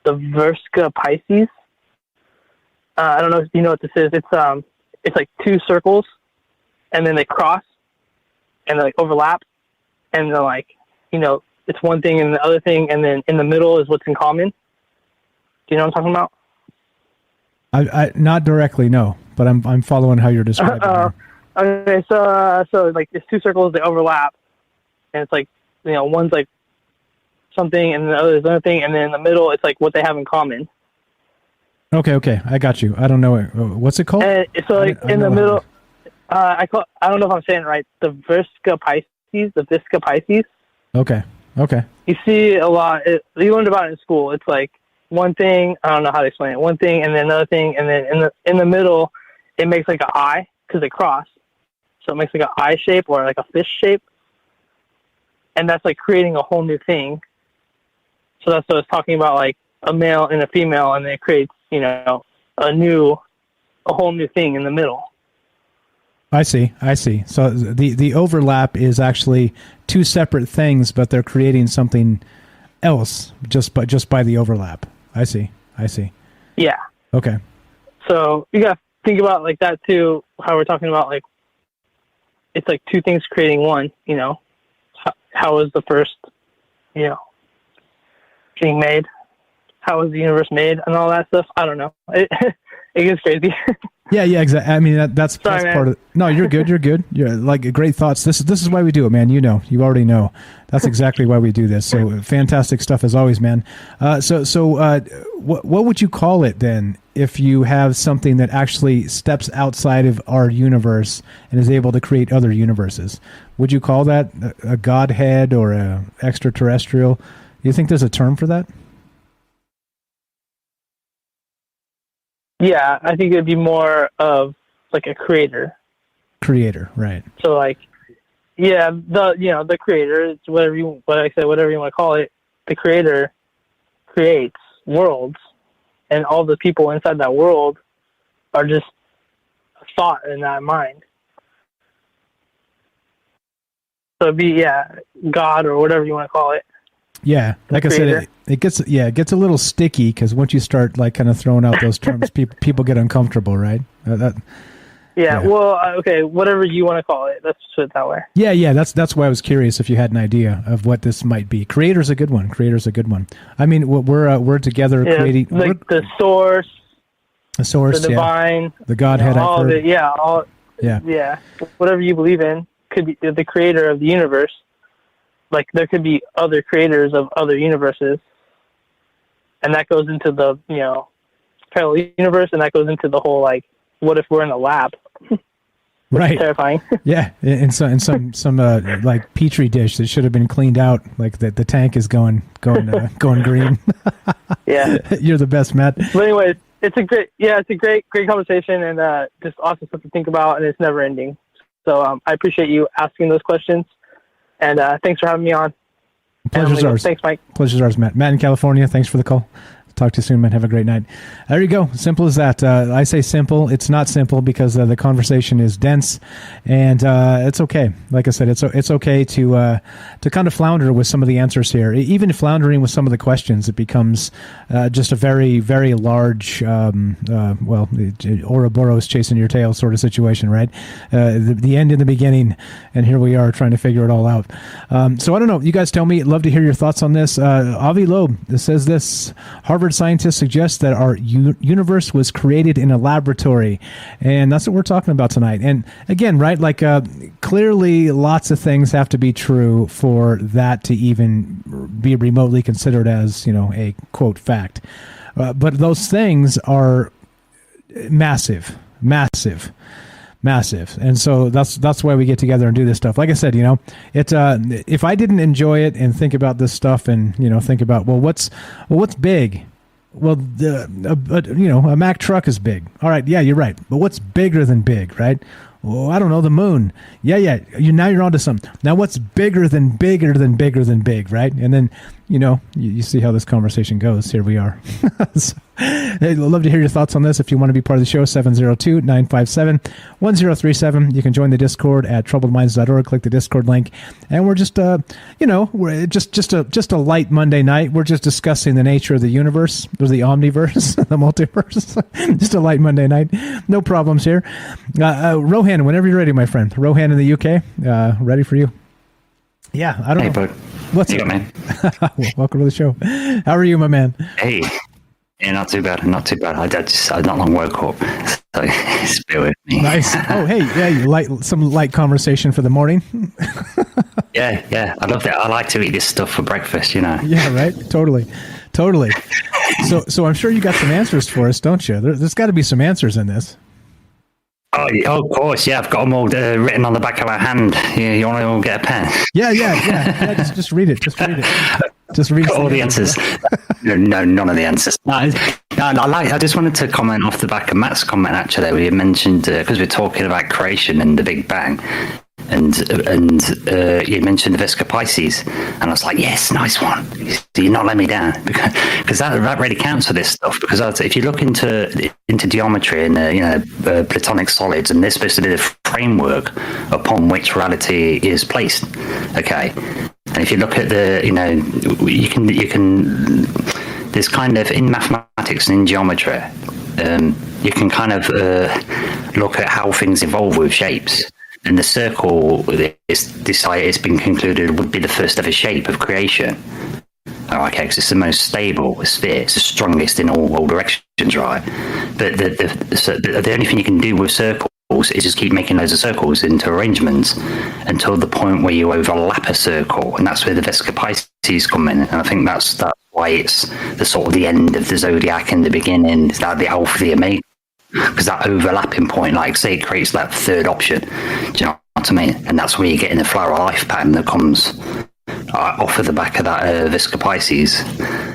Speaker 14: Verska Pisces. I don't know if you know what this is. It's like two circles, and then they cross, and they like overlap, and they're like, it's one thing and the other thing, and then in the middle is what's in common. Do you know what I'm talking about?
Speaker 9: I not directly, no, but I'm following how you're describing it.
Speaker 14: Okay, so like it's two circles, they overlap, and it's like, one's like something, and the other is another thing, and then in the middle, it's like what they have in common.
Speaker 9: Okay, I got you. I don't know what's it called.
Speaker 14: And so like in the middle, I don't know if I'm saying it right. The Verska Pisces. Okay. You see a lot. You learned about it in school. It's like one thing. I don't know how to explain it. One thing, and then another thing, and then in the middle, it makes like an eye because they cross. So it makes like an eye shape or like a fish shape. And that's like creating a whole new thing. So that's what it's talking about, like a male and a female, and it creates, a whole new thing in the middle.
Speaker 9: I see. So the overlap is actually two separate things, but they're creating something else just by the overlap. I see.
Speaker 14: Yeah.
Speaker 9: Okay.
Speaker 14: So you got to think about like that too, how we're talking about like, it's like two things creating one, how was the first, thing made? How was the universe made and all that stuff? I don't know. It gets crazy.
Speaker 9: Yeah, exactly. I mean, that's part of it. No, you're good. You're like great thoughts. This is why we do it, man. You already know. That's exactly why we do this. So fantastic stuff as always, man. What would you call it then if you have something that actually steps outside of our universe and is able to create other universes? Would you call that a godhead or a extraterrestrial? You think there's a term for that?
Speaker 14: Yeah, I think it'd be more of like a creator.
Speaker 9: Creator, right?
Speaker 14: So like, yeah, the creator. It's whatever you want to call it. The creator creates worlds, and all the people inside that world are just a thought in that mind. So it'd be God or whatever you want to call it.
Speaker 9: Yeah, like I said, it gets a little sticky because once you start like kind of throwing out those terms, people get uncomfortable, right?
Speaker 14: Yeah. Well, okay, whatever you want to call it, let's put it that way.
Speaker 9: Yeah. That's why I was curious if you had an idea of what this might be. Creator's a good one. I mean, we're together creating
Speaker 14: like the source, the divine,
Speaker 9: the Godhead.
Speaker 14: All of it. Yeah. Whatever you believe in could be the creator of the universe. Like there could be other creators of other universes, and that goes into the parallel universe, and that goes into the whole like, what if we're in a lab?
Speaker 9: Right.
Speaker 14: Terrifying.
Speaker 9: Yeah, in some like petri dish that should have been cleaned out. Like the tank is going green.
Speaker 14: Yeah,
Speaker 9: you're the best, Matt.
Speaker 14: But anyways, it's a great conversation, and just awesome stuff to think about, and it's never ending. So I appreciate you asking those questions. And thanks for having me on.
Speaker 9: Pleasure's ours.
Speaker 14: Thanks, Mike.
Speaker 9: Pleasure's ours, Matt. Matt in California, thanks for the call. Talk to you soon, man. Have a great night. There you go. Simple as that. I say simple. It's not simple because the conversation is dense, and it's okay. Like I said, it's okay to kind of flounder with some of the answers here. Even floundering with some of the questions, it becomes just a very, very large, Ouroboros chasing your tail sort of situation, right? The end in the beginning, and here we are trying to figure it all out. So I don't know. You guys tell me. I'd love to hear your thoughts on this. Avi Loeb says this: Harvard scientists suggest that our universe was created in a laboratory, and that's what we're talking about tonight. And again, right, like clearly lots of things have to be true for that to even be remotely considered as, a quote fact. But those things are massive. And so that's why we get together and do this stuff. Like I said, it's if I didn't enjoy it and think about this stuff and think about what's big. Well, a Mack truck is big. All right, yeah, you're right. But what's bigger than big, right? Oh, I don't know, the moon. Yeah. Now you're onto something. Now what's bigger than big, right? And then, you see how this conversation goes. Here we are. So, hey, I'd love to hear your thoughts on this. If you want to be part of the show, 702-957-1037. You can join the Discord at troubledminds.org. Click the Discord link. And we're just, we're just a light Monday night. We're just discussing the nature of the universe, or the omniverse, the multiverse. Just a light Monday night. No problems here. Rohan, whenever you're ready, my friend. Rohan in the UK, ready for you. Yeah, I don't know.
Speaker 15: Bud.
Speaker 9: What's
Speaker 15: up, man?
Speaker 9: Welcome to the show. How are you, my man?
Speaker 15: Hey. Yeah, not too bad. I not long woke up, so just bear with me.
Speaker 9: Nice. Oh, hey, yeah, some light conversation for the morning.
Speaker 15: Yeah, I love that. I like to eat this stuff for breakfast,
Speaker 9: Yeah, right. Totally. So I'm sure you got some answers for us, don't you? There's got to be some answers in this.
Speaker 15: Oh, of course, yeah. I've got them all written on the back of my hand. You want to get a pen?
Speaker 9: Yeah. Just read it. Just read
Speaker 15: all the answers. No, none of the answers. No, I just wanted to comment off the back of Matt's comment, actually, where you mentioned, because we're talking about creation and the Big Bang, and you mentioned the Vesca Pisces, and I was like, yes, nice one. You're not letting me down, because that really counts for this stuff. Because if you look into geometry and platonic solids, and they're supposed to be the framework upon which reality is placed. Okay, and if you look at you can there's kind of, in mathematics and in geometry, you can kind of look at how things evolve with shapes. And the circle it's been concluded would be the first ever shape of creation. Oh, okay, because it's the most stable sphere. It's the strongest in all directions, right? But the only thing you can do with circles is just keep making loads of circles into arrangements until the point where you overlap a circle, and that's where the Vesca Pisces come in. And I think that's why it's the sort of the end of the zodiac and the beginning. It's like the alpha, the omega. Because that overlapping point, like say, it creates that third option. Do you know what I mean? And that's where you get in the flower of life pattern that comes off of the back of that Vesca Pisces.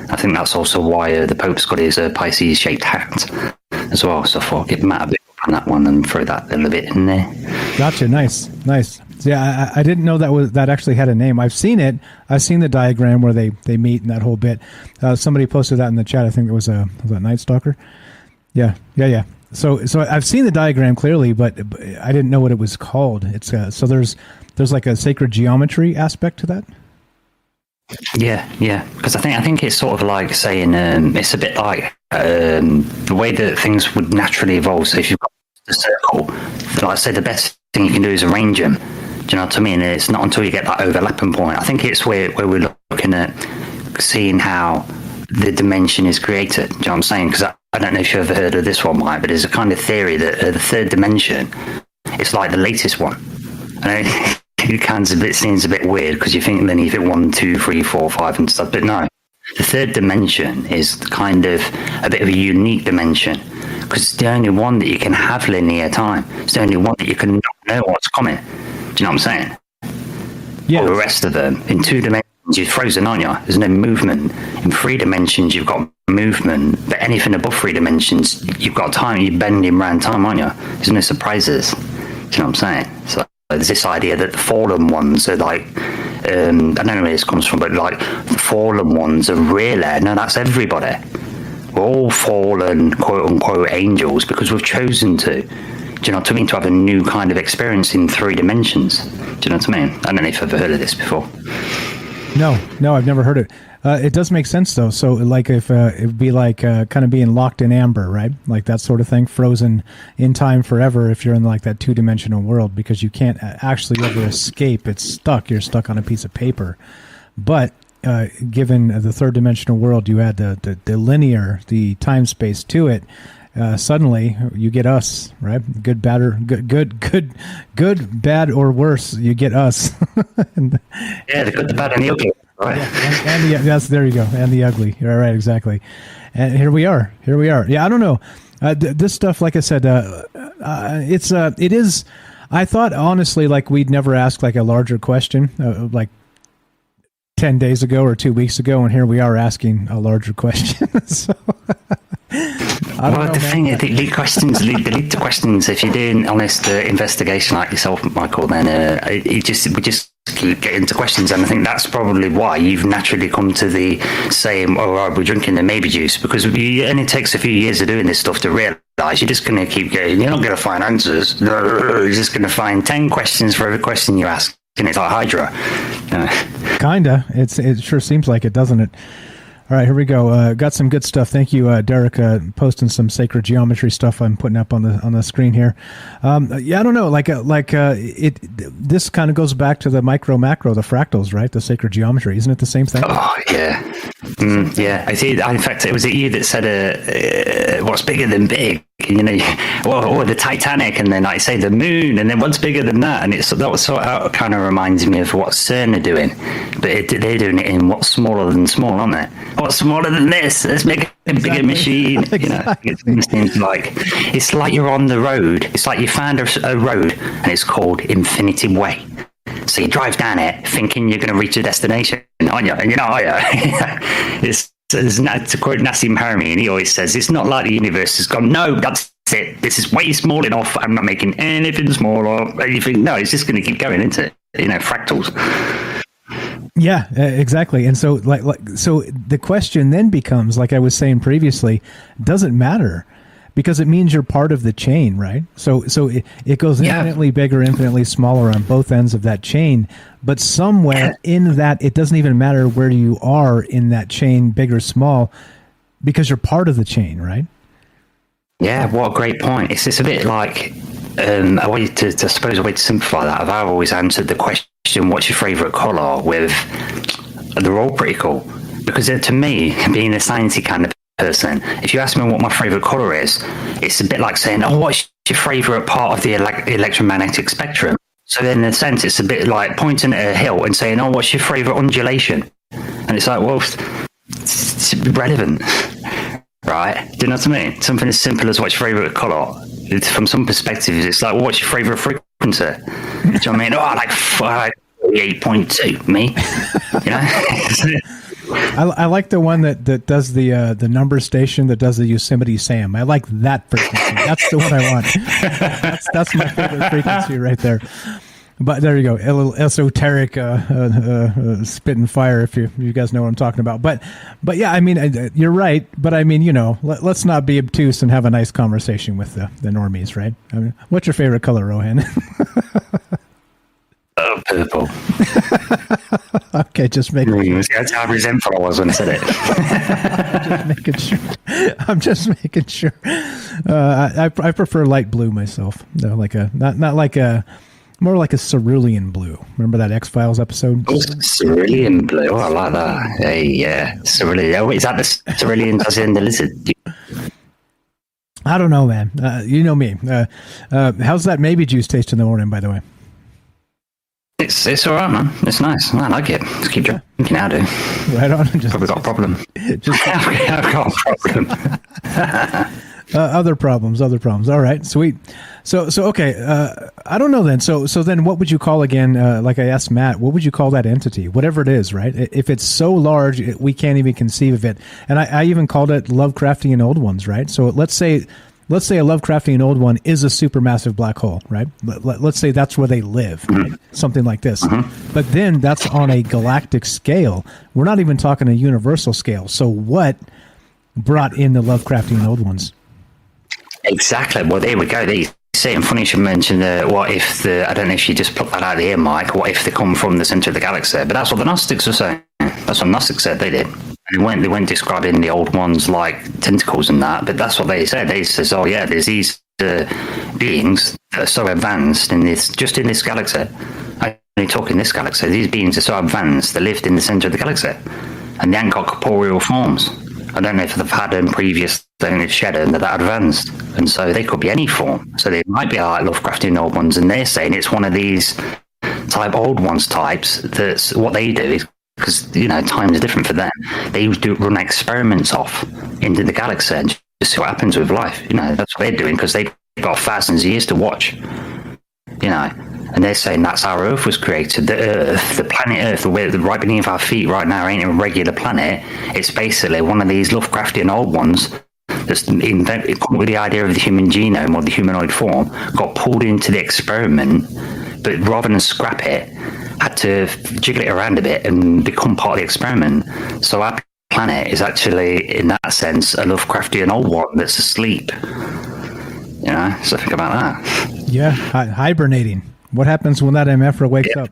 Speaker 15: I think that's also why the Pope's got his Pisces-shaped hat as well. So I thought I'd give Matt a bit on that one and throw that little bit in there.
Speaker 9: Gotcha. Nice. Yeah, I didn't know that actually had a name. I've seen it. I've seen the diagram where they meet and that whole bit. Somebody posted that in the chat. I think it was that Night Stalker. Yeah. So I've seen the diagram clearly, but I didn't know what it was called. It's so there's like a sacred geometry aspect to that.
Speaker 15: Yeah. Because I think it's sort of like saying it's a bit like the way that things would naturally evolve. So if you've got the circle, like I say, the best thing you can do is arrange them. Do you know what I mean? It's not until you get that overlapping point. I think it's where we're looking at seeing how the dimension is created. Do you know what I'm saying? Because I don't know if you've ever heard of this one, Mike, but there's a kind of theory that the third dimension is like the latest one. And it seems a bit weird because you think then you fit 1, 2, 3, 4, 5 and stuff, but no. The third dimension is kind of a bit of a unique dimension because it's the only one that you can have linear time. It's the only one that you can not know what's coming. Do you know what I'm saying?
Speaker 9: Yeah.
Speaker 15: All the rest of them, in 2 dimensions, you're frozen, aren't you? There's no movement. In 3 dimensions, you've got movement, but anything above 3 dimensions, you've got time. You're bending around time, aren't you? There's no surprises. Do you know what I'm saying? So there's this idea that the fallen ones are like, I don't know where this comes from, but like the fallen ones are really, no, that's everybody. We're all fallen, quote unquote, angels because we've chosen to. Do you know what I mean? To have a new kind of experience in 3 dimensions. Do you know what I mean? I don't know if you've ever heard of this before.
Speaker 9: No, I've never heard it. It does make sense though. So like if it would be like kind of being locked in amber, right? Like that sort of thing, frozen in time forever if you're in like that 2-dimensional world because you can't actually ever escape. It's stuck. You're stuck on a piece of paper. But given the 3rd-dimensional world, you add the linear, the time space to it. Suddenly you get us, right? Good, bad, or good, bad, or worse. You get us.
Speaker 15: Yeah, the good, the bad, and the ugly. Right.
Speaker 9: Yeah, there you go. And the ugly. You're right, exactly. And here we are. Yeah, I don't know. This stuff, like I said, it is. I thought honestly, like we'd never asked like a larger question, like 10 days ago or 2 weeks ago, and here we are asking a larger question. So
Speaker 15: Well, the thing is, the lead to questions. If you're doing honest investigation like yourself, Michael, then we just keep getting to questions, and I think that's probably why you've naturally come to the saying, "Oh, right, we're drinking the maybe juice," because it only takes a few years of doing this stuff to realise you're just going to keep going. You're not going to find answers. You're just going to find 10 questions for every question you ask, and it's like Hydra.
Speaker 9: Kinda. It sure seems like it, doesn't it? All right, here we go. Got some good stuff. Thank you, Derek, posting some sacred geometry stuff I'm putting up on the screen here. Yeah, I don't know. This kind of goes back to the micro macro, the fractals, right? The sacred geometry, isn't it the same thing?
Speaker 15: Oh yeah, yeah. I see. In fact, it was you that said, "What's bigger than big?" You know, or the Titanic, and then I say the moon, and then what's bigger than that? And that was sort of kind of reminds me of what CERN are doing, but they're doing it in what's smaller than small, aren't they? What's smaller than this? Let's make a bigger machine.
Speaker 9: Exactly.
Speaker 15: You know, it's like you're on the road. It's like you found a road, and it's called Infinity Way. So you drive down it thinking you're going to reach a destination, aren't you? And you're not, are you? To quote Nassim Haramein, he always says, it's not like the universe has gone, no, that's it. This is way small enough. I'm not making anything small or anything. No, it's just going to keep going, isn't it? You know, fractals.
Speaker 9: Yeah, exactly. And so so the question then becomes, like I was saying previously, does it matter? Because it means you're part of the chain, right? So it goes infinitely bigger, infinitely smaller on both ends of that chain. But somewhere in that, it doesn't even matter where you are in that chain, big or small, because you're part of the chain, right?
Speaker 15: Yeah, what a great point. It's a bit like, I want you to suppose a way to simplify that. I've always answered the question, what's your favourite colour, with, they're all pretty cool. Because to me, being a sciencey kind of person, if you ask me what my favourite colour is, it's a bit like saying, oh, what's your favourite part of the electromagnetic spectrum? So in a sense, it's a bit like pointing at a hill and saying, oh, what's your favourite undulation? And it's like, well, it's irrelevant, right? Do you know what I mean? Something as simple as what's your favourite colour, from some perspectives, it's like, well, what's your favourite frequency? Do you know what I mean? Oh, I like 48.2, me. You know?
Speaker 9: I like the one that does the number station that does the Yosemite Sam. I like that frequency. That's the one I want. That's my favorite frequency right there. But there you go, a little esoteric spitting fire, if you guys know what I'm talking about. But yeah, I mean, you're right. But I mean, you know, let's not be obtuse and have a nice conversation with the normies, right? I mean, what's your favorite color, Rohan?
Speaker 15: Purple.
Speaker 9: Okay, just making sure.
Speaker 15: That's how resentful I was when I said
Speaker 9: it. I'm just making sure. I prefer light blue myself. No, like not like a, more like a cerulean blue. Remember that X-Files episode?
Speaker 15: Oh, cerulean blue. Oh, I like that. Hey, yeah, cerulean. Oh, is that the cerulean that's in the lizard?
Speaker 9: I don't know, man. You know me. How's that maybe juice taste in the morning, by the way?
Speaker 15: It's all right, man. It's nice. I like it. Just keep drinking out, dude.
Speaker 9: Right on.
Speaker 15: Probably got a problem. I've got a problem.
Speaker 9: Other problems. All right, sweet. So okay. I don't know then. So then, what would you call again? Like I asked Matt, what would you call that entity? Whatever it is, right? If it's so large, we can't even conceive of it. And I even called it Lovecraftian old ones, right? So let's say a Lovecraftian old one is a supermassive black hole, right? Let's say that's where they live, right? Something like this. But then that's on a galactic scale. We're not even talking a universal scale. So what brought in the Lovecraftian old ones?
Speaker 15: Exactly. Well, there we go. There you see, and funny you should mention what if I don't know if you just plucked that out of the air, Mike, what if they come from the centre of the galaxy? But that's what the Gnostics were saying. That's what Gnostics said they did. And they weren't describing the old ones like tentacles and that, but that's what they said. They said, oh yeah, there's these beings that are so advanced in this galaxy. I'm only talking this galaxy. These beings are so advanced, they lived in the centre of the galaxy. And they haven't got corporeal forms. I don't know if they've had a previous shed and they're that advanced. And so they could be any form. So they might be like Lovecraftian old ones, and they're saying it's one of these types. That's what they do is, because, you know, time is different for them. They run experiments off into the galaxy and just see what happens with life. You know, that's what they're doing, because they've got thousands of years to watch. You know, and they're saying that's how Earth was created. The Earth, the planet Earth, right beneath our feet right now, ain't a regular planet. It's basically one of these Lovecraftian old ones just invented, come up with the idea of the human genome or the humanoid form, got pulled into the experiment, but rather than scrap it, had to jiggle it around a bit and become part of the experiment. So our planet is actually, in that sense, a Lovecraftian old one that's asleep. You know, so think about that.
Speaker 9: Yeah, hibernating. What happens when that MF wakes up?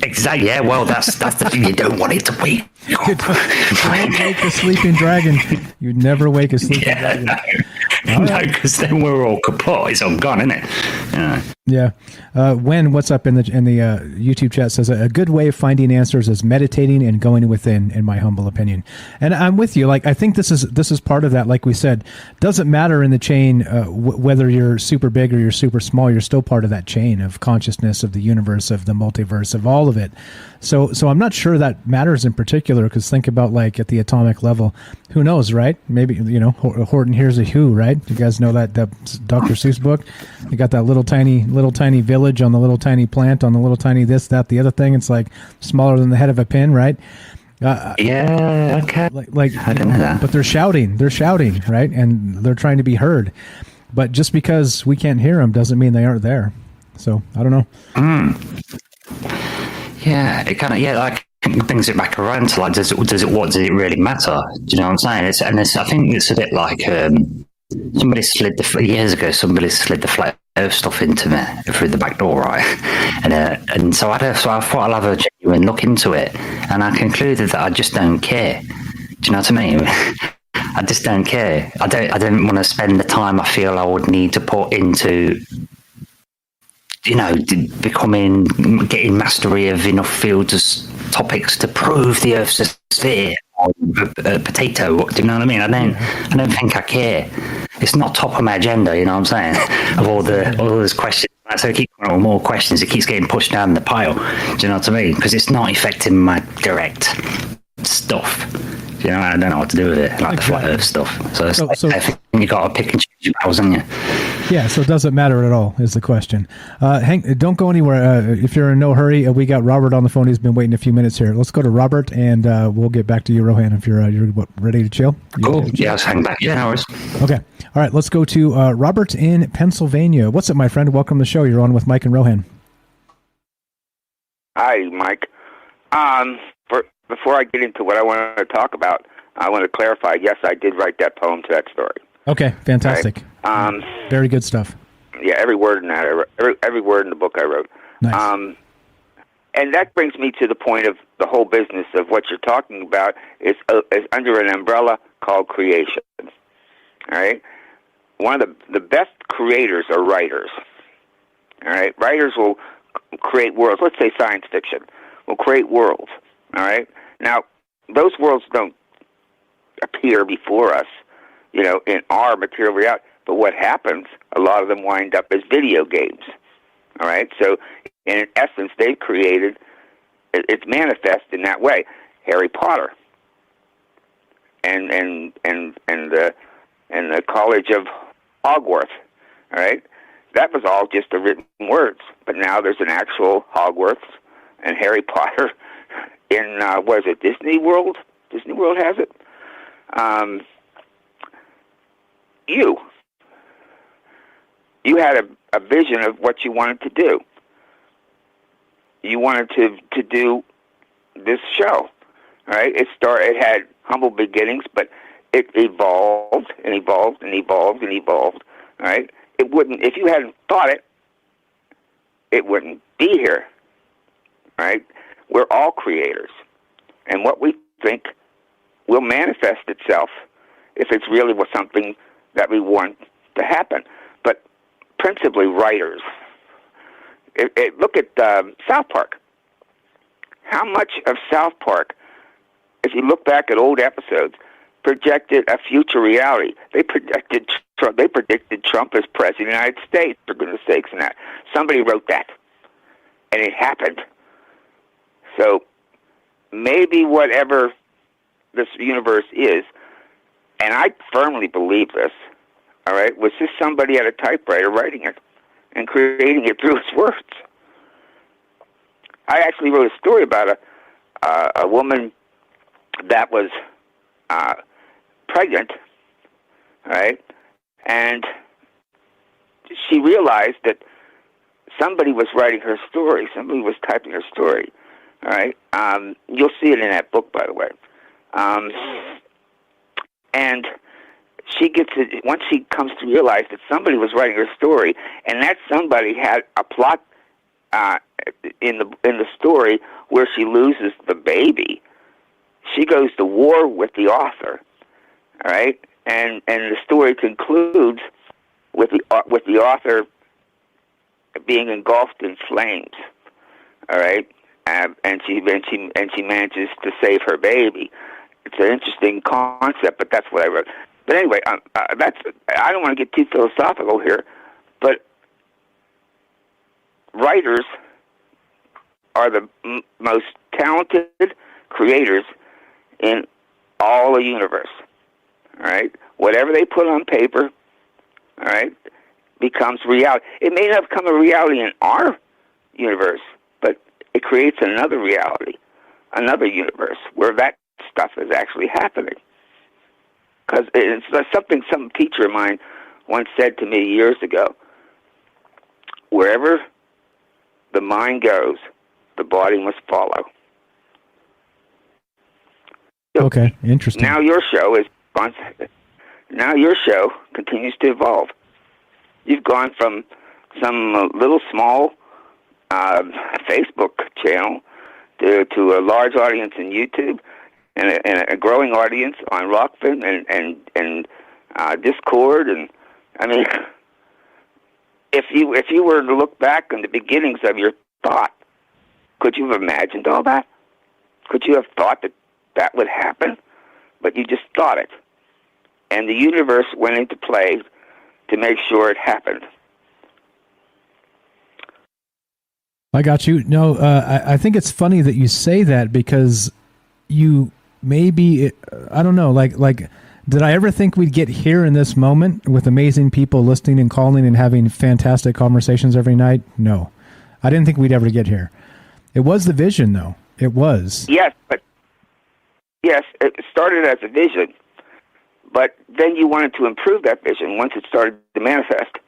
Speaker 15: Exactly. Yeah. Well, that's the thing. You don't want it to wake.
Speaker 9: You don't wake a sleeping dragon. You'd never wake a sleeping dragon.
Speaker 15: No, because then we're all kaput. It's all gone, isn't it?
Speaker 9: Yeah. Wen, what's up in the YouTube chat, says a good way of finding answers is meditating and going within, in my humble opinion. And I'm with you. Like, I think this is part of that. Like we said, doesn't matter in the chain whether you're super big or you're super small. You're still part of that chain of consciousness, of the universe, of the multiverse, of all of it. So I'm not sure that matters in particular, because think about, like, at the atomic level, who knows, right? Maybe, you know, Horton Hears a Who, right? You guys know that Dr. Seuss book? You got that little tiny village on the little tiny plant on the little tiny this, that, the other thing. It's like smaller than the head of a pin, right?
Speaker 15: Yeah, okay.
Speaker 9: Like
Speaker 15: I didn't know that.
Speaker 9: But they're shouting, right? And they're trying to be heard. But just because we can't hear them doesn't mean they aren't there. So I don't know.
Speaker 15: Yeah, it kind of like brings it back around to, like, does it really matter? Do you know what I'm saying? I think it's a bit like years ago. Somebody slid the flat Earth stuff into me through the back door, right? And so I thought I'll have a genuine look into it, and I concluded that I just don't care. Do you know what I mean? I just don't care. I don't want to spend the time I feel I would need to put into, you know, getting mastery of enough fields of topics to prove the Earth's a sphere or a potato. Do you know what I mean? I don't think I care. It's not top of my agenda. You know what I'm saying? Of all those questions, so I keep going with more questions. It keeps getting pushed down the pile. Do you know what I mean? Because it's not affecting my direct stuff. You know, I don't know what to do with it, like the flat Earth stuff. So I think you got to pick and choose your battles, haven't you?
Speaker 9: Yeah, so it doesn't matter at all is the question. Don't go anywhere. If you're in no hurry, we got Robert on the phone. He's been waiting a few minutes here. Let's go to Robert, and we'll get back to you, Rohan, if you're ready to chill.
Speaker 15: Cool. Yeah, let's hang back. Yeah, no worries.
Speaker 9: Okay. All right, let's go to Robert in Pennsylvania. What's up, my friend? Welcome to the show. You're on with Mike and Rohan.
Speaker 16: Hi, Mike. Before I get into what I want to talk about, I want to clarify, yes, I did write that poem to that story.
Speaker 9: Okay, fantastic.
Speaker 16: Right?
Speaker 9: Very good stuff.
Speaker 16: Yeah, every word in that, every word in the book I wrote.
Speaker 9: Nice.
Speaker 16: And that brings me to the point of the whole business of what you're talking about is under an umbrella called creation. All right? One of the best creators are writers. All right? Writers will create worlds. Let's say science fiction will create worlds. All right? Now, those worlds don't appear before us, you know, in our material reality. But what happens, a lot of them wind up as video games. All right? So, in essence, they've created, it's manifest in that way. Harry Potter and the College of Hogwarts, all right? That was all just the written words. But now there's an actual Hogwarts and Harry Potter in, what is it, Disney World? Disney World has it. You had a vision of what you wanted to do. You wanted to do this show, right? It had humble beginnings, but it evolved and evolved and evolved and evolved, right? It wouldn't, if you hadn't thought it, it wouldn't be here, right? We're all creators, and what we think will manifest itself if it's really something that we want to happen. But principally writers. Look at South Park. How much of South Park, if you look back at old episodes, projected a future reality? They predicted Trump as president of the United States, for goodness sakes, and that. Somebody wrote that, and it happened. So maybe whatever this universe is, and I firmly believe this, all right, was just somebody at a typewriter writing it and creating it through his words. I actually wrote a story about a woman that was pregnant, all right? And she realized that somebody was writing her story. Somebody was typing her story, all right? You'll see it in that book, by the way. And she gets it once she comes to realize that somebody was writing her story, and that somebody had a plot in the story where she loses the baby. She goes to war with the author, all right, and the story concludes with the author being engulfed in flames, all right, and she manages to save her baby. It's an interesting concept, but that's what I wrote. But anyway, I don't want to get too philosophical here, but writers are the most talented creators in all the universe. All right, whatever they put on paper, all right, becomes reality. It may not become a reality in our universe, but it creates another reality, another universe where that stuff is actually happening. Because it's something some teacher of mine once said to me years ago. Wherever the mind goes, the body must follow. So
Speaker 9: okay, interesting.
Speaker 16: Now your show continues to evolve. You've gone from some little small Facebook channel to a large audience in YouTube and a growing audience on Rockfin and Discord, and I mean, if you were to look back on the beginnings of your thought, could you have imagined all that? Could you have thought that would happen? But you just thought it, and the universe went into play to make sure it happened.
Speaker 9: I got you. No, I think it's funny that you say that because you maybe, I don't know, like, did I ever think we'd get here in this moment with amazing people listening and calling and having fantastic conversations every night? No, I didn't think we'd ever get here. It was the vision, though. It was. Yes,
Speaker 16: it started as a vision, but then you wanted to improve that vision once it started to manifest,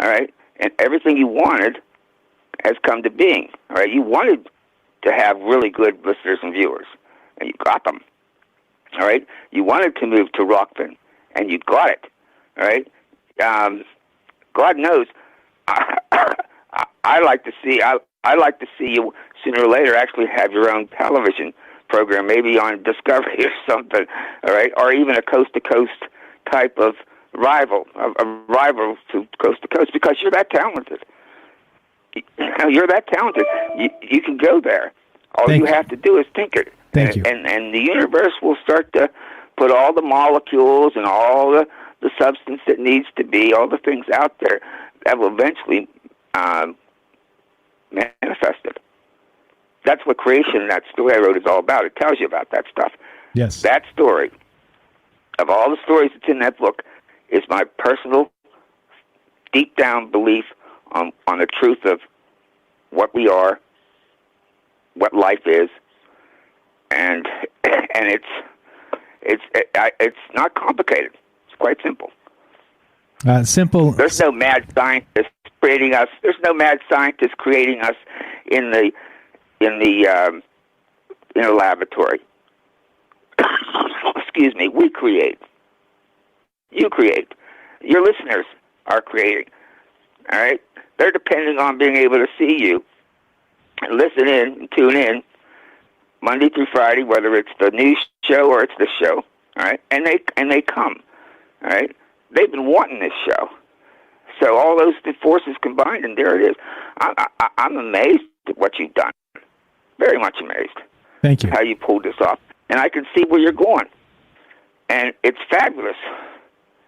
Speaker 16: all right? And everything you wanted has come to being, all right? You wanted to have really good listeners and viewers, and you got them, all right? You wanted to move to Rockfin, and you got it, all right? God knows, I like to see you sooner or later actually have your own television program, maybe on Discovery or something, all right, or even a coast-to-coast type of rival to coast-to-coast, because you're that talented. You're that talented. You can go there. All you have to do is think it.
Speaker 9: Thank you.
Speaker 16: And the universe will start to put all the molecules and all the substance that needs to be, all the things out there that will eventually manifest it. That's what creation, that story I wrote, is all about. It tells you about that stuff.
Speaker 9: Yes.
Speaker 16: That story, of all the stories that's in that book, is my personal, deep down belief on the truth of what we are, what life is, and it's not complicated. It's quite simple.
Speaker 9: Simple.
Speaker 16: There's no mad scientist creating us. There's no mad scientist creating us in the laboratory. Excuse me. We create. You create. Your listeners are creating. All right? They're depending on being able to see you and listen in and tune in Monday through Friday, whether it's the news show or it's the show. All right? And they come. All right? They've been wanting this show. So all those forces combined, and there it is. I'm amazed at what you've done. Very much amazed.
Speaker 9: Thank you.
Speaker 16: How you pulled this off. And I can see where you're going. And it's fabulous.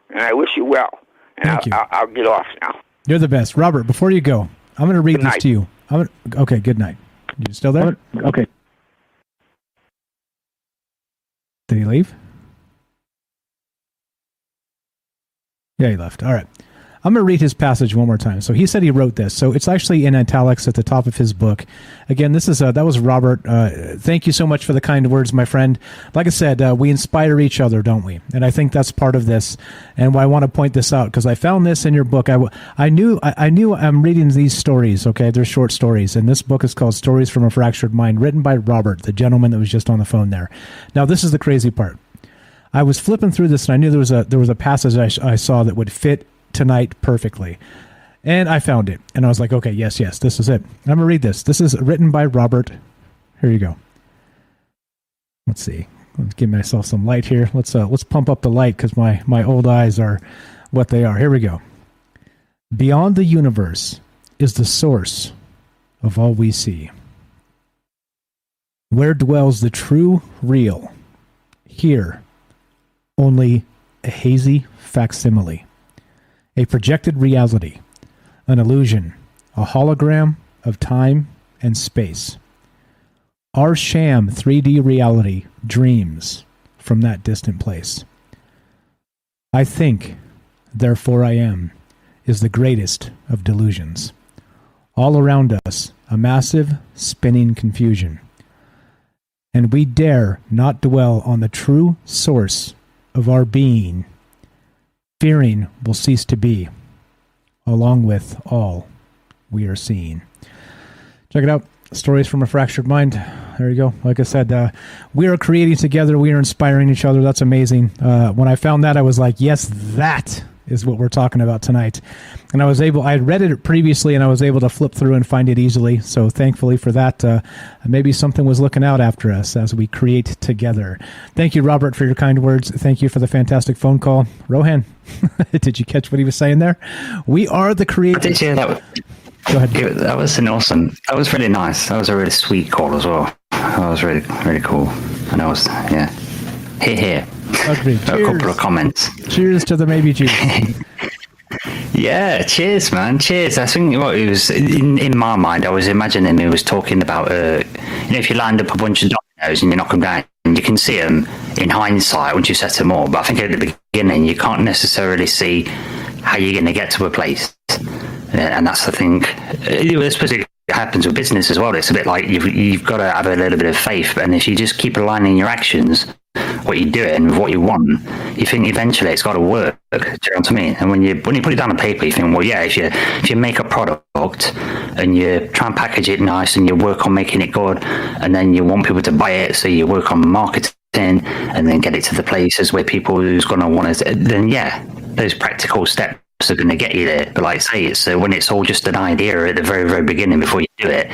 Speaker 16: And I wish you well. And I'll get off now.
Speaker 9: You're the best. Robert, before you go, I'm going to read this to you. Okay, good night. You still there?
Speaker 5: Okay.
Speaker 9: Did he leave? Yeah, he left. All right. I'm going to read his passage one more time. So he said he wrote this. So it's actually in italics at the top of his book. Again, this is that was Robert. Thank you so much for the kind words, my friend. Like I said, we inspire each other, don't we? And I think that's part of this. And why I want to point this out, because I found this in your book. I knew I'm reading these stories. Okay, they're short stories, and this book is called "Stories from a Fractured Mind," written by Robert, the gentleman that was just on the phone there. Now, this is the crazy part. I was flipping through this, and I knew there was a passage I saw that would fit tonight perfectly. And I found it. And I was like, okay, yes, this is it. I'm going to read this. This is written by Robert. Here you go. Let's see. Let's give myself some light here. Let's pump up the light because my old eyes are what they are. Here we go. Beyond the universe is the source of all we see. Where dwells the true real? Here, only a hazy facsimile. A projected reality, an illusion, a hologram of time and space. Our sham 3D reality dreams from that distant place. I think, therefore I am, is the greatest of delusions. All around us, a massive, spinning confusion. And we dare not dwell on the true source of our being. Fearing will cease to be, along with all we are seeing. Check it out. Stories from a Fractured Mind. There you go. Like I said, we are creating together. We are inspiring each other. That's amazing. When I found that, I was like, yes, that is what we're talking about tonight. And I had read it previously, and I was able to flip through and find it easily. So thankfully for that, maybe something was looking out after us as we create together. Thank you, Robert, for your kind words. Thank you for the fantastic phone call. Rohan, did you catch what he was saying there? We are the creators.
Speaker 15: I did hear that.
Speaker 9: Go ahead.
Speaker 15: That was an awesome. That was really nice. That was a really sweet call as well. That was really, really cool. And I was, yeah. Here.
Speaker 9: Agreed.
Speaker 15: A couple of comments.
Speaker 9: Cheers to the maybe juice.
Speaker 15: Yeah, cheers, man. Cheers. I think what it was in my mind, I was imagining he was talking about, if you land up a bunch of dominoes and you knock them down, you can see them in hindsight once you set them all. But I think at the beginning, you can't necessarily see how you're going to get to a place. And that's the thing. I suppose it happens with business as well. It's a bit like you've got to have a little bit of faith. And if you just keep aligning your actions, what you're doing with what you want, you think eventually it's got to work. Do you know what I mean? And when you put it down on paper, you think, well, yeah, if you make a product and you try and package it nice and you work on making it good, and then you want people to buy it, so you work on marketing and then get it to the places where people who's going to want to, then yeah, those practical steps are going to get you there. But like I say, so when it's all just an idea at the very, very beginning before you do it,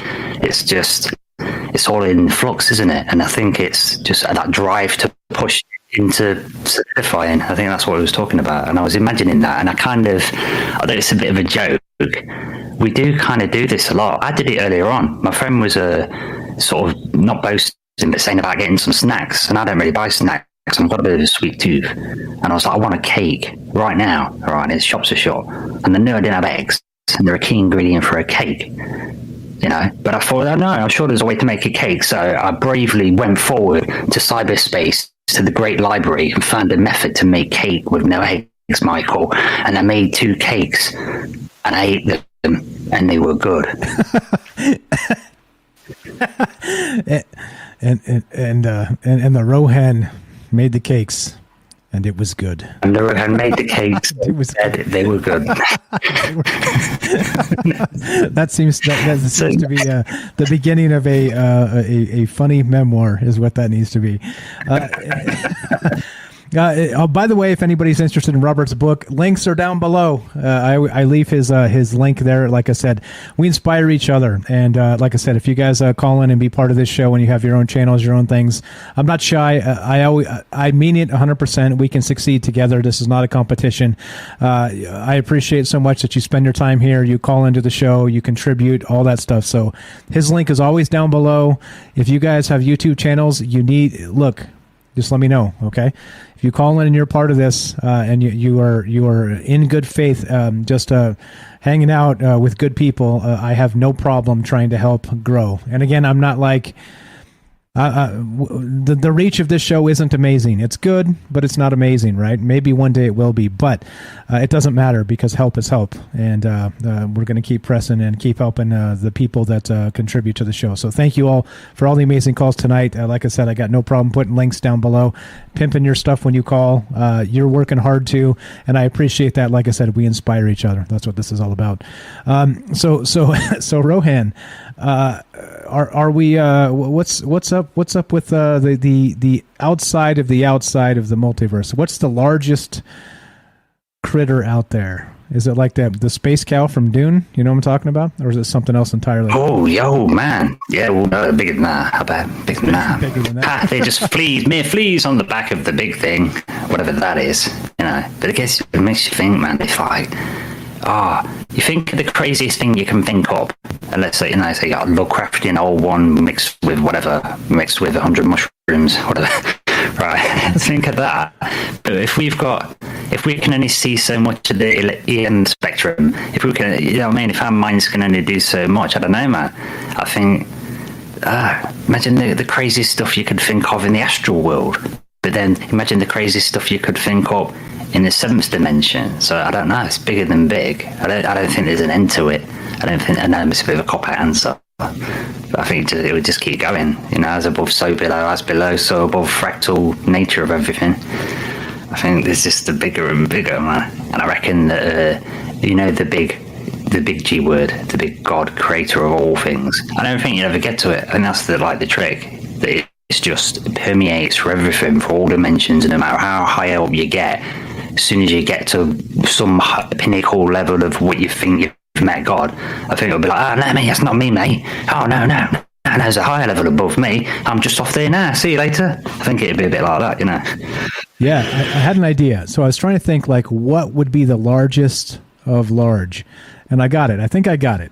Speaker 15: it's all in flux, isn't it? And I think it's just that drive to push into solidifying. I think that's what I was talking about. And I was imagining that. And although it's a bit of a joke, we do kind of do this a lot. I did it earlier on. My friend was sort of not boasting, but saying about getting some snacks. And I don't really buy snacks. I've got a bit of a sweet tooth. And I was like, I want a cake right now. All right, it's shops are shut. And I knew I didn't have eggs. And they're a key ingredient for a cake. But I thought, no, I'm sure there's a way to make a cake. So I bravely went forward to cyberspace, to the great library, and found a method to make cake with no eggs, Michael. And I made 2 cakes, and I ate them, and they were good.
Speaker 9: and the Rohan made the cakes, and it was good.
Speaker 15: And the Rohan made the cakes. They were good.
Speaker 9: That seems to be the beginning of a funny memoir, is what that needs to be. By the way, if anybody's interested in Robert's book, links are down below. I leave his link there. Like I said, we inspire each other. And like I said, if you guys call in and be part of this show and you have your own channels, your own things, I'm not shy. I mean it 100%. We can succeed together. This is not a competition. I appreciate so much that you spend your time here. You call into the show, you contribute, all that stuff. So his link is always down below. If you guys have YouTube channels, just let me know, okay? If you call in and you're part of this, and you are in good faith, just hanging out with good people, I have no problem trying to help grow. And again, I'm not like The reach of this show isn't amazing. It's good, but it's not amazing, right? Maybe one day it will be, but it doesn't matter because help is help, and we're going to keep pressing and keep helping the people that contribute to the show. So thank you all for all the amazing calls tonight. Like I said, I got no problem putting links down below, pimping your stuff when you call. You're working hard too, and I appreciate that. Like I said, we inspire each other. That's what this is all about. So Rohan, are we? What's up? What's up with the outside of the multiverse? What's the largest critter out there? Is it like the space cow from Dune? You know what I'm talking about, or is it something else entirely?
Speaker 15: Oh, yo, man, yeah, well, bigger than that. How about bigger than that?
Speaker 9: Bigger than that.
Speaker 15: They're just mere fleas on the back of the big thing, whatever that is, you know. But I guess it makes you think, man. It's like, you think of the craziest thing you can think of, and let's say, you know, say you got a Lovecraftian old one mixed with 100 mushrooms, whatever. Right, think of that. But if we can only see so much of the EM spectrum, if we can, you know what I mean, if our minds can only do so much, I don't know, man. I think, imagine the craziest stuff you could think of in the astral world, but then imagine the craziest stuff you could think of in the seventh dimension. So I don't know, it's bigger than big. I don't think there's an end to it. I know it's a bit of a cop-out answer, but I think it would just keep going. You know, as above, so below, as below, so above, fractal nature of everything. I think there's just the bigger and bigger, man. And I reckon that, you know, the big G word, the big God, creator of all things. I don't think you'll ever get to it, and that's the trick. That it's just, it permeates for everything, for all dimensions, and no matter how high up you get, as soon as you get to some pinnacle level of what you think you've met God, I think it'll be like, no, mate, that's not me, mate. Oh, no, there's a higher level above me. I'm just off there now. See you later. I think it'd be a bit like that, you know.
Speaker 9: Yeah, I had an idea. So I was trying to think, like, what would be the largest of large? And I got it. I think I got it.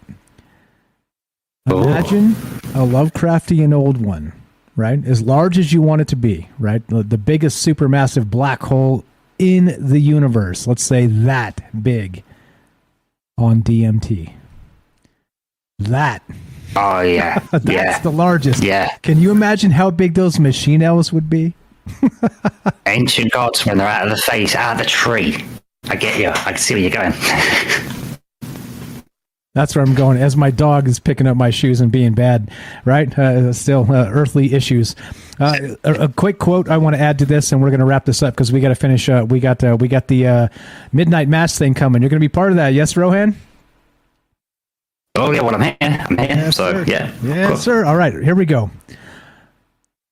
Speaker 9: Imagine a Lovecraftian old one, right? As large as you want it to be, right? The biggest supermassive black hole in the universe. Let's say that big on DMT. That.
Speaker 15: Oh, yeah.
Speaker 9: That's the largest.
Speaker 15: Yeah.
Speaker 9: Can you imagine how big those machine elves would be?
Speaker 15: Ancient gods when they're out of the face, out of the tree. I get you. I can see where you're going.
Speaker 9: That's where I'm going. As my dog is picking up my shoes and being bad, right? Still earthly issues. A quick quote I want to add to this, and we're going to wrap this up because we got to finish. We got the midnight mass thing coming. You're going to be part of that, yes, Rohan?
Speaker 15: Oh yeah, well I'm here.
Speaker 9: Yes,
Speaker 15: so
Speaker 9: sir.
Speaker 15: Yeah.
Speaker 9: Yes,
Speaker 15: cool.
Speaker 9: Sir. All right, here we go.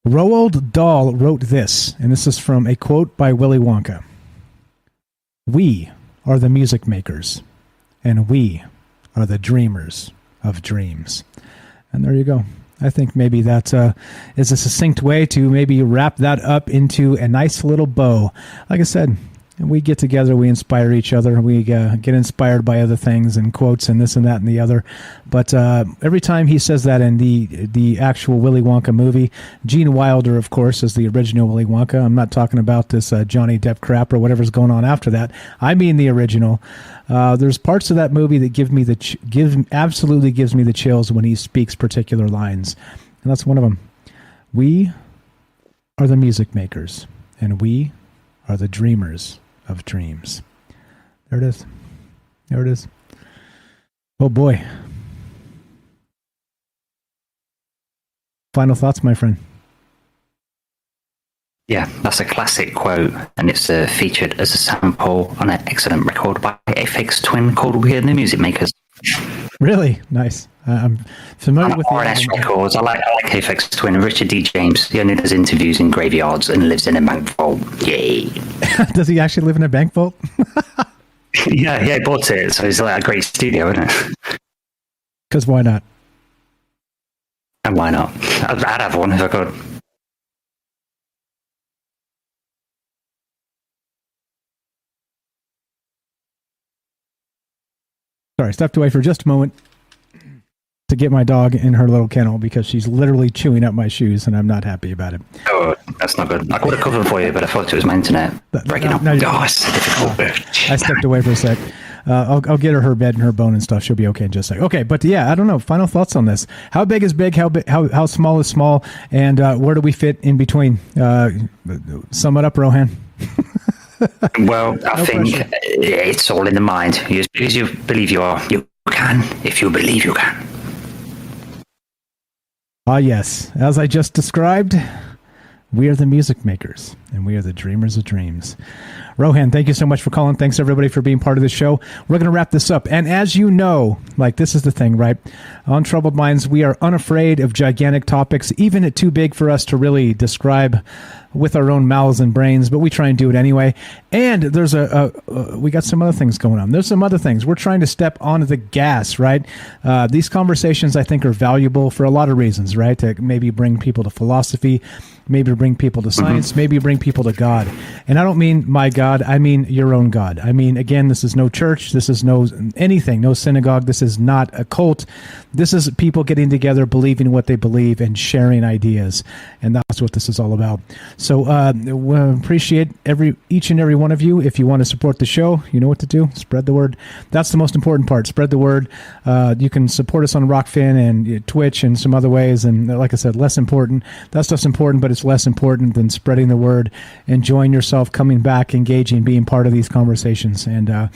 Speaker 9: Roald Dahl wrote this, and this is from a quote by Willy Wonka. We are the music makers, and we are the dreamers of dreams. And there you go. I think maybe that is a succinct way to maybe wrap that up into a nice little bow. Like I said, we get together, we inspire each other, we get inspired by other things and quotes and this and that and the other. But every time he says that in the actual Willy Wonka movie, Gene Wilder, of course, is the original Willy Wonka. I'm not talking about this Johnny Depp crap or whatever's going on after that. I mean the original. There's parts of that movie that absolutely gives me the chills when he speaks particular lines, and that's one of them. We are the music makers, and we are the dreamers of dreams. There it is. There it is. Oh boy. Final thoughts, my friend.
Speaker 15: Yeah, that's a classic quote, and it's featured as a sample on an excellent record by Aphex Twin called We Are the Music Makers.
Speaker 9: Really? Nice. I'm familiar with
Speaker 15: RNS Records. I like Aphex Twin. Richard D. James. He only does interviews in graveyards and lives in a bank vault. Yay.
Speaker 9: Does he actually live in a bank vault?
Speaker 15: Yeah, he bought it, so it's like a great studio, isn't it?
Speaker 9: Because why not?
Speaker 15: And why not? I'd have one if I could.
Speaker 9: Sorry, stepped away for just a moment to get my dog in her little kennel because she's literally chewing up my shoes and I'm not happy about it.
Speaker 15: Oh, that's not good. I could have covered for you, but I thought it was my internet breaking up.
Speaker 9: No,
Speaker 15: it's so difficult.
Speaker 9: I stepped away for a sec. I'll get her bed and her bone and stuff. She'll be okay in just a sec. Okay, but yeah, I don't know. Final thoughts on this. How big is big? How small is small? And where do we fit in between? Sum it up, Rohan.
Speaker 15: Well, I think it's all in the mind. You believe you are, you can. If you believe you can.
Speaker 9: Ah, yes. As I just described, we are the music makers, and we are the dreamers of dreams. Rohan, thank you so much for calling. Thanks, everybody, for being part of the show. We're going to wrap this up. And as you know, like, this is the thing, right? On Troubled Minds, we are unafraid of gigantic topics, even too big for us to really describe with our own mouths and brains, but we try and do it anyway. And there's we got some other things going on. There's some other things. We're trying to step onto the gas, right? These conversations, I think, are valuable for a lot of reasons, right? To maybe bring people to philosophy, maybe bring people to science, maybe bring people to God. And I don't mean my God, I mean your own God. I mean, again, this is no church, this is no anything, no synagogue, this is not a cult. This is people getting together, believing what they believe, and sharing ideas. And that's what this is all about. So we appreciate each and every one of you. If you want to support the show, you know what to do. Spread the word. That's the most important part. Spread the word. You can support us on Rockfin and Twitch and some other ways. And like I said, less important. That stuff's important, but it's less important than spreading the word, enjoying yourself, coming back, engaging, being part of these conversations. And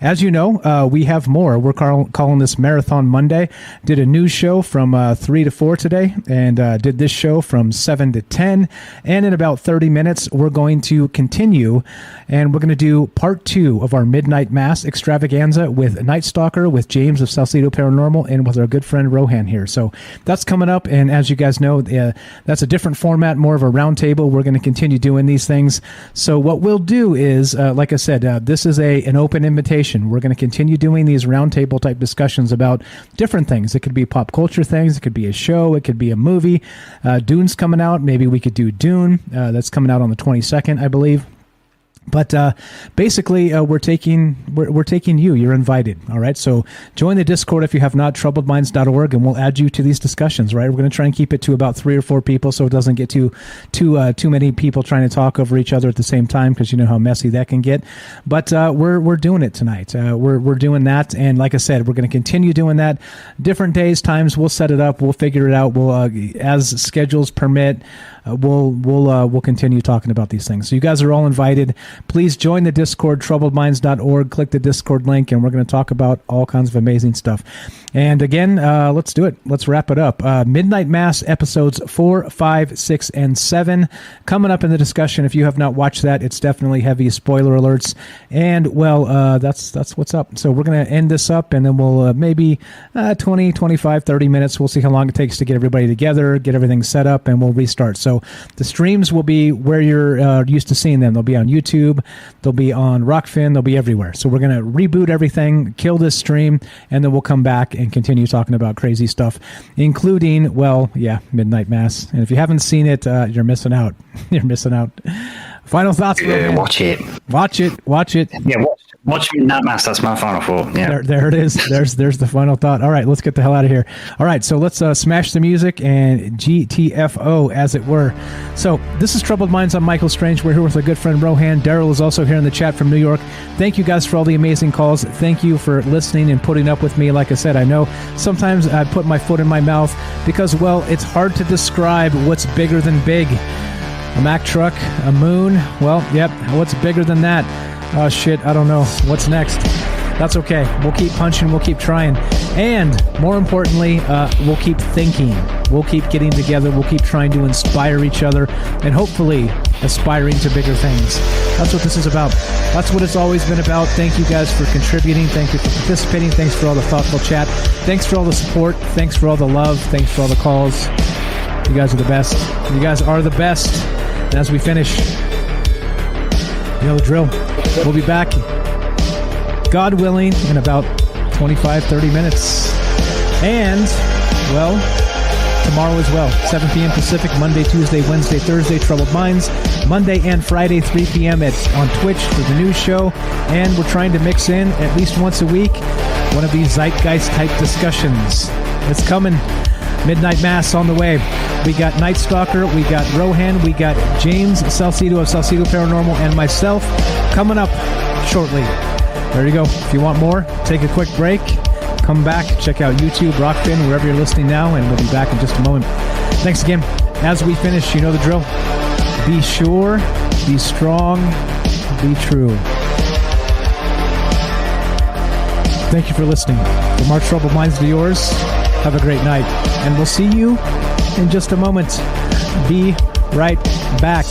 Speaker 9: as you know, we have more. We're calling this Marathon Monday. Did a news show from 3 to 4 today, and did this show from 7 to 10. And in about 30 minutes, we're going to continue, and we're going to do part 2 of our Midnight Mass extravaganza with Night Stalker, with James of Salcedo Paranormal, and with our good friend Rohan here. So that's coming up, and as you guys know, that's a different format, more of a round table. We're going to continue doing these things. So what we'll do is, like I said, this is an open invitation. We're going to continue doing these round table type discussions about different things. It could be pop culture things. It could be a show. It could be a movie. Dune's coming out. Maybe we could do Dune. That's coming out on the 22nd, I believe. But basically, we're taking you. You're invited. All right. So join the Discord if you have not, troubledminds.org, and we'll add you to these discussions. Right. We're going to try and keep it to about 3 or 4 people, so it doesn't get too many people trying to talk over each other at the same time, because you know how messy that can get. But we're doing it tonight. We're doing that, and like I said, we're going to continue doing that. Different days, times. We'll set it up. We'll figure it out. We'll as schedules permit. We'll continue talking about these things. So you guys are all invited. Please join the Discord, troubledminds.org. Click the Discord link, and we're going to talk about all kinds of amazing stuff. And again, let's do it. Let's wrap it up. Midnight Mass episodes 4, 5, 6, and 7 coming up in the discussion. If you have not watched that, it's definitely heavy spoiler alerts. And well, that's what's up. So we're going to end this up, and then we'll maybe 20, 25, 30 minutes. We'll see how long it takes to get everybody together, get everything set up, and we'll restart. So the streams will be where you're used to seeing them. They'll be on YouTube, they'll be on Rockfin, they'll be everywhere. So we're going to reboot everything, kill this stream, and then we'll come back and continue talking about crazy stuff, including, well, yeah, Midnight Mass. And if you haven't seen it, you're missing out. You're missing out. Final thoughts?
Speaker 15: Yeah, watch it.
Speaker 9: Watch it.
Speaker 15: Yeah, watch Midnight Mass. That's my final thought. Yeah.
Speaker 9: There it is. There's the final thought. All right, let's get the hell out of here. All right, so let's smash the music and GTFO, as it were. So this is Troubled Minds. I'm Michael Strange. We're here with our good friend Rohan. Daryl is also here in the chat from New York. Thank you guys for all the amazing calls. Thank you for listening and putting up with me. Like I said, I know sometimes I put my foot in my mouth because, well, it's hard to describe what's bigger than big. A Mack truck, a moon, well, yep, what's bigger than that? Oh, shit, I don't know. What's next? That's okay. We'll keep punching. We'll keep trying. And more importantly, we'll keep thinking. We'll keep getting together. We'll keep trying to inspire each other and hopefully aspiring to bigger things. That's what this is about. That's what it's always been about. Thank you guys for contributing. Thank you for participating. Thanks for all the thoughtful chat. Thanks for all the support. Thanks for all the love. Thanks for all the calls. You guys are the best. You guys are the best. And as we finish, you know the drill. We'll be back, God willing, in about 25, 30 minutes. And, well, tomorrow as well. 7 p.m. Pacific, Monday, Tuesday, Wednesday, Thursday, Troubled Minds. Monday and Friday, 3 p.m. on Twitch for the news show. And we're trying to mix in, at least once a week, one of these zeitgeist-type discussions. It's coming. Midnight Mass on the way. We got Night Stalker, we got Rohan, we got James Salcedo of Salcedo Paranormal, and myself coming up shortly. There you go. If you want more, take a quick break. Come back, check out YouTube, Rockfin, wherever you're listening now, and we'll be back in just a moment. Thanks again. As we finish, you know the drill. Be sure, be strong, be true. Thank you for listening. From our troubled minds to yours, have a great night. And we'll see you in just a moment. Be right back.